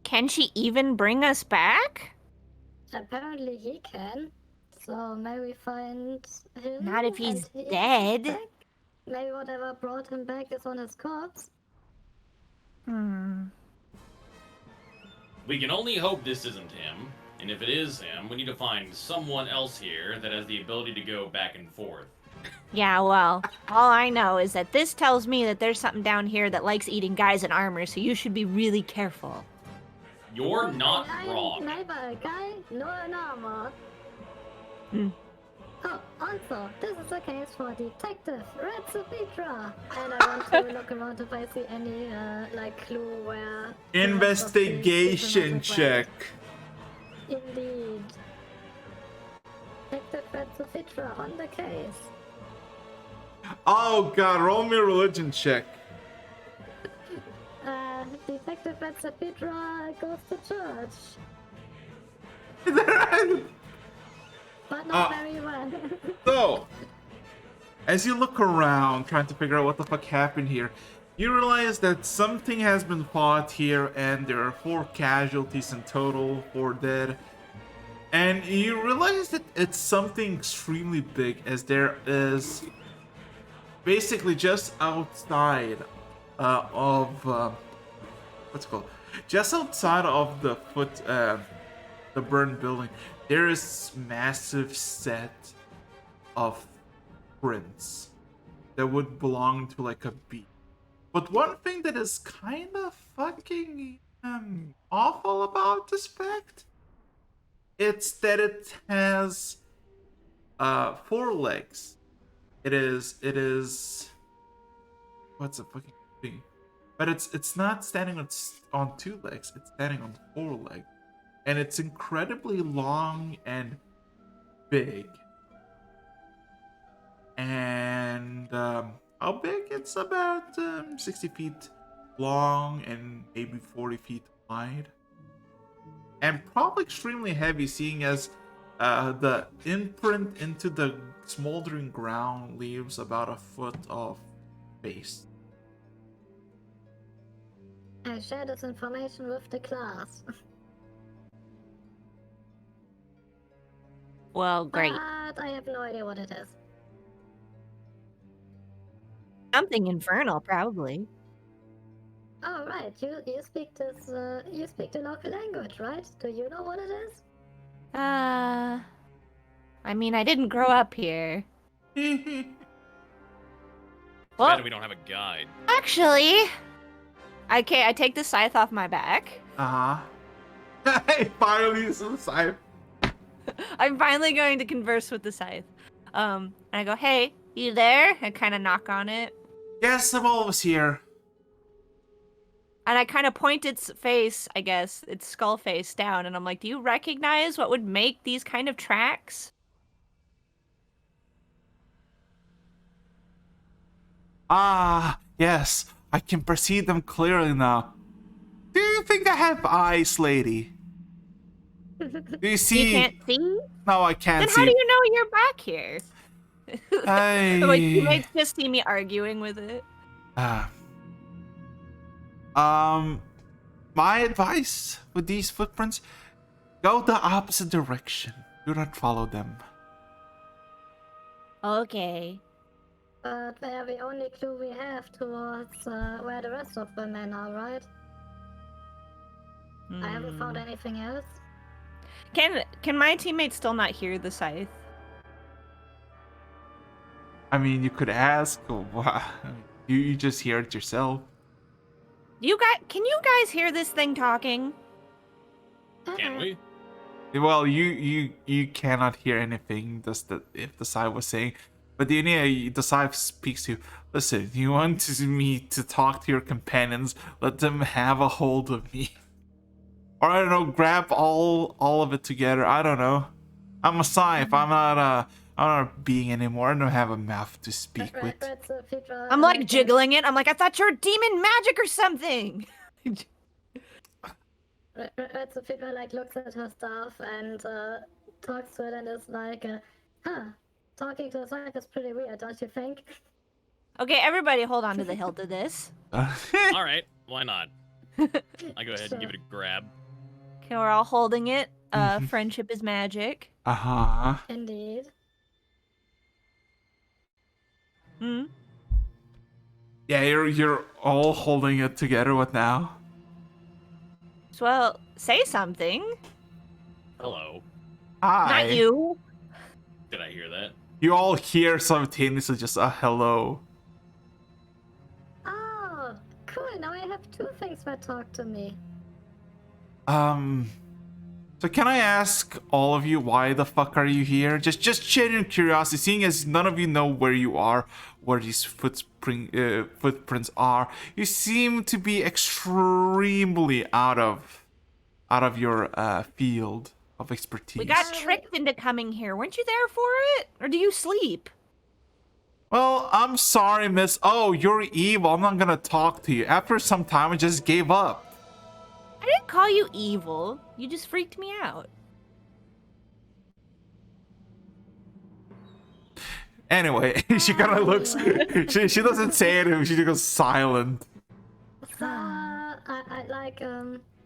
Can she even bring us back? Apparently he can. So maybe find him. Not if he's and he dead. back. Maybe whatever brought him back is on his corpse. we can only hope this isn't him. And if it is him, we need to find someone else here that has the ability to go back and forth. Yeah, well, all I know is that this tells me that there's something down here that likes eating guys in armor, so you should be really careful. You're not I'm wrong. neither a guy nor an armor. Hmm. Oh, also, this is a case for Detective Red Sapitra. And I want to look around if I see any, clue where... Investigation check. Indeed. Detective Red Sapitra on the case. Oh god, roll me a religion check. Detective Red Sapitra goes to church. But not very well. So, as you look around, trying to figure out what the fuck happened here, you realize that something has been fought here, and there are 4 casualties in total, 4 dead. And you realize that it's something extremely big, as there is basically just outside of what's it called? Just outside of the the burned building, there is massive set of prints that would belong to like a beast. But one thing that is kind of fucking awful about this fact, it's that it has 4 legs. It is what's the fucking thing? But it's not standing on 2 legs. It's standing on 4 legs, and it's incredibly long and big. And how big? It's about 60 feet long and maybe 40 feet wide. And probably extremely heavy, seeing as the imprint into the smoldering ground leaves about a foot of space. I share this information with the class. Well, great. But I have no idea what it is. Something infernal, probably. Oh right, you speak this you speak the local language, right? Do you know what it is? I mean, I didn't grow up here. Too Well, bad we don't have a guide. actually, I take the scythe off my back. Hey, finally some scythe. I'm finally going to converse with the scythe. And I go, "Hey, you there?" I kind of knock on it. Yes, I'm always here. And I kind of point its face, I guess, its skull face down, and I'm like, "Do you recognize what would make these kind of tracks?" Ah, yes, I can perceive them clearly now. Do you think I have eyes, lady? Do you see? You can't see? No, I can't Then see. how do you know you're back here? My I... teammates just see me arguing with it. My advice with these footprints: go the opposite direction. Do not follow them. Okay. But they're the only clue we have towards where the rest of the men are, right? I haven't found anything else. Can my teammates still not hear the scythe? I mean, you could ask. You just hear it yourself. Can you guys hear this thing talking? Can we? Well, you cannot hear anything. If the scythe was saying, but the scythe speaks to you. Listen, you want me to talk to your companions? Let them have a hold of me, or I don't know, grab all of it together. I don't know. I'm a scythe. I'm not a being anymore. I don't have a mouth to speak with. I'm like jiggling it. I'm like, I thought you were demon magic or something. Red Sophia like looks at her staff and talks to it and is like, talking to a scythe is pretty weird, don't you think? Okay, everybody hold on to the hilt of this. All right, why not? I go ahead and give it a grab. Okay, we're all holding it. Friendship is magic. Uh-huh. Indeed. Hmm? Yeah, you're all holding it together. What now? Well, say something. Hello. Hi. Not you. Did I hear that? You all hear simultaneously just a hello. Oh, cool. Now I have two things that talk to me. So can I ask all of you, why the fuck are you here? Just genuine curiosity, seeing as none of you know where you are, where these footprints are. You seem to be extremely out of your field of expertise. We got tricked into coming here. Weren't you there for it? Or do you sleep? Well, I'm sorry, miss. Oh, you're evil. I'm not gonna talk to you. After some time, I just gave up. I didn't call you evil. You just freaked me out. Anyway, she kind of looks. She doesn't say anything. She just goes silent. So,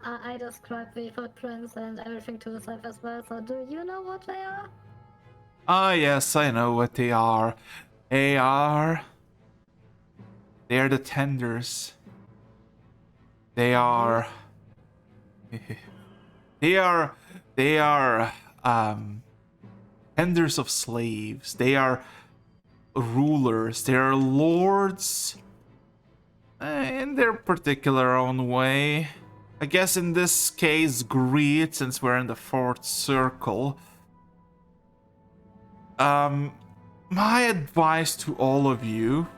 I describe the footprints and everything to the scythe as well, so do you know what they are? Ah, yes, I know what they are. They're the tenders. They are tenders of slaves. They are rulers. They are lords in their particular own way. I guess in this case, greed, since we're in the fourth circle. My advice to all of you: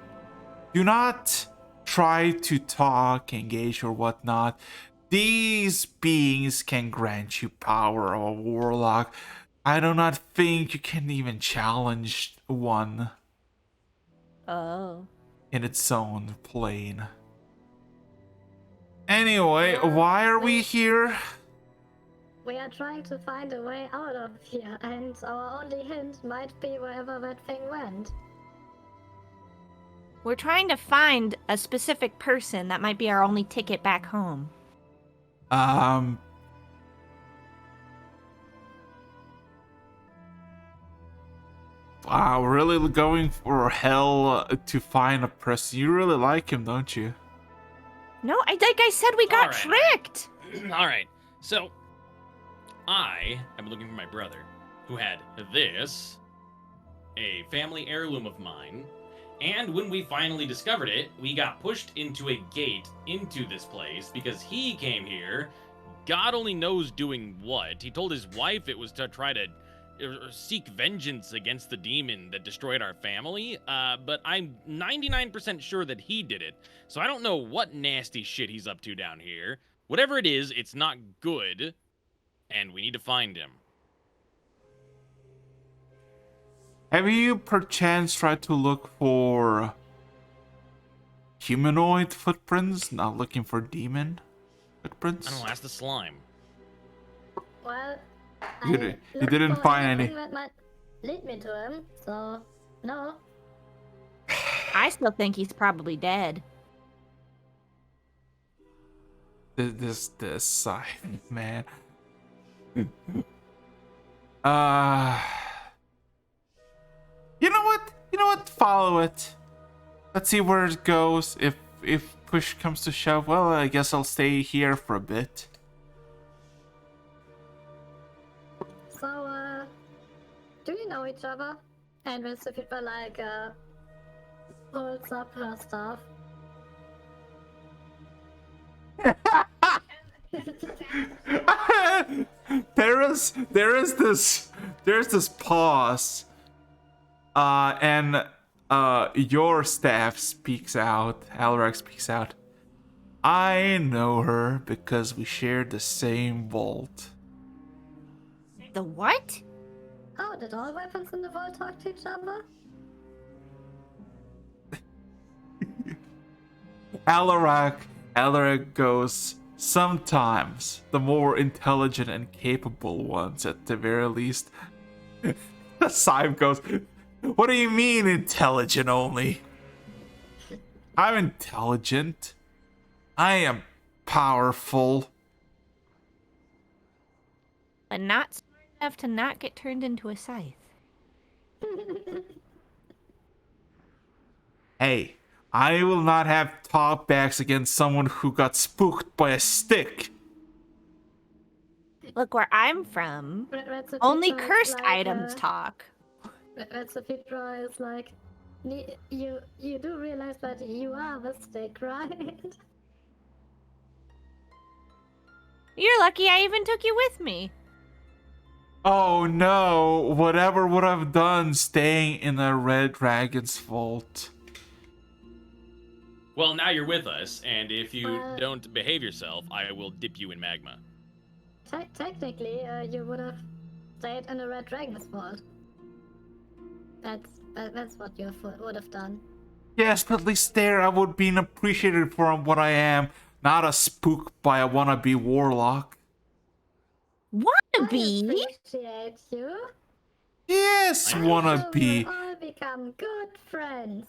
do not try to talk, engage, or whatnot. These beings can grant you power of a warlock. I do not think you can even challenge one Oh. in its own plane. Anyway, why are we here? We are trying to find a way out of here, and our only hint might be wherever that thing went. We're trying to find a specific person that might be our only ticket back home. Wow, really going for hell to find a person. You really like him, don't you? No, like I said, we got Alright. tricked. All right. So, I am looking for my brother, who had this, a family heirloom of mine, and when we finally discovered it, we got pushed into a gate into this place because he came here. God only knows doing what. He told his wife it was to try to seek vengeance against the demon that destroyed our family, but I'm 99% sure that he did it. So I don't know what nasty shit he's up to down here. Whatever it is, it's not good, and we need to find him. Have you perchance tried to look for humanoid footprints, not looking for demon footprints? I don't know, ask the slime. Well, You I did- you looked didn't for find anything any. that might lead me to him, so no. I still think he's probably dead. This side, man. You know what? You know what? Follow it. Let's see where it goes. If push comes to shove, well, I guess I'll stay here for a bit. So, do you know each other? And when Sophia like holds up her stuff. There's this pause. And your staff speaks out. Alrak speaks out. I know her because we shared the same vault. The what? Oh, did all weapons in the vault talk to each other? Alaric goes, sometimes the more intelligent and capable ones, at the very least. Sime goes, what do you mean intelligent only? I'm intelligent. I am powerful. But not smart enough to not get turned into a scythe. Hey, I will not have talkbacks against someone who got spooked by a stick. Look where I'm from. Red Only Sophia is cursed like, items talk. Red Sophia is like, you do realize that you are the stick, right? You're lucky I even took you with me. Oh no, whatever would have done staying in the Red Dragon's vault. Well, now you're with us, and if you Don't behave yourself, I will dip you in magma. Technically, you would have stayed in the Red Dragon's vault. That's what you would have done. Yes, but at least there I would be appreciated for what I am, not a spook by a wannabe warlock. I Wannabe? appreciate you. Yes, I wannabe. We'll all become good friends.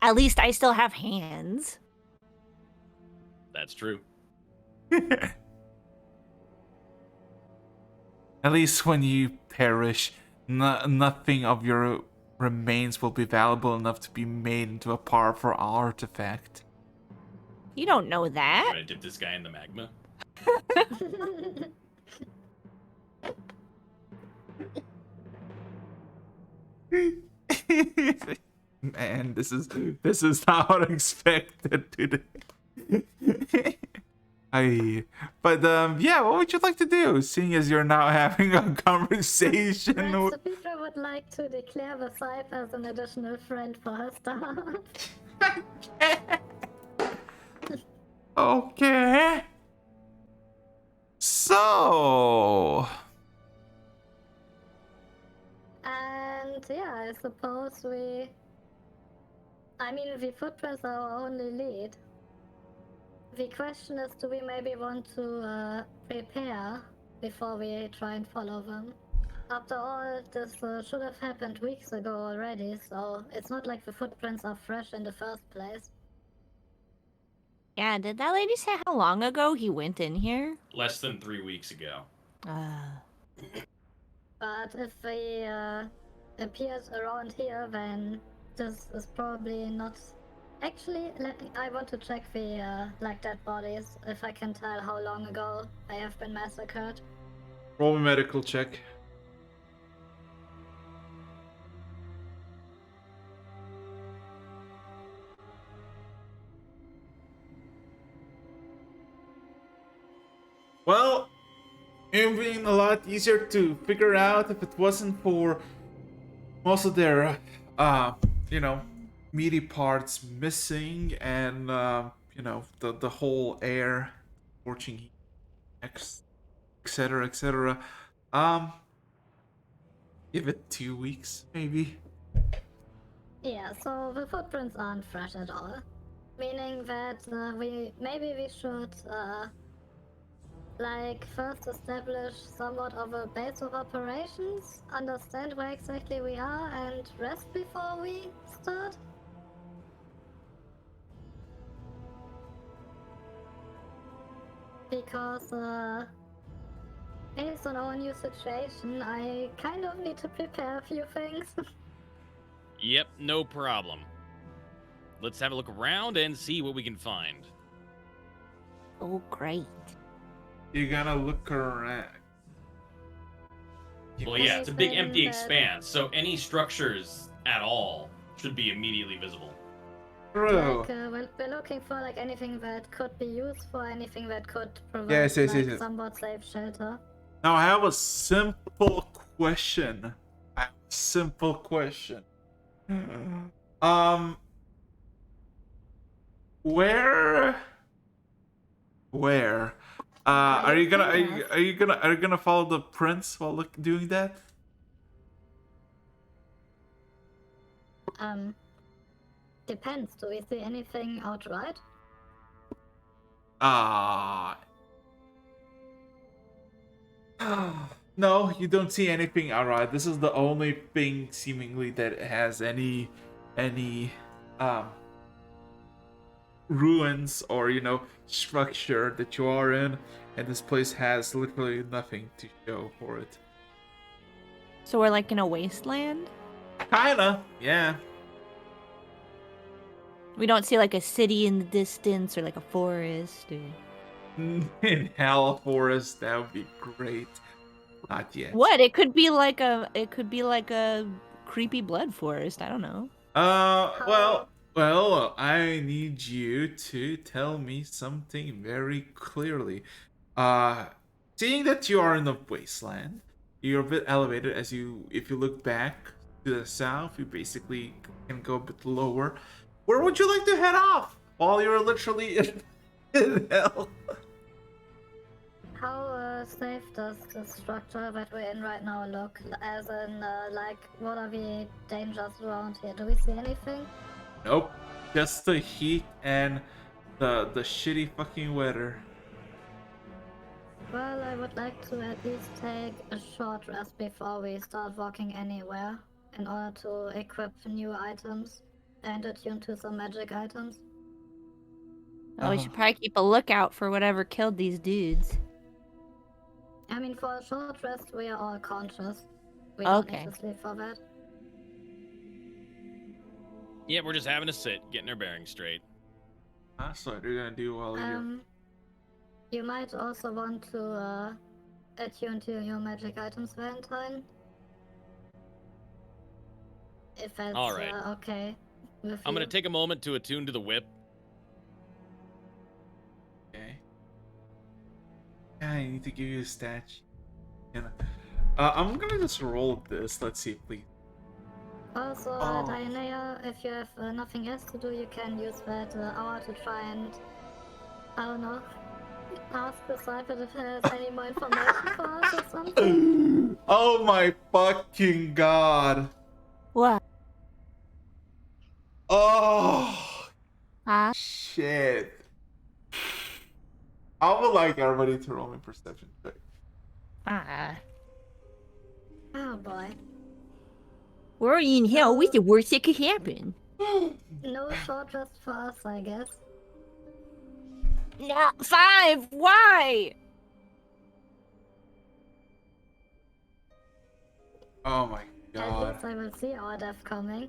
At least I still have hands. That's true. At least when you perish, nothing of your remains will be valuable enough to be made into a powerful artifact. You don't know I'm that. gonna dip this guy in the magma. Man, this is not what I expected, dude. Yeah, what would you like to do, seeing as you're now having a conversation? Red Sophia would like to declare the scythe as an additional friend for her start. Okay. So, And yeah, I suppose I mean, the footprints are our only lead. the question is, do we maybe want to prepare before we try and follow them? After all, this should have happened weeks ago already, so it's not like the footprints are fresh in the first place. Yeah, did that lady say how long ago he went in here? Less than 3 weeks ago. But if they appeared around here, then this is probably not. Actually, I want to check the like dead bodies if I can tell how long ago they have been massacred. Roll a medical check. Well, it would have been a lot easier to figure out if it wasn't for most of their, meaty parts missing, and the whole air scorching heat, etc., etc. Give it 2 weeks, maybe. Yeah, so the footprints aren't fresh at all, meaning that we should first establish somewhat of a base of operations, understand where exactly we are, and rest before we start. Because based on our new situation, I kind of need to prepare a few things. Yep, no problem. Let's have a look around and see what we can find. Oh, great. You're gonna look around. Well, yeah, it's a big Anything empty that- expanse, so any structures at all should be immediately visible. True. We're looking for anything that could be used for anything that could provide Yes. somewhat safe shelter. Now I have a simple question. Where? Are you gonna follow the prince while doing that? Depends. Do we see anything outright? No, you don't see anything outright. This is the only thing seemingly that has any ruins or structure that you are in, and this place has literally nothing to show for it. So we're in a wasteland? Kinda, yeah. We don't see a city in the distance or a forest or... In Hell Forest, that would be great. Not yet. What? It could be like a creepy blood forest. I don't know. Well, I need you to tell me something very clearly. Seeing that you are in the wasteland, you're a bit elevated. If you look back to the south, you basically can go a bit lower. Where would you like to head off while you're literally in hell? How safe does the structure that we're in right now look? As in, what are the dangers around here? Do we see anything? Nope. Just the heat and the shitty fucking weather. Well, I would like to at least take a short rest before we start walking anywhere, in order to equip new items and attune to some magic items. Oh, we should probably keep a lookout for whatever killed these dudes. I mean, for a short rest, we are all conscious. We don't Okay. need to sleep for that. Yeah, we're just having a sit, getting our bearings straight. That's what you're gonna do while you're... You might also want to attune to your magic items, Valentine. If that's All right. okay with I'm gonna you. take a moment to attune to the whip. Okay. Yeah, I need to give you a stat sheet. I'm gonna just roll this. Let's see, please. Also, Oh. Diana, if you have nothing else to do, you can use that hour to try and, I don't know, ask the Cypher if it has any more information for us or something. Oh my fucking god. What? Oh Huh? shit. I would like everybody to roll me perception check. Ah. Oh boy. We're in hell. What's the worst that could happen? No short rest for us, I guess. No, 5. Why? Oh my At god. least I will see our death coming.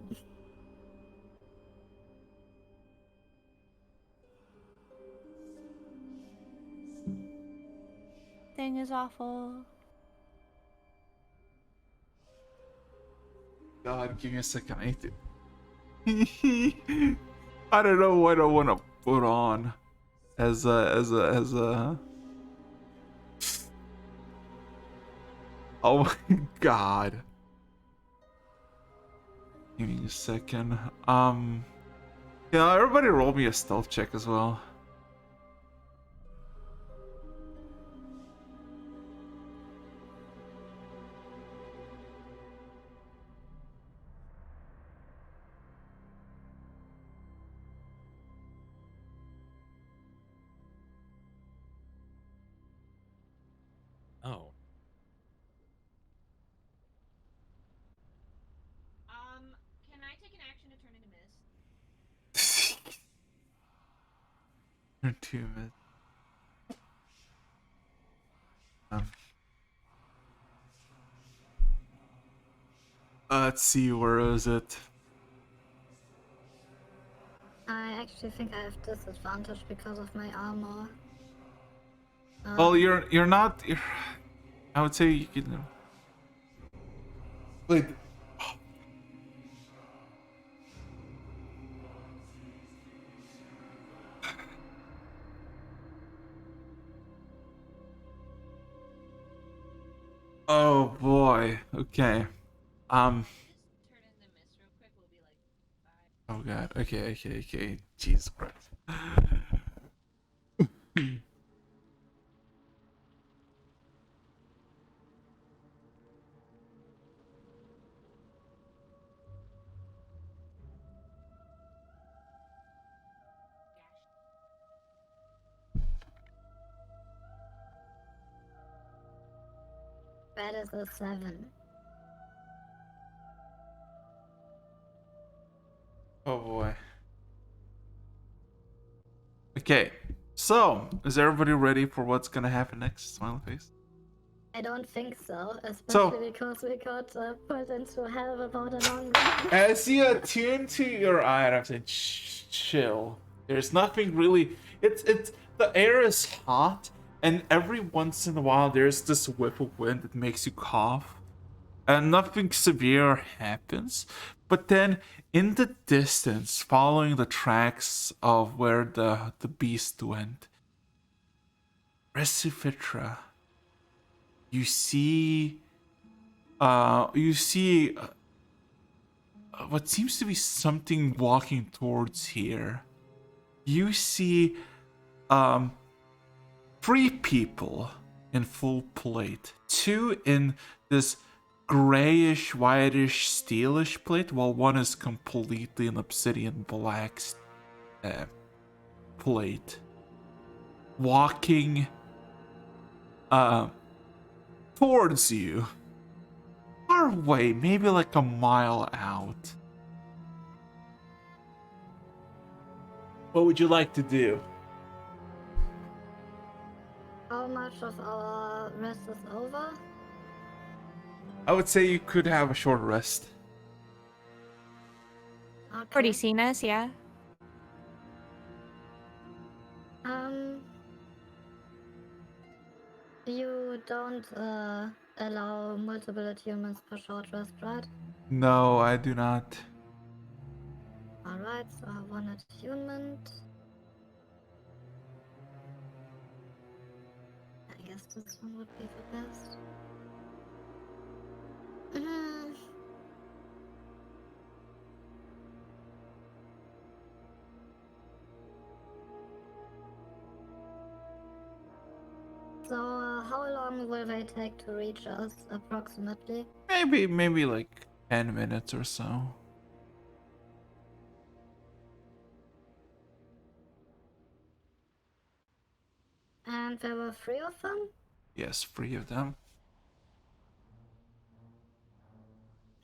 Thing is awful. God, give me a second. I need to. I don't know what I want to put on as a. Oh my god. Give me a second. Yeah, everybody roll me a stealth check as well. Oh. Can I take an action to turn into mist? Or 2 minutes. Let's see, where is it? I actually think I have disadvantage because of my armor. Well, you're not. I would say you can. Wait. Oh boy. Okay. Oh god. Okay. Jesus Christ. That is a 7. Oh boy. Okay. So, is everybody ready for what's gonna happen next? Smiley face. I don't think so, especially because we got put into hell without a long rest. As you attune to your items and chill, there's nothing really. It's the air is hot, and every once in a while there's this whiff of wind that makes you cough, and nothing severe happens. But then, in the distance, following the tracks of where the beast went, Recifitra, you see what seems to be something walking towards here. You see 3 people in full plate, 2 in this grayish whitish steelish plate, while 1 is completely an obsidian black plate, walking towards you, far away, maybe like a mile out. What would you like to do? How much of our rest is over? I would say you could have a short rest. Okay. Pretty seen us, yeah. You don't allow multiple humans per short rest, right? No, I do not. Alright, so 1 attunement. I guess this one would be the best. So, how long will they take to reach us, approximately? Maybe like 10 minutes or so. And there were 3 of them? Yes, 3 of them.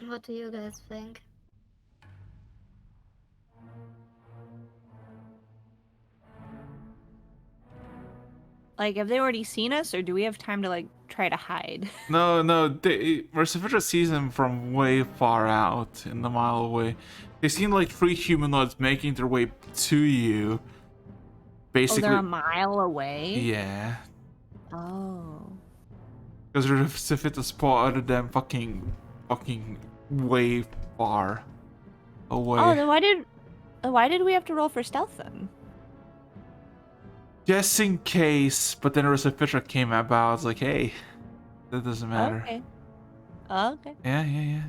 What do you guys think? Like, have they already seen us, or do we have time to like try to hide? No, Versifitra sees them from way far out, in the mile away. They seem like 3 humanoids making their way to you. Oh, Basically, they're a mile away. yeah. Oh. Because Versifitra spotted them fucking way far away. Oh, then why did we have to roll for stealth then? Just in case, but then Versifitra came about. I was like, hey, that doesn't matter. Okay. Okay. Yeah.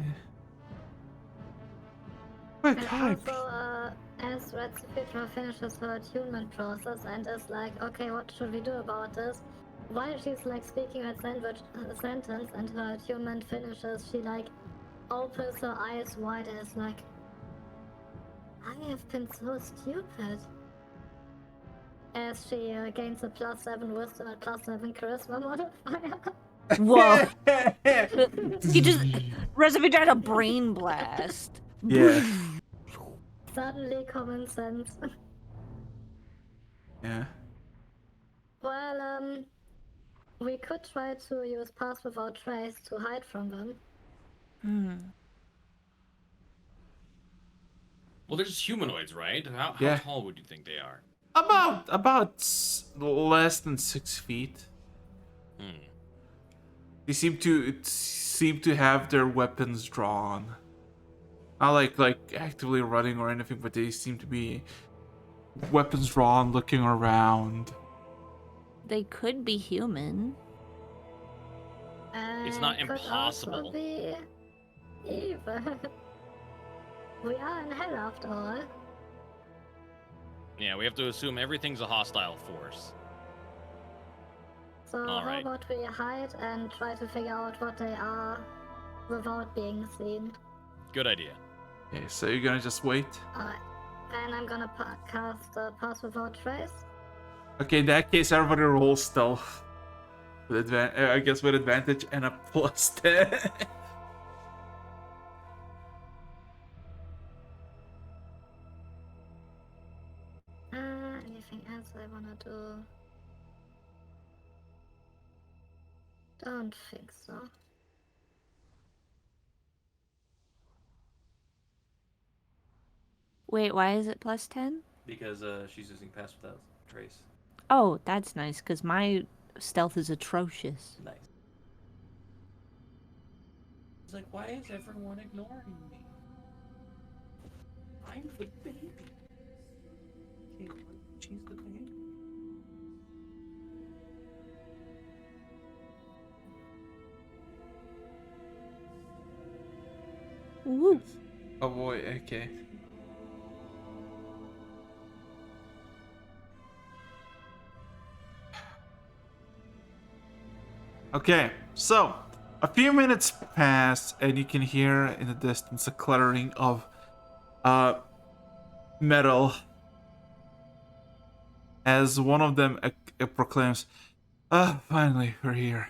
Wait, And hi. also, as Red Sophia finishes her attunement process and is like, okay, what should we do about this? While she's like speaking her sentence and her attunement finishes, she like opens her eyes wide and is like, I have been so stupid. As she gains a +7 wisdom and +7 charisma modifier. Whoa. He just Reservoir had a brain blast. Yeah. Suddenly common sense. Yeah. Well, we could try to use Pass Without Trace to hide from them. Well, they're just humanoids, right? How Yeah. tall would you think they are? About less than 6 feet. Hmm. They seem to have their weapons drawn. Not like actively running or anything, but they seem to be weapons drawn, looking around. They could be human. It's not Could impossible. also be evil. We are in hell after all. Yeah, we have to assume everything's a hostile force. So All how right. about we hide and try to figure out what they are without being seen? Good idea. Okay, so you're gonna just wait. Alright. And I'm gonna cast Pass Without Trace. Okay, in that case, everybody roll stealth. With I guess with advantage and a +10. Anything else I wanna do? Don't think so. Wait, why is it +10? Because she's using Pass Without Trace. Oh, that's nice, because my stealth is atrocious. Nice. It's like, why is everyone ignoring me? I'm the baby. Caitlin, she's the baby. Woo. Oh boy, okay. Okay, so a few minutes pass, and you can hear in the distance a cluttering of metal as one of them proclaims, "Ah, finally, we're here."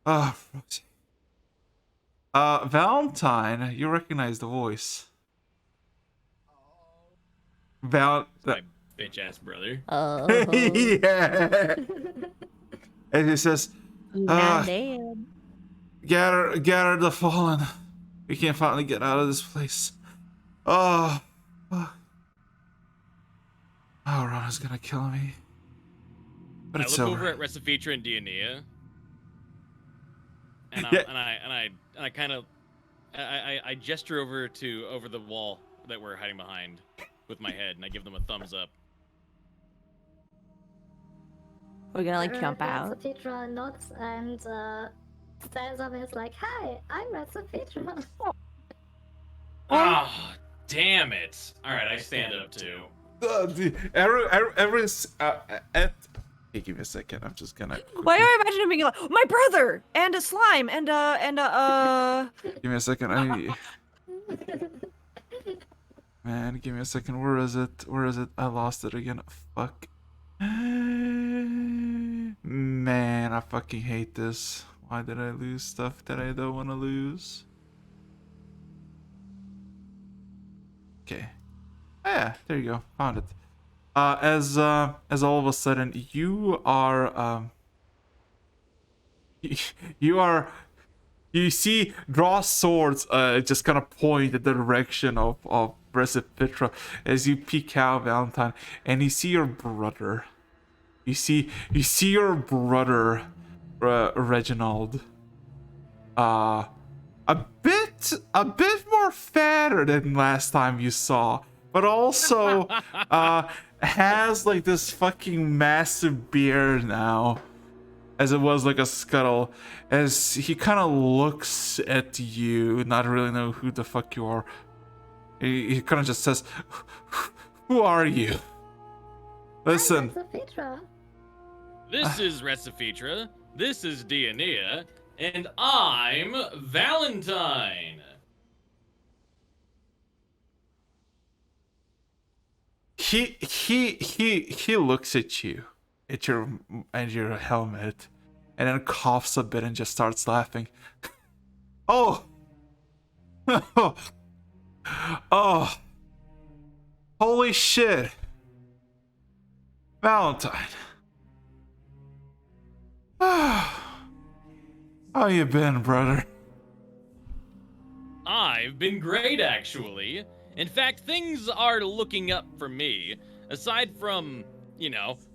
Ah, Valentine, you recognize the voice. My bitch ass brother. Oh. Yeah. And he says, Not dead. gather the fallen. We can finally get out of this place. Oh, Rana's gonna kill me. But I it's look over. over at Recifetra and Dionia, and Yeah. I kind of I gesture over the wall that we're hiding behind with my head, and I give them a thumbs up. We're gonna like jump out. Petra nods and stands up and is like, "Hi, I'm Petra." Ah, damn it! All right, I stand up too. Hey, give me a second. I'm just gonna. Why do I imagine him being like, my brother and a slime and Give me a second. Man, give me a second. Where is it? I lost it again. Fuck. man, I fucking hate this. Why did I lose stuff that I don't want to lose? Okay. Yeah, there you go. Found it. As all of a sudden you are you see draw swords just kind of point in the direction of Precipitra as you peek out, Valentine, and you see your brother. You see your brother, Reginald. A bit more fatter than last time you saw, but also has like this fucking massive beard now, as it was like a scuttle, as he kind of looks at you, not really know who the fuck you are. He kind of just says, "Who are you?" Listen. That's a Petra. This is Recifitra. This is Diania. And I'm Valentine. He looks at you, at your helmet, and then coughs a bit and just starts laughing. Oh, oh, holy shit, Valentine. How you been, brother? I've been great, actually. In fact, things are looking up for me. Aside from,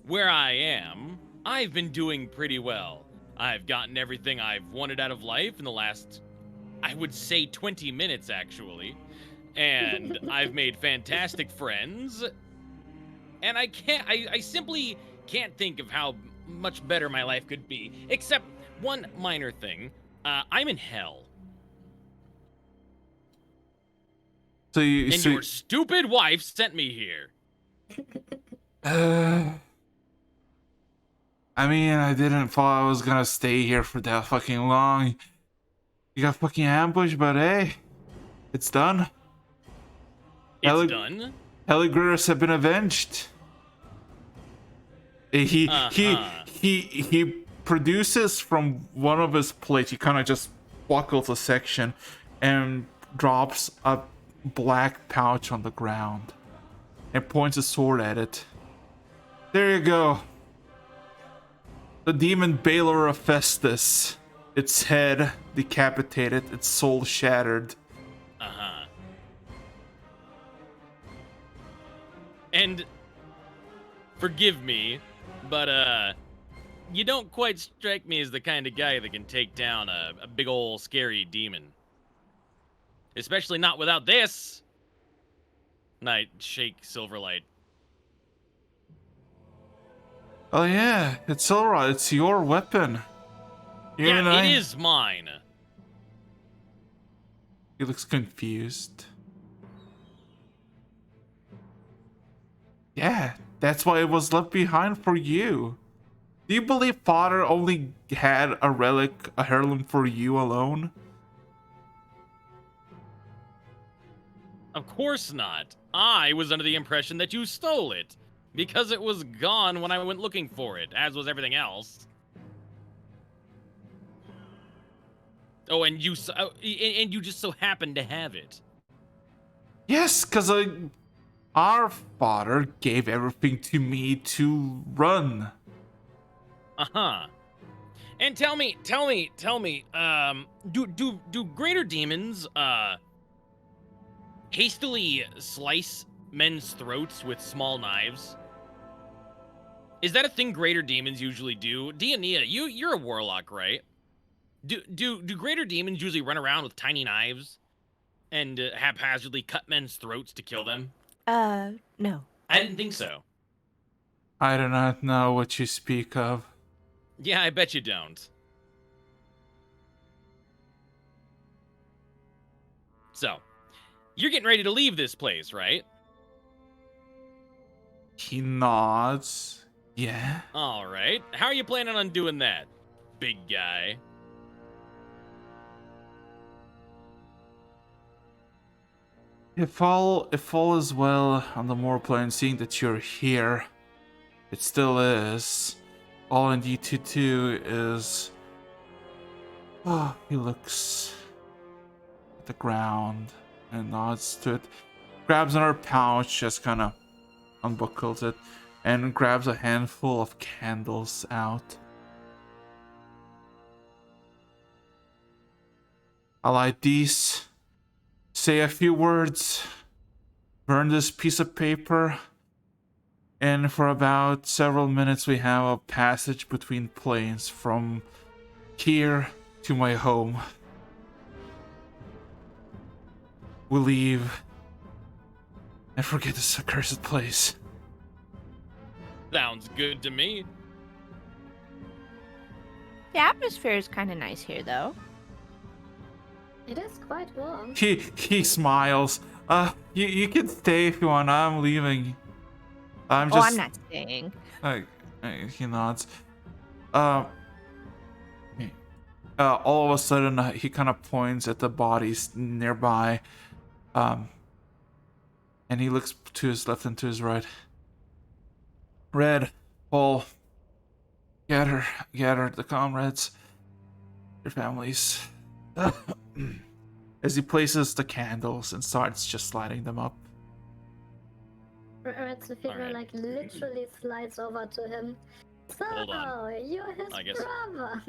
where I am, I've been doing pretty well. I've gotten everything I've wanted out of life in the last, I would say 20 minutes, actually. And I've made fantastic friends. And I simply can't think of how much better my life could be. Except one minor thing. I'm in hell. So your stupid wife sent me here. I mean, I didn't thought I was gonna stay here for that fucking long. You got fucking ambushed, but hey, it's done. It's done? Heligridus have been avenged. He produces from one of his plates. He kind of just buckles a section and drops a black pouch on the ground and points a sword at it. There you go. The demon Baylor of Festus. Its head decapitated, its soul shattered. Uh-huh. And forgive me, but you don't quite strike me as the kind of guy that can take down a big ol' scary demon. Especially not without this. And I shake Silverlight. Oh yeah, it's alright. It's your weapon. Yeah, it is mine. He looks confused. Yeah, that's why it was left behind for you. Do you believe Father only had a relic, a heirloom for you alone? Of course not. I was under the impression that you stole it. Because it was gone when I went looking for it, as was everything else. Oh, and you just so happened to have it. Yes, because our father gave everything to me to run. Uh-huh. And tell me, do greater demons, hastily slice men's throats with small knives? Is that a thing greater demons usually do? Diania, you're a warlock, right? Do greater demons usually run around with tiny knives and haphazardly cut men's throats to kill them? No. I didn't think so. I do not know what you speak of. Yeah, I bet you don't. So, you're getting ready to leave this place, right? He nods. Yeah. All right. How are you planning on doing that, big guy? If all is well on the Moorplane, seeing that you're here, it still is. all I need to do is... Oh, he looks at the ground and nods to it. Grabs another pouch, just kind of unbuckles it, and grabs a handful of candles out. I light these, say a few words, burn this piece of paper, and for about several minutes we have a passage between planes from here to my home. We leave and forget this accursed place. Sounds good to me. The atmosphere is kind of nice here, though. It is quite warm. He smiles. You can stay if you want. I'm leaving. I'm just. I'm not staying. He nods. All of a sudden, he kind of points at the bodies nearby. And he looks to his left and to his right. Red, Paul, gather the comrades, their families. As he places the candles and starts just lighting them up. Red Sophia Alright. like literally slides over to him. So, Hold you're his I guess- brother.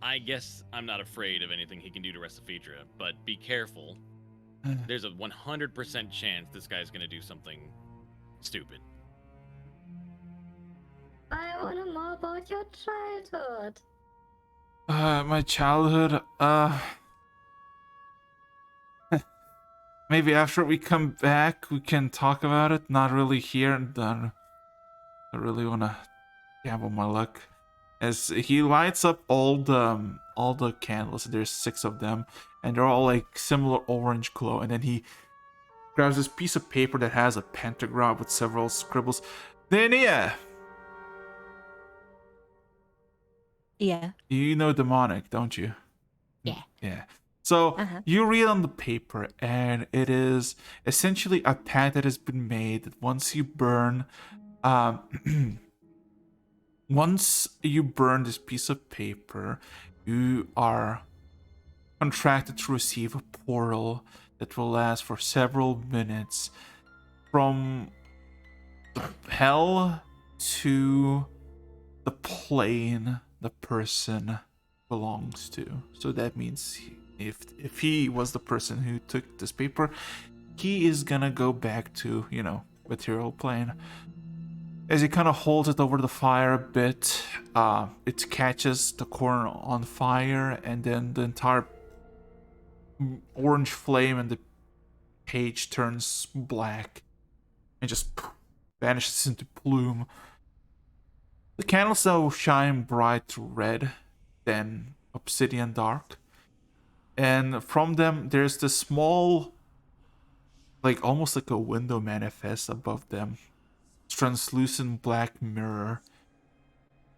I guess I'm not afraid of anything he can do to Reciphedra, but be careful. There's a 100% chance this guy's gonna do something stupid. I want to know about your childhood. My childhood, maybe after we come back, we can talk about it. Not really here, and I really wanna gamble my luck. As he lights up all the candles, there's 6 of them, and they're all like similar orange glow. And then he grabs this piece of paper that has a pentagram with several scribbles. Then Yeah. you know demonic, don't you? Yeah. Yeah. So Uh-huh. you read on the paper, and it is essentially a pact that has been made that once you burn, once you burn this piece of paper, you are contracted to receive a portal that will last for several minutes from hell to the plane the person belongs to. So that means if he was the person who took this paper, he is gonna go back to, material plane. As he kind of holds it over the fire a bit, it catches the corner on fire, and then the entire orange flame and the page turns black and just vanishes into plume. The candles though shine bright red, then obsidian dark, and from them there's this small, almost like a window manifest above them, translucent black mirror.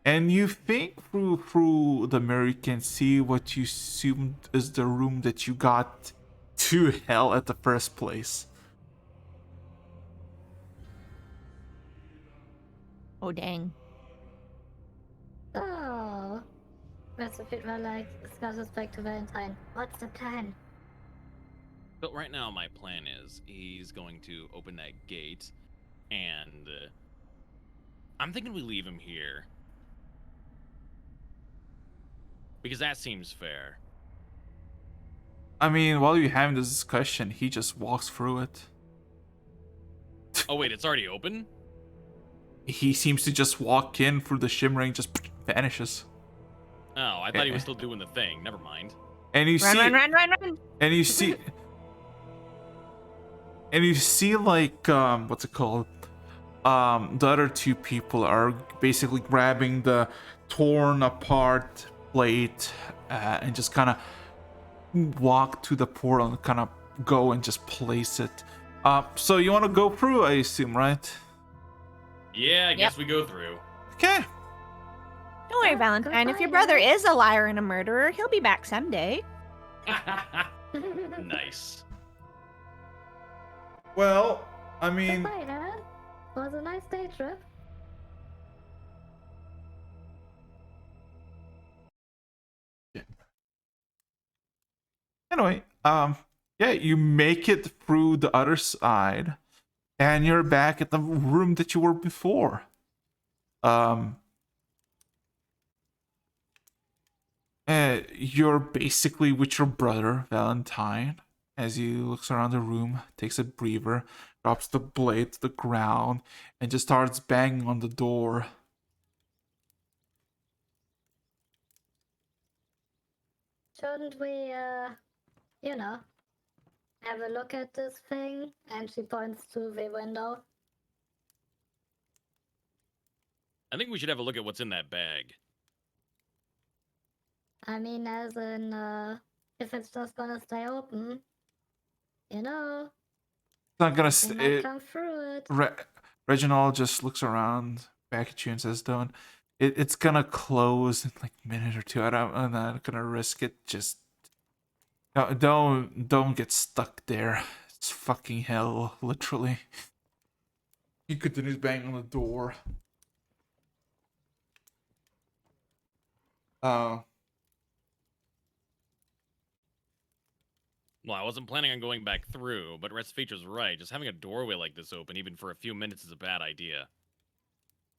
And you think through the mirror you can see what you assumed is the room that you got to hell at the first place. Oh, dang. Oh. Red Sophia like scuttles back to Valentine. What's the plan? But right now, my plan is he's going to open that gate, and I'm thinking we leave him here. Because that seems fair. I mean, while you're having this discussion, he just walks through it. Oh, wait, it's already open? He seems to just walk in through the shimmering, just vanishes. Oh, I thought he was still doing the thing. Never mind. And you see, Run. and you see, and you see what's it called? The other 2 people are basically grabbing the torn apart plate and just kind of walk to the portal and kind of go and just place it. So you want to go through, I assume, right? Yeah, I guess we go through. Okay. Don't worry, Valentine. If your brother is a liar and a murderer, he'll be back someday. Nice. Well, I mean, Goodbye, Dad. Was a nice day trip. Anyway, yeah, you make it through the other side, and you're back at the room that you were before. You're basically with your brother Valentine as he looks around the room, takes a breather, drops the blade to the ground, and just starts banging on the door. Shouldn't we, you know, have a look at this thing? And she points to the window. I think we should have a look at what's in that bag. I mean, as in, if it's just gonna stay open, you know, It's not gonna they might come through it. Reginald just looks around back at you and says, it's gonna close in like a minute or two. I'm not gonna risk it. Just don't get stuck there. It's fucking hell, literally. He continues banging on the door. Well, I wasn't planning on going back through, but Rest Feature's right. Just having a doorway like this open, even for a few minutes, is a bad idea.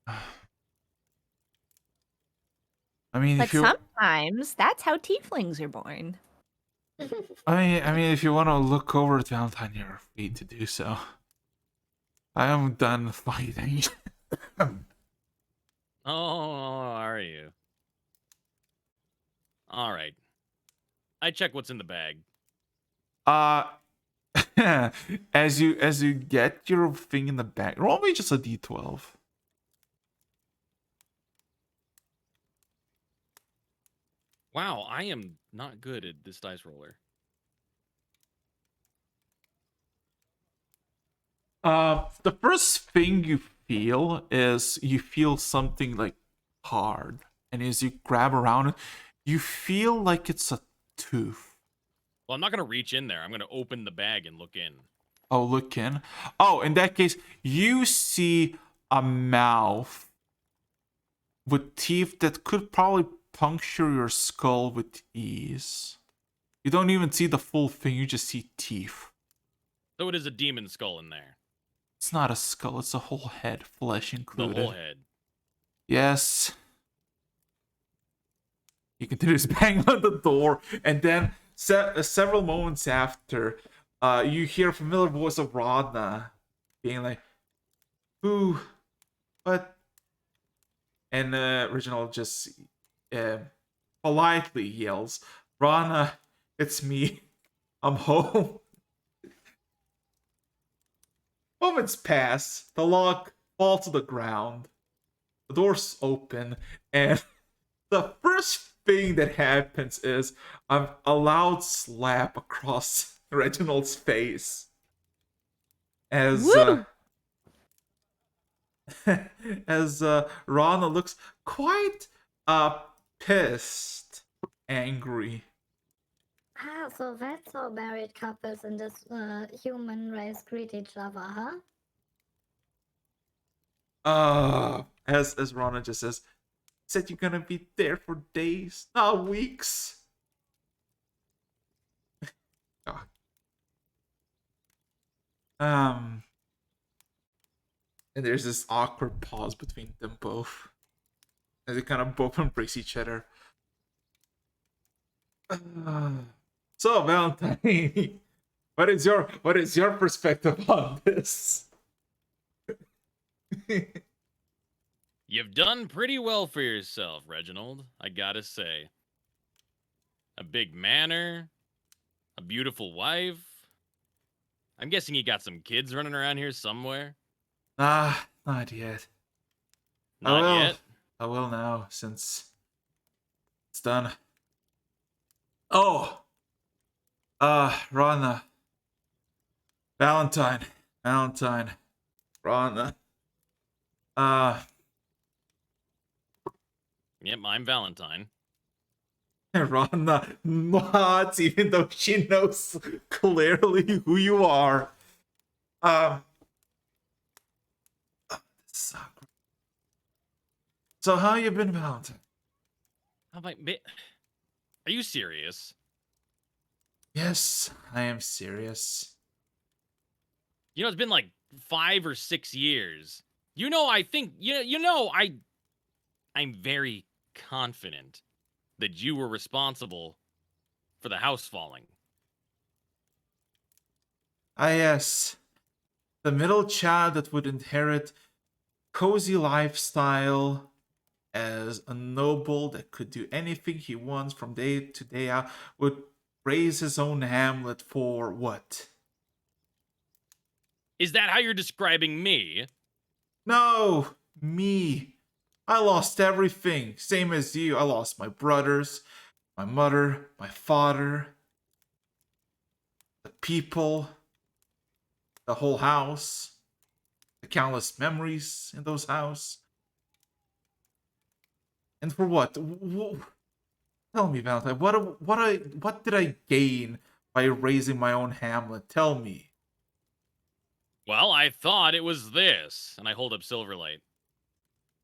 I mean, But if you, sometimes that's how tieflings are born. I mean, if you want to look over at Valentine, you're free to do so. I am done fighting. Oh, are you? All right. I check what's in the bag. As you get your thing in the bag, roll me just a d12. Wow, I am not good at this dice roller. The first thing you feel is you feel something like hard, and as you grab around it, you feel like it's a tooth. Well, I'm not going to reach in there. I'm going to open the bag and look in. Oh, look in. Oh, in that case, you see a mouth with teeth that could probably puncture your skull with ease. You don't even see the full thing, you just see teeth. So it is a demon skull in there. It's not a skull, it's a whole head, flesh The included. whole head. Yes. He continues banging on the door, and then several moments after, you hear a familiar voice of Radna being like, "Who? What?" And Reginald just politely yells, "Rana, it's me. I'm home." Moments pass. The log falls to the ground. The doors open, and the first thing that happens is a loud slap across Reginald's face. As as Rana looks quite pissed, angry. Ah, so that's how married couples in this human race greet each other, huh? As Rana just said you're gonna be there for days, not weeks. Oh. And there's this awkward pause between them both as they kind of both embrace each other. So Valentine, what is your perspective on this? You've done pretty well for yourself, Reginald, I gotta say. A big manor, a beautiful wife. I'm guessing you got some kids running around here somewhere. Not yet. Not yet. I will now, since it's done. Oh! Rana. Valentine. Rana. Yep, I'm Valentine. Rana nods, even though she knows clearly who you are. This is awkward. So how you been, Valentine? How about, are you serious? Yes, I am serious. You know, it's been like 5 or 6 years. You know, I think I'm very confident that you were responsible for the house falling. Ah, yes. The middle child that would inherit cozy lifestyle as a noble that could do anything he wants from day to day out would raise his own hamlet for what? Is that how you're describing me? No, me. I lost everything. Same as you. I lost my brothers, my mother, my father, the people, the whole house, the countless memories in those houses. And for what? Tell me, Valentine. What did I gain by raising my own hamlet? Tell me. Well, I thought it was this. And I hold up Silverlight.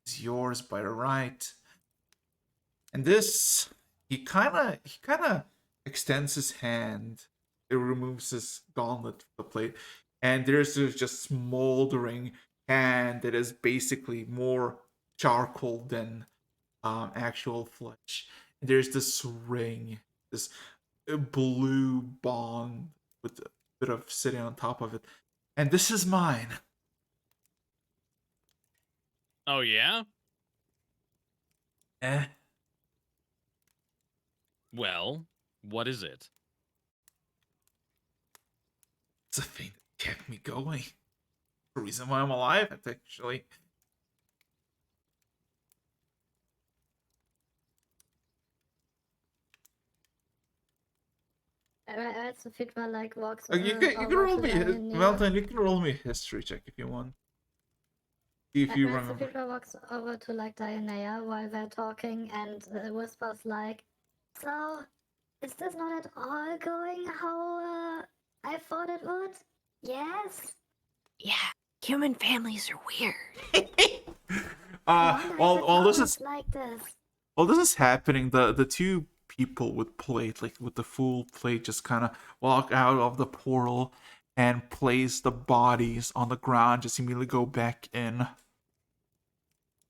It's yours by right. And this, he kind of extends his hand. It removes his gauntlet from the plate, and there's this just smoldering hand that is basically more charcoal than actual flesh. And there's this ring, this blue bond with a bit of sitting on top of it, and this is mine. Oh, yeah? Eh? Well, what is it? It's a thing that kept me going. The reason why I'm alive, actually. Right, so Fitma like walks You can over roll to me, Diane. Valentine. You can roll me a history check if you want. See if you So remember. Fitma walks over to like Diana while they're talking and whispers like, "So, is this not at all going how I thought it would? Yes? Yeah, human families are weird. While this is like this. while this is happening, the two people with plate, like with the full plate, just kind of walk out of the portal and place the bodies on the ground. Just immediately go back in.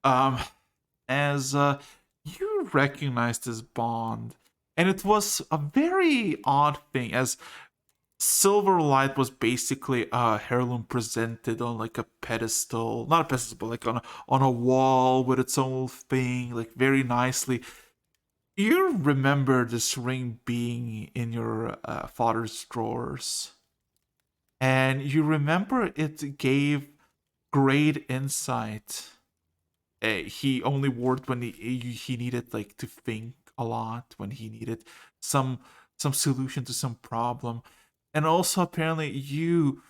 As you recognize this bond, and it was a very odd thing, as Silverlight was basically a heirloom presented on like a pedestal, not a pedestal, but like on a wall with its own thing, like very nicely. You remember this ring being in your father's drawers, and you remember it gave great insight. He only wore it when he needed like to think a lot, when he needed some solution to some problem, and also apparently you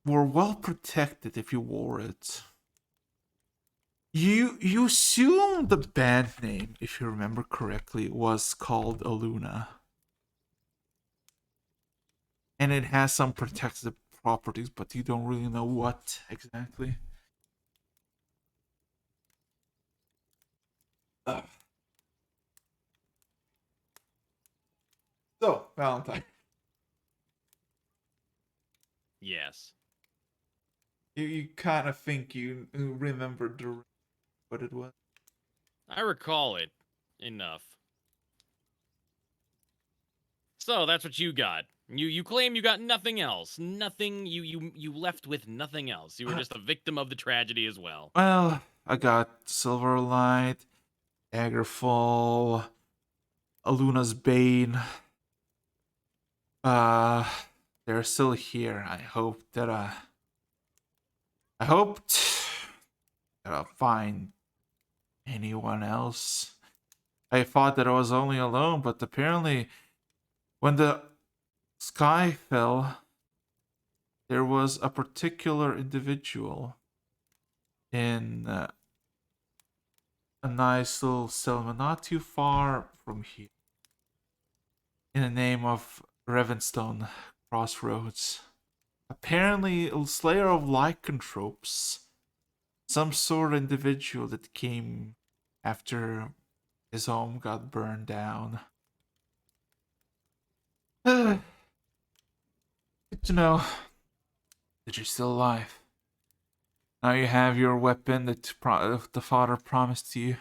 were well protected if you wore it. You assume the band name, if you remember correctly, was called Aluna, and it has some protective properties, but you don't really know what exactly. So, Valentine, Yes. you kind of think you remembered what it was. I recall it enough. So that's what you got. You claim you got nothing else. Nothing. You left with nothing else. You were just a victim of the tragedy as well. Well, I got Silverlight, Daggerfall, Aluna's Bane. They're still here. I hoped that I'll find anyone else. I thought that I was only alone, but apparently, when the sky fell, there was a particular individual in a nice little settlement not too far from here, in the name of Revenstone Crossroads. Apparently, a slayer of lycanthropes, some sort of individual that came after his home got burned down. Good to know that you're still alive. Now you have your weapon that the father promised you. You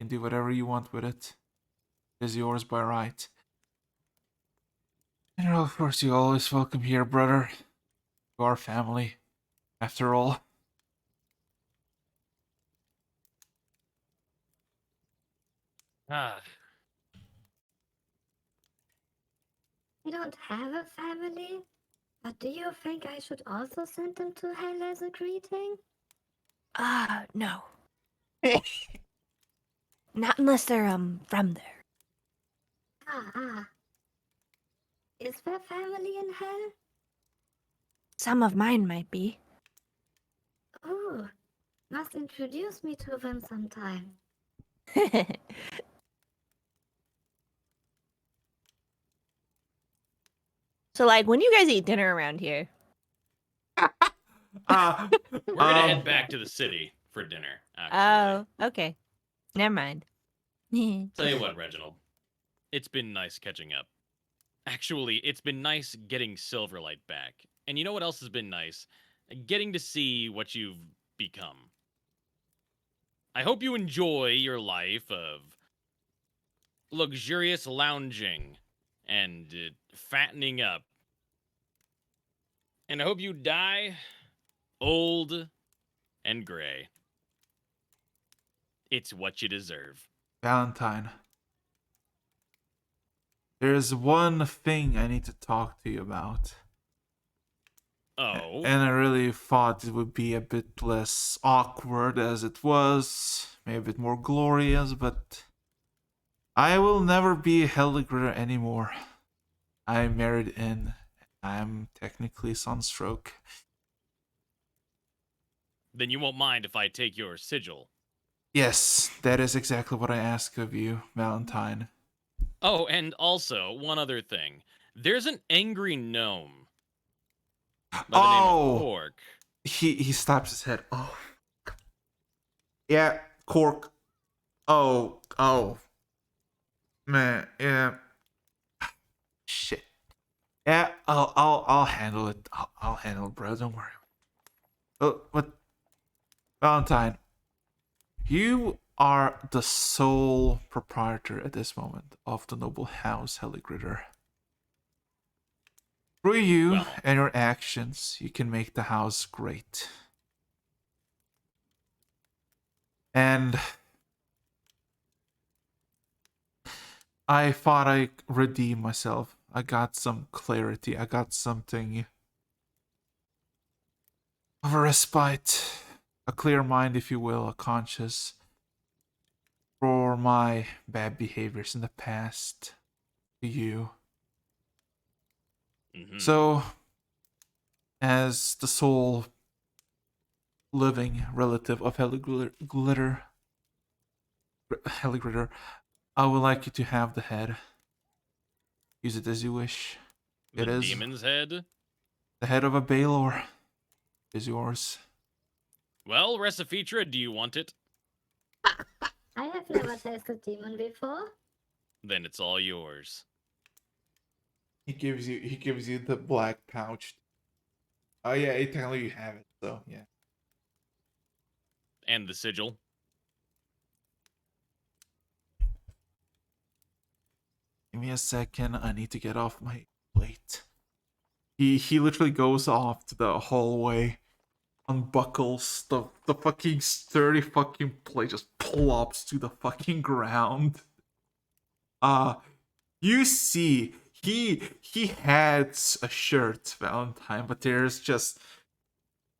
can do whatever you want with it. It is yours by right. And of course, you're always welcome here, brother. You are family, after all. Ah, I don't have a family, but do you think I should also send them to hell as a greeting? No. Not unless they're from there. Ah. Is there family in hell? Some of mine might be. Oh, must introduce me to them sometime. So, like, when you guys eat dinner around here? Ah, we're gonna head back to the city for dinner. Actually. Oh, okay. Never mind. Tell you what, Reginald. It's been nice catching up. Actually, it's been nice getting Silverlight back. And you know what else has been nice? Getting to see what you've become. I hope you enjoy your life of luxurious lounging and fattening up. And I hope you die old and gray. It's what you deserve. Valentine. There's one thing I need to talk to you about. Oh. And I really thought it would be a bit less awkward as it was, maybe a bit more glorious, but I will never be a Hellgritter anymore. I'm married in. I'm technically Sunstroke. Then you won't mind if I take your sigil. Yes, that is exactly what I ask of you, Valentine. Oh, and also, one other thing. There's an angry gnome by the name of Cork. He stops his head. Oh. Yeah, Cork. Oh. Man, yeah. Shit. Yeah, I'll handle it. I'll handle it, bro. Don't worry. Oh, but Valentine, you are the sole proprietor at this moment of the noble house Hellgritter. Through you Well. and your actions, you can make the house great. And I thought I'd redeem myself. I got some clarity. I got something of a respite. A clear mind, if you will, a conscience for my bad behaviors in the past to you. Mhm. So, as the sole living relative of Hellgritter, I would like you to have the head. Use it as you wish. The It is demon's head? the head of a Baelor. Is yours. Well, Recifitra, do you want it? I have never tasted demon before. Then it's all yours. He gives you the black pouch. Oh yeah, technically you have it, so yeah. And the sigil. Give me a second. I need to get off my plate. He literally goes off to the hallway, unbuckles the fucking sturdy fucking plate, just plops to the fucking ground. You see, he had a shirt, Valentine, but there's just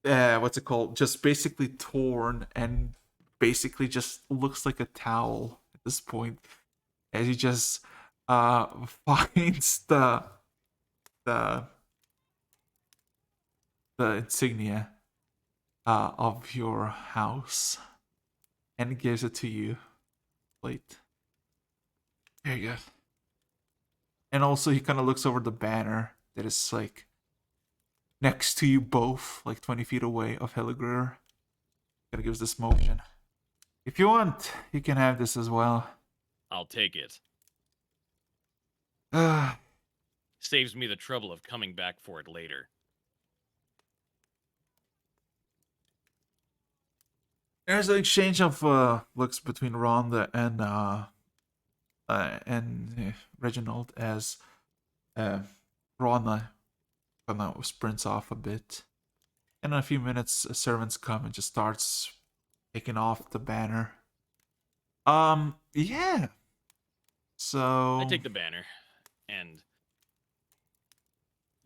what's it called? Just basically torn and basically just looks like a towel at this point. As he just finds the insignia of your house and gives it to you. Plate. There you go. And also he kind of looks over the banner that is like next to you both, like 20 feet away of Hellgritter. Gotta give us this motion. If you want, you can have this as well. I'll take it. saves me the trouble of coming back for it later. There's an exchange of looks between Rhonda and Reginald as Rhonda kind of sprints off a bit. And in a few minutes, servants come and just starts taking off the banner. Yeah. So I take the banner, and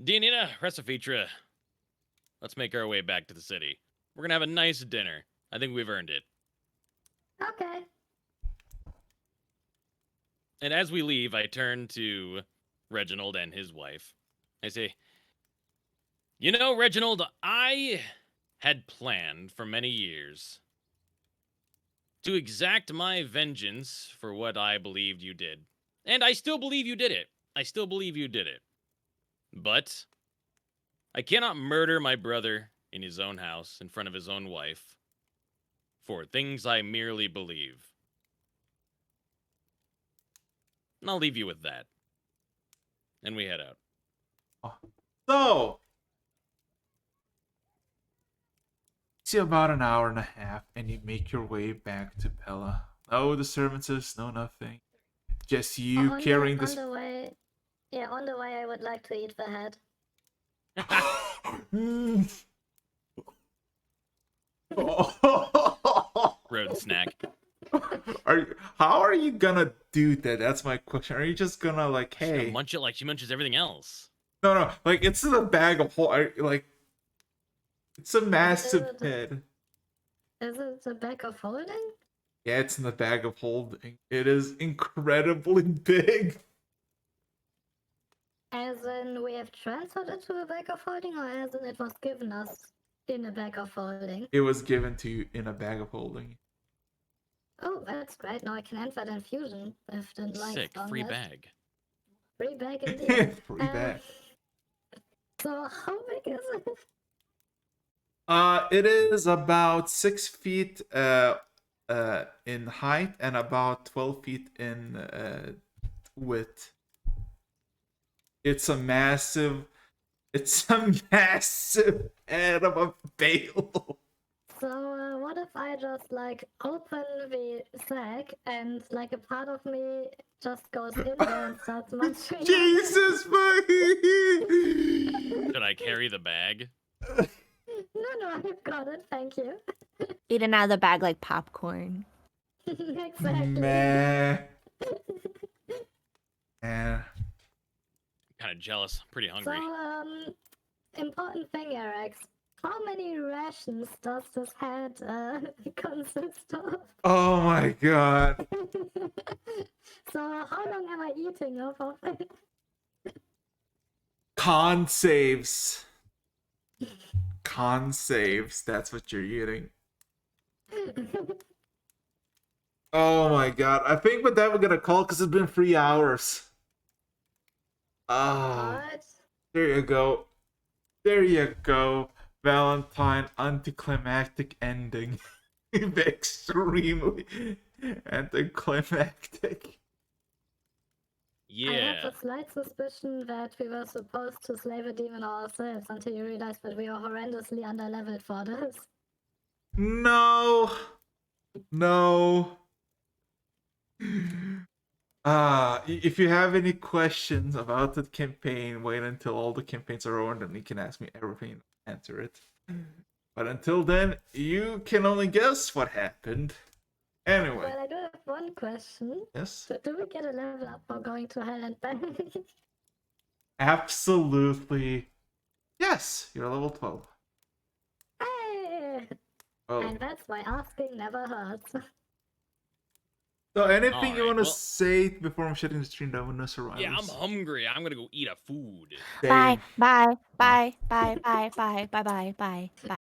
Dianina, Resifitra, let's make our way back to the city. We're gonna have a nice dinner. I think we've earned it. Okay. And as we leave, I turn to Reginald and his wife. I say, you know, Reginald, I had planned for many years to exact my vengeance for what I believed you did. And I still believe you did it. I still believe you did it. But I cannot murder my brother in his own house in front of his own wife for things I merely believe. And I'll leave you with that. And we head out. So, it's about an hour and a half, and you make your way back to Pella. No, the servants, no nothing. Just you carrying this. On the way, I would like to eat the head. Road snack. How are you gonna do that? That's my question. Are you just gonna like, She's gonna hey, munch it like she munches everything else. no, like it's in a bag of whole, like it's a massive head. Is it the bag of holding? Yeah, it's in the bag of holding. It is incredibly big. As in, we have transferred it to a bag of holding, or as in it was given us in a bag of holding? It was given to you in a bag of holding. Oh, that's great. Now I can enter the infusion if the lights Sick. on Free it. bag. Free bag indeed. Free bag. So how big is it? It is about 6 feet in height and about 12 feet in width. It's a massive head of a bale. So what if I just like open the sack and like a part of me just goes in there and starts munching? Jesus, Should I carry the bag? No, I've got it. Thank you. Eat it out of the bag like popcorn. Exactly. Meh. Yeah. Kind of jealous. Pretty hungry. So, important thing, Eric. How many rations does this head consist of? Oh my god. So, how long am I eating off of it? Con saves. Con saves. That's what you're eating. Oh my god. I think with that we're gonna call because it's been 3 hours. Ah. What? There you go. There you go. Valentine anticlimactic ending. Extremely anticlimactic. I Yeah. have a slight suspicion that we were supposed to slay the demon ourselves until you realized that we are horrendously underleveled for this. No. No. If you have any questions about the campaign, wait until all the campaigns are over, and then you can ask me everything and answer it. But until then, you can only guess what happened. Anyway, Well, I do have one question. yes, So, do we get a level up for going to hell and back? absolutely. Yes, you're level 12. Hey! Oh, And that's why asking never hurts. so anything you Alright, want to well- say before I'm shutting the stream down? No survivors. Yeah, I'm hungry. I'm gonna go eat a food. Bye, Same. bye, bye, bye, bye, bye, bye, bye, bye, bye.